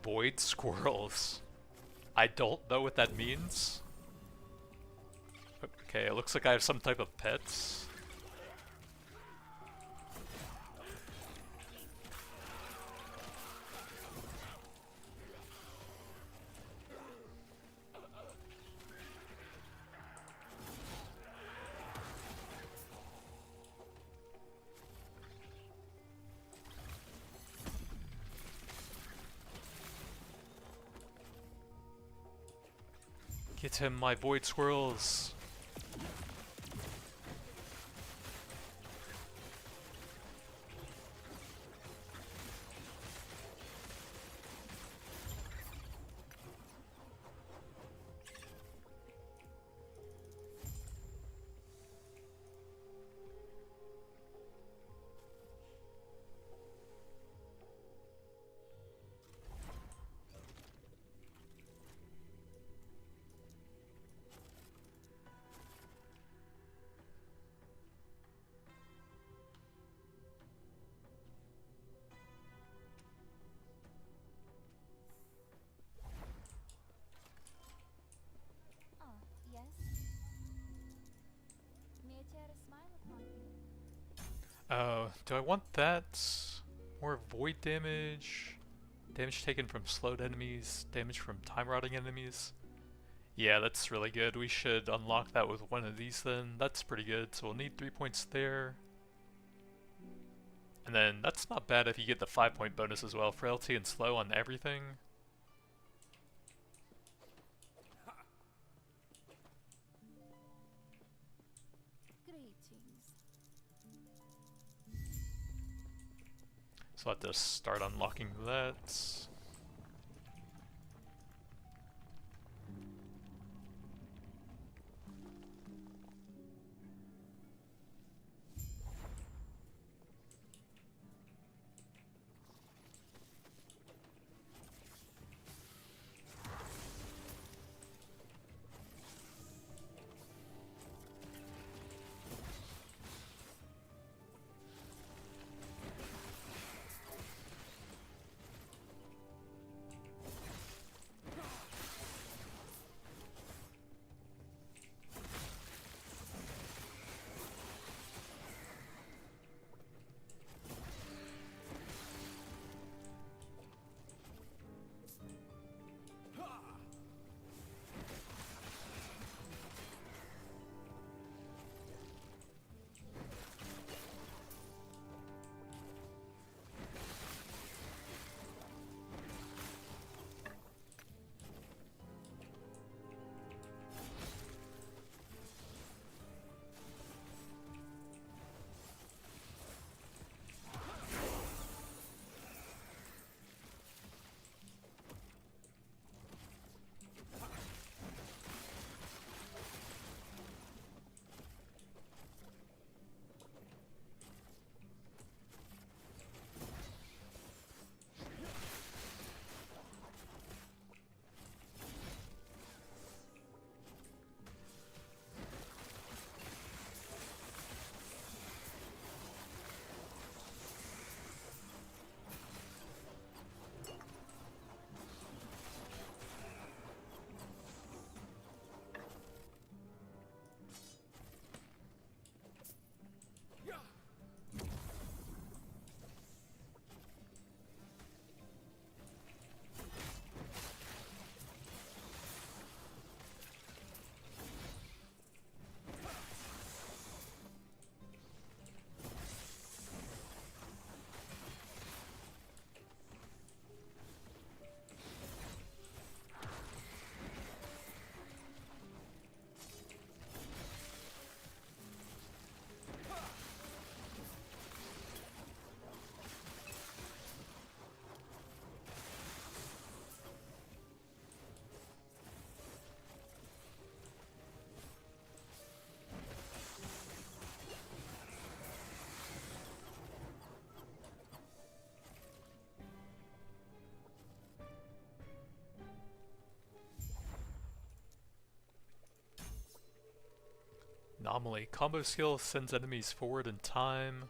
Void squirrels. I don't know what that means. Okay, it looks like I have some type of pets. Get him, my void swirls. Ah, yes. May Eterra smile upon you. Oh, do I want that? More void damage? Damage taken from slowed enemies? Damage from time rotting enemies? Yeah, that's really good. We should unlock that with one of these then. That's pretty good. So we'll need 3 points there. And then that's not bad if you get the 5-point bonus as well. Frailty and slow on everything. Greetings. So I'll have to start unlocking that. Anomaly. Combo skill sends enemies forward in time.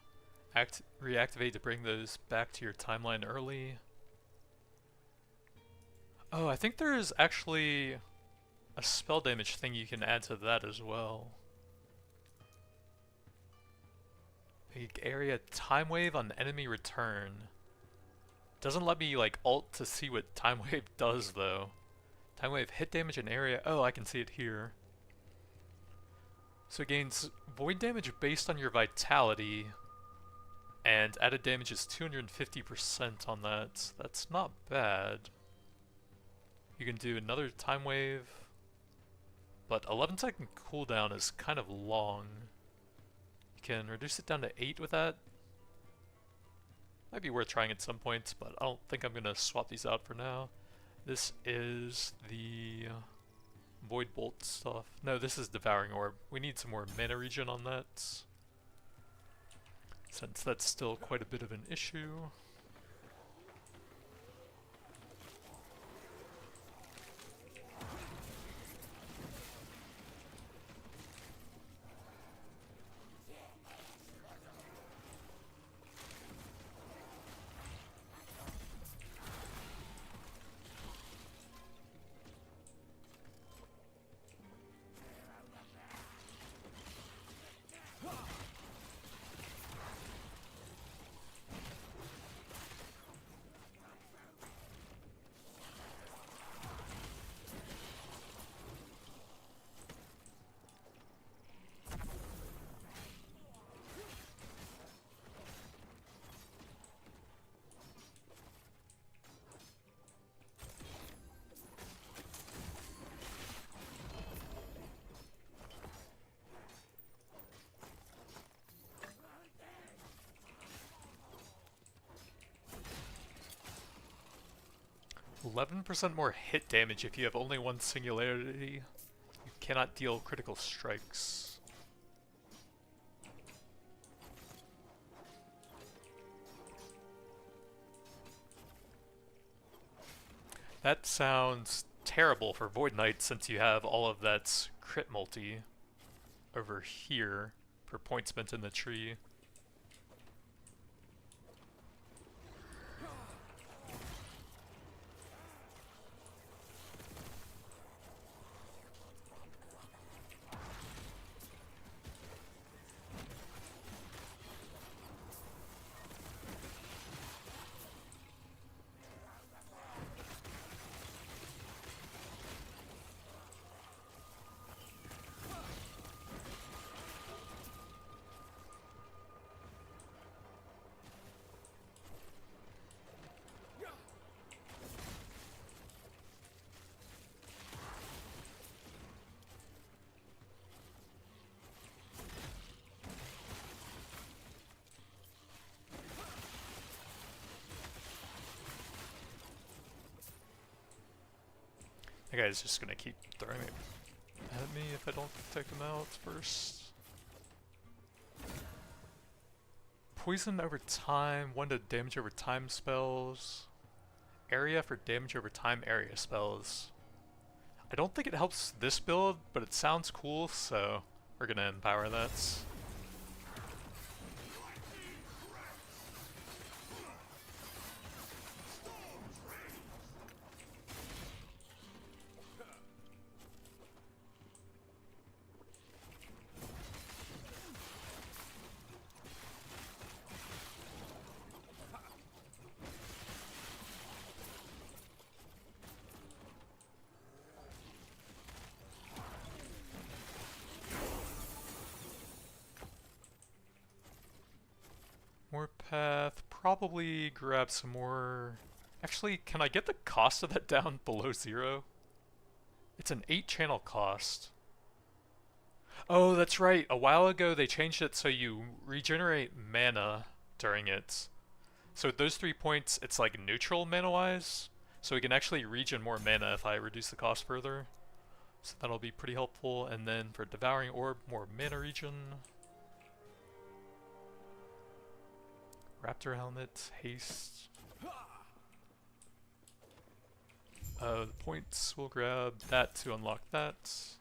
Reactivate to bring those back to your timeline early. Oh, I think there is actually a spell damage thing you can add to that as well. Big area time wave on enemy return. Doesn't let me like alt to see what time wave does though. Time wave hit damage in area. Oh, I can see it here. So it gains void damage based on your vitality, and added damage is 250% on that. That's not bad. You can do another time wave. but 11-second cooldown is kind of long. You can reduce it down to 8 with that. Might be worth trying at some points, but I don't think I'm gonna swap these out for now. This is the Void Bolt stuff. No, this is Devouring Orb. We need some more mana regen on that, since that's still quite a bit of an issue. %, more hit damage if you have only one singularity. You cannot deal critical strikes. That sounds terrible for Void Knight since you have all of that crit multi over here for points spent in the tree. That guy's just gonna keep throwing it at me if I don't take him out first. Poison over time, 1 to damage over time spells. Area for damage over time area spells. I don't think it helps this build, but it sounds cool, so we're gonna empower that. More path, probably grab some more. Actually, can I get the cost of that down below 0? It's an 8-channel cost. Oh, that's right. A while ago they changed it so you regenerate mana during it. So those 3 points, it's like neutral mana-wise. So we can actually regen more mana if I reduce the cost further. So that'll be pretty helpful. And then for Devouring Orb, more mana regen. Raptor Helmet, Haste. The points, we'll grab that to unlock that.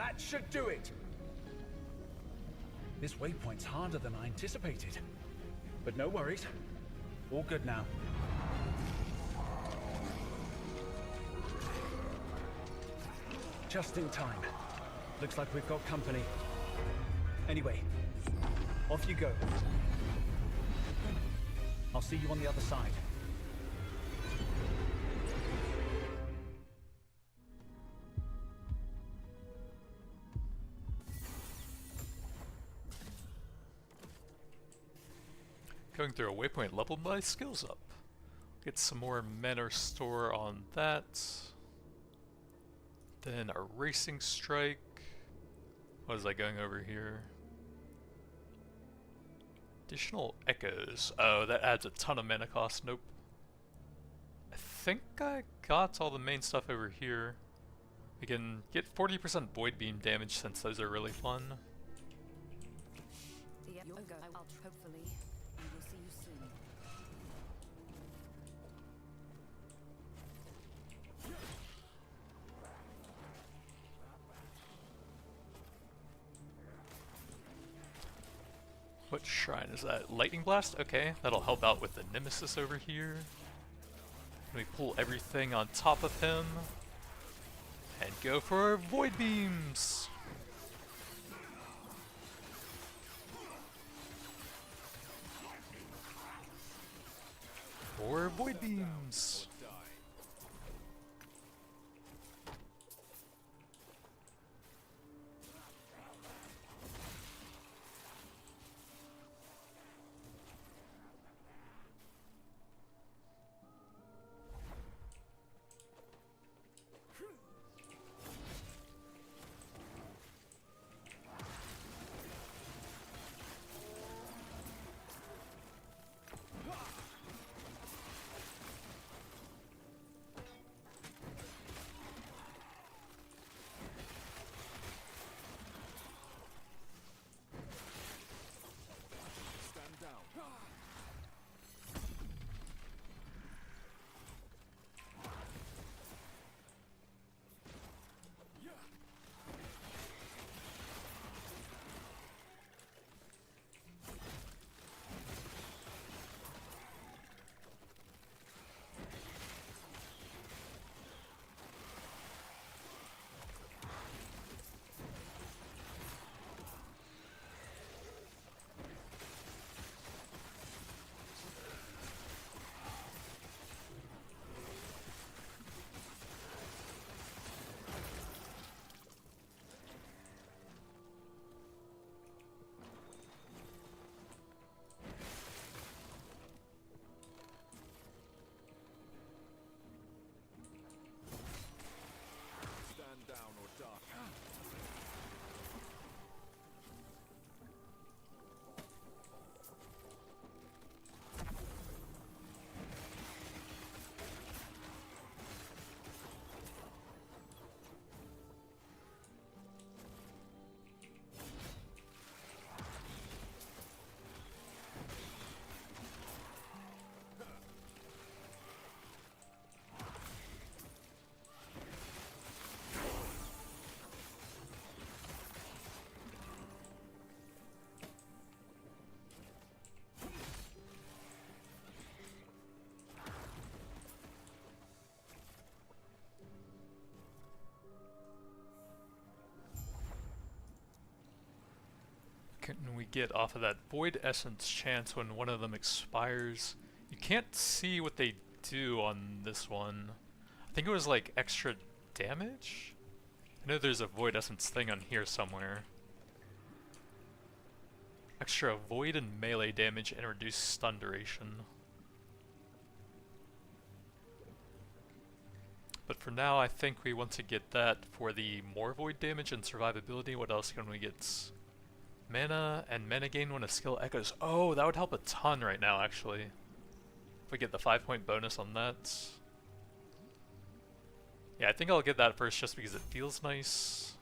That should do it! This waypoint's harder than I anticipated. But no worries. All good now. Just in time. Looks like we've got company. Anyway, off you go. I'll see you on the other side. Going through a waypoint, level my skills up. Get some more mana store on that. Then a racing strike. What is that going over here? Additional echoes. Oh, that adds a ton of mana cost. Nope. I think I got all the main stuff over here. We can get 40% void beam damage since those are really fun. Yeah, you'll go. Hopefully, we will see you soon. What shrine is that? Lightning Blast? Okay, that'll help out with the Nemesis over here. We pull everything on top of him. And go for Void Beams! Or Void Beams! Can we get off of that Void Essence chance when one of them expires? You can't see what they do on this one. I think it was like extra damage? I know there's a Void Essence thing on here somewhere. Extra void and melee damage and reduced stun duration. But for now, I think we want to get that for the more void damage and survivability. What else can we get? Mana and mana gain when a skill echoes. Oh, that would help a ton right now, actually. If we get the 5-point bonus on that. Yeah, I think I'll get that first just because it feels nice.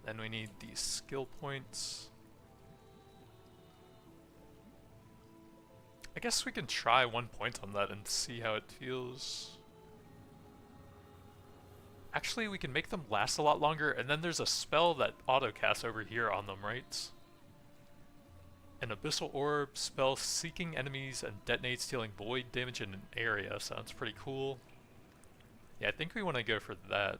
Then we need these skill points. I guess we can try 1 point on that and see how it feels. Actually, we can make them last a lot longer, and then there's a spell that auto-casts over here on them, right? An Abyssal Orb spell seeking enemies and detonates, dealing void damage in an area. Sounds pretty cool. Yeah, I think we want to go for that.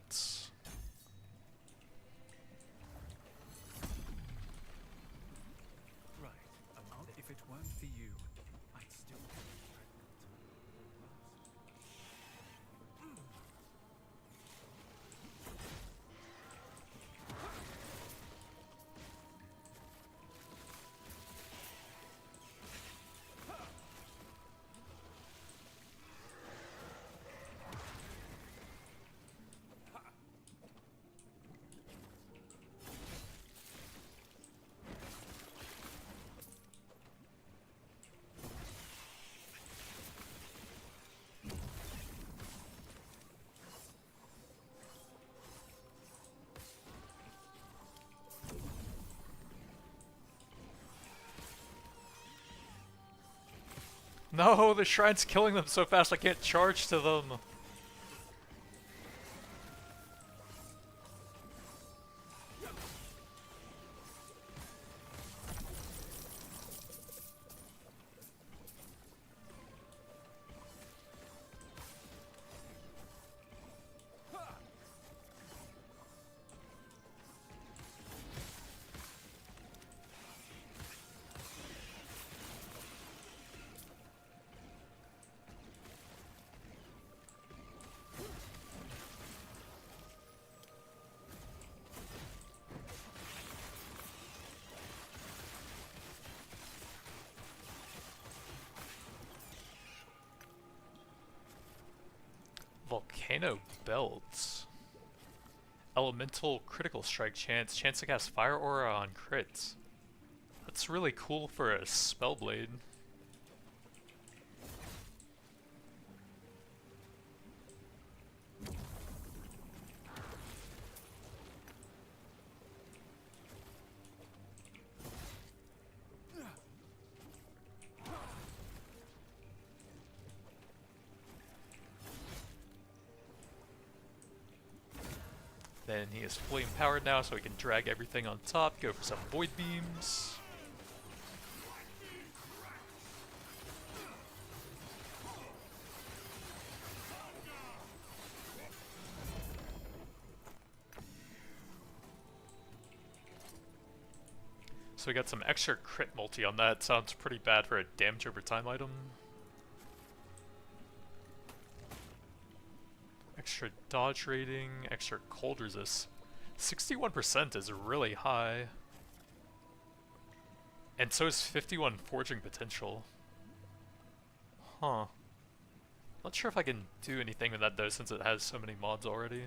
Right. If it weren't for you, I'd still be No, the shrine's killing them so fast I can't charge to them. Volcano Belt. Elemental critical strike chance. Chance to cast fire aura on crits. That's really cool for a spellblade. Then he is fully empowered now, so he can drag everything on top, go for some void beams. So we got some extra crit multi on that. Sounds pretty bad for a damage over time item. Extra dodge rating, extra cold resist. 61% is really high. And so is 51 forging potential. Huh. Not sure if I can do anything with that though, since it has so many mods already.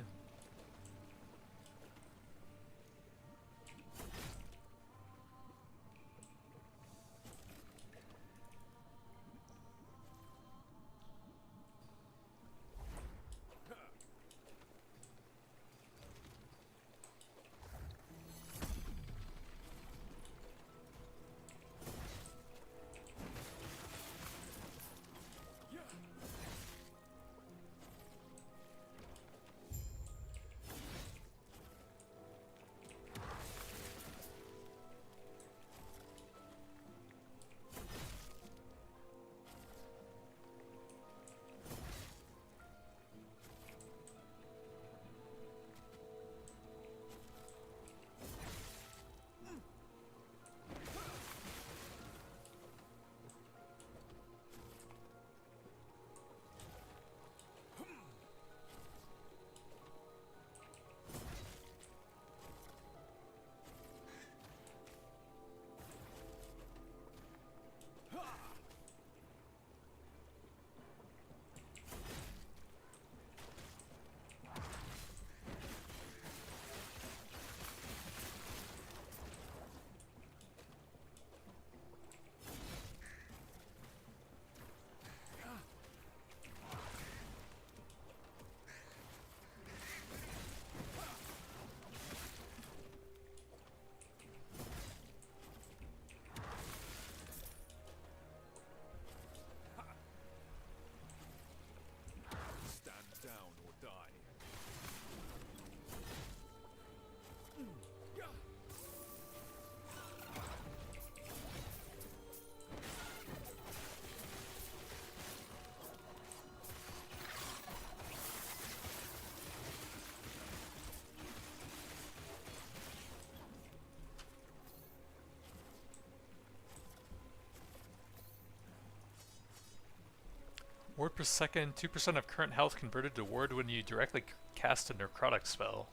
Ward per second, 2% of current health converted to ward when you directly cast a necrotic spell.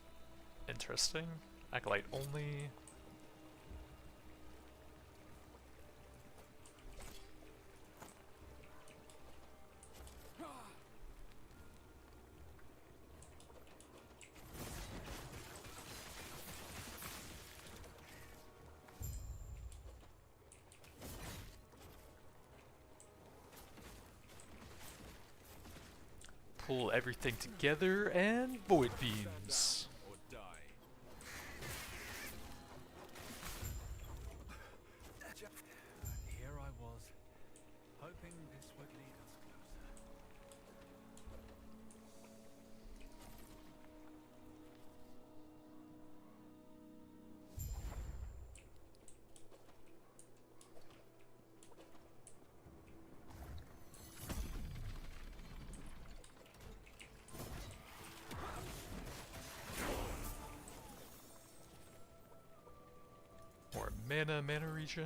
Interesting. Acolyte only. Pull everything together and void beams. Or die. Here I was, hoping this would lead us closer. More mana regen.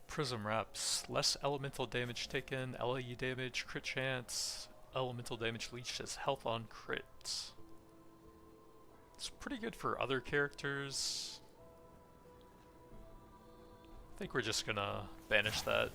Prism wraps, less elemental damage taken, LE damage, crit chance, elemental damage leached as health on crit. It's pretty good for other characters. I think we're just gonna banish that.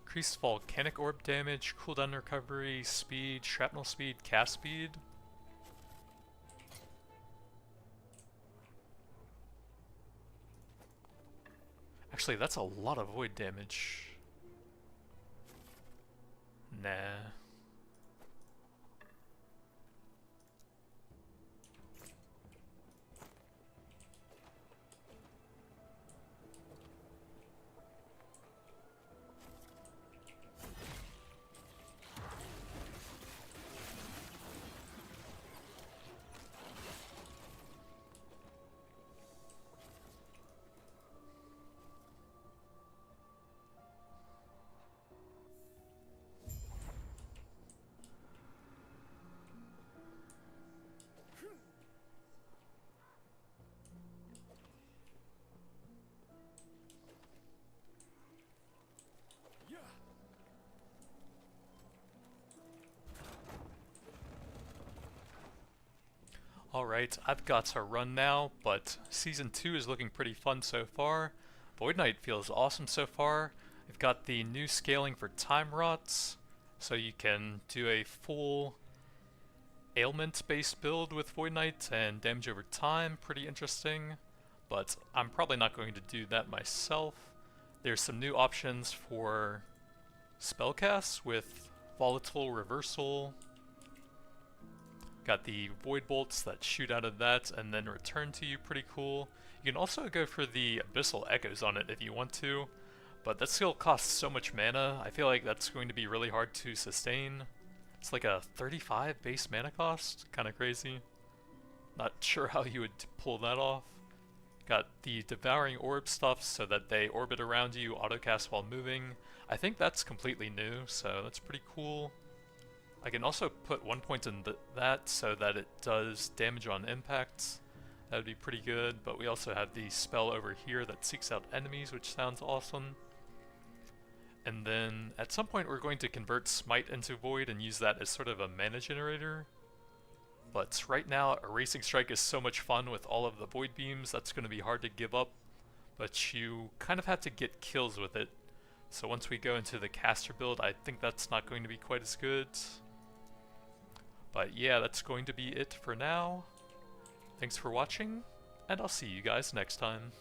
Increased volcanic orb damage, cooldown recovery, speed, shrapnel speed, cast speed. Actually, that's a lot of void damage. Nah. Alright, I've got to run now, but Season 2 is looking pretty fun so far. Void Knight feels awesome so far. We've got the new scaling for Time Rots, so you can do a full ailment-based build with Void Knight and damage over time, pretty interesting. But I'm probably not going to do that myself. There's some new options for spellcasts with Volatile Reversal, Got the void bolts that shoot out of that and then return to you, pretty cool. You can also go for the abyssal echoes on it if you want to, but that skill costs so much mana, I feel like that's going to be really hard to sustain. It's like a 35 base mana cost, kinda crazy. Not sure how you would pull that off. Got the devouring orb stuff so that they orbit around you, autocast while moving. I think that's completely new, so that's pretty cool. I can also put 1 point in that so that it does damage on impacts. That would be pretty good, but we also have the spell over here that seeks out enemies, which sounds awesome. And then at some point we're going to convert Smite into Void and use that as sort of a mana generator. But right now, Erasing Strike is so much fun with all of the Void Beams, that's going to be hard to give up. But you kind of have to get kills with it. So once we go into the caster build, I think that's not going to be quite as good. But yeah, that's going to be it for now. Thanks for watching, and I'll see you guys next time.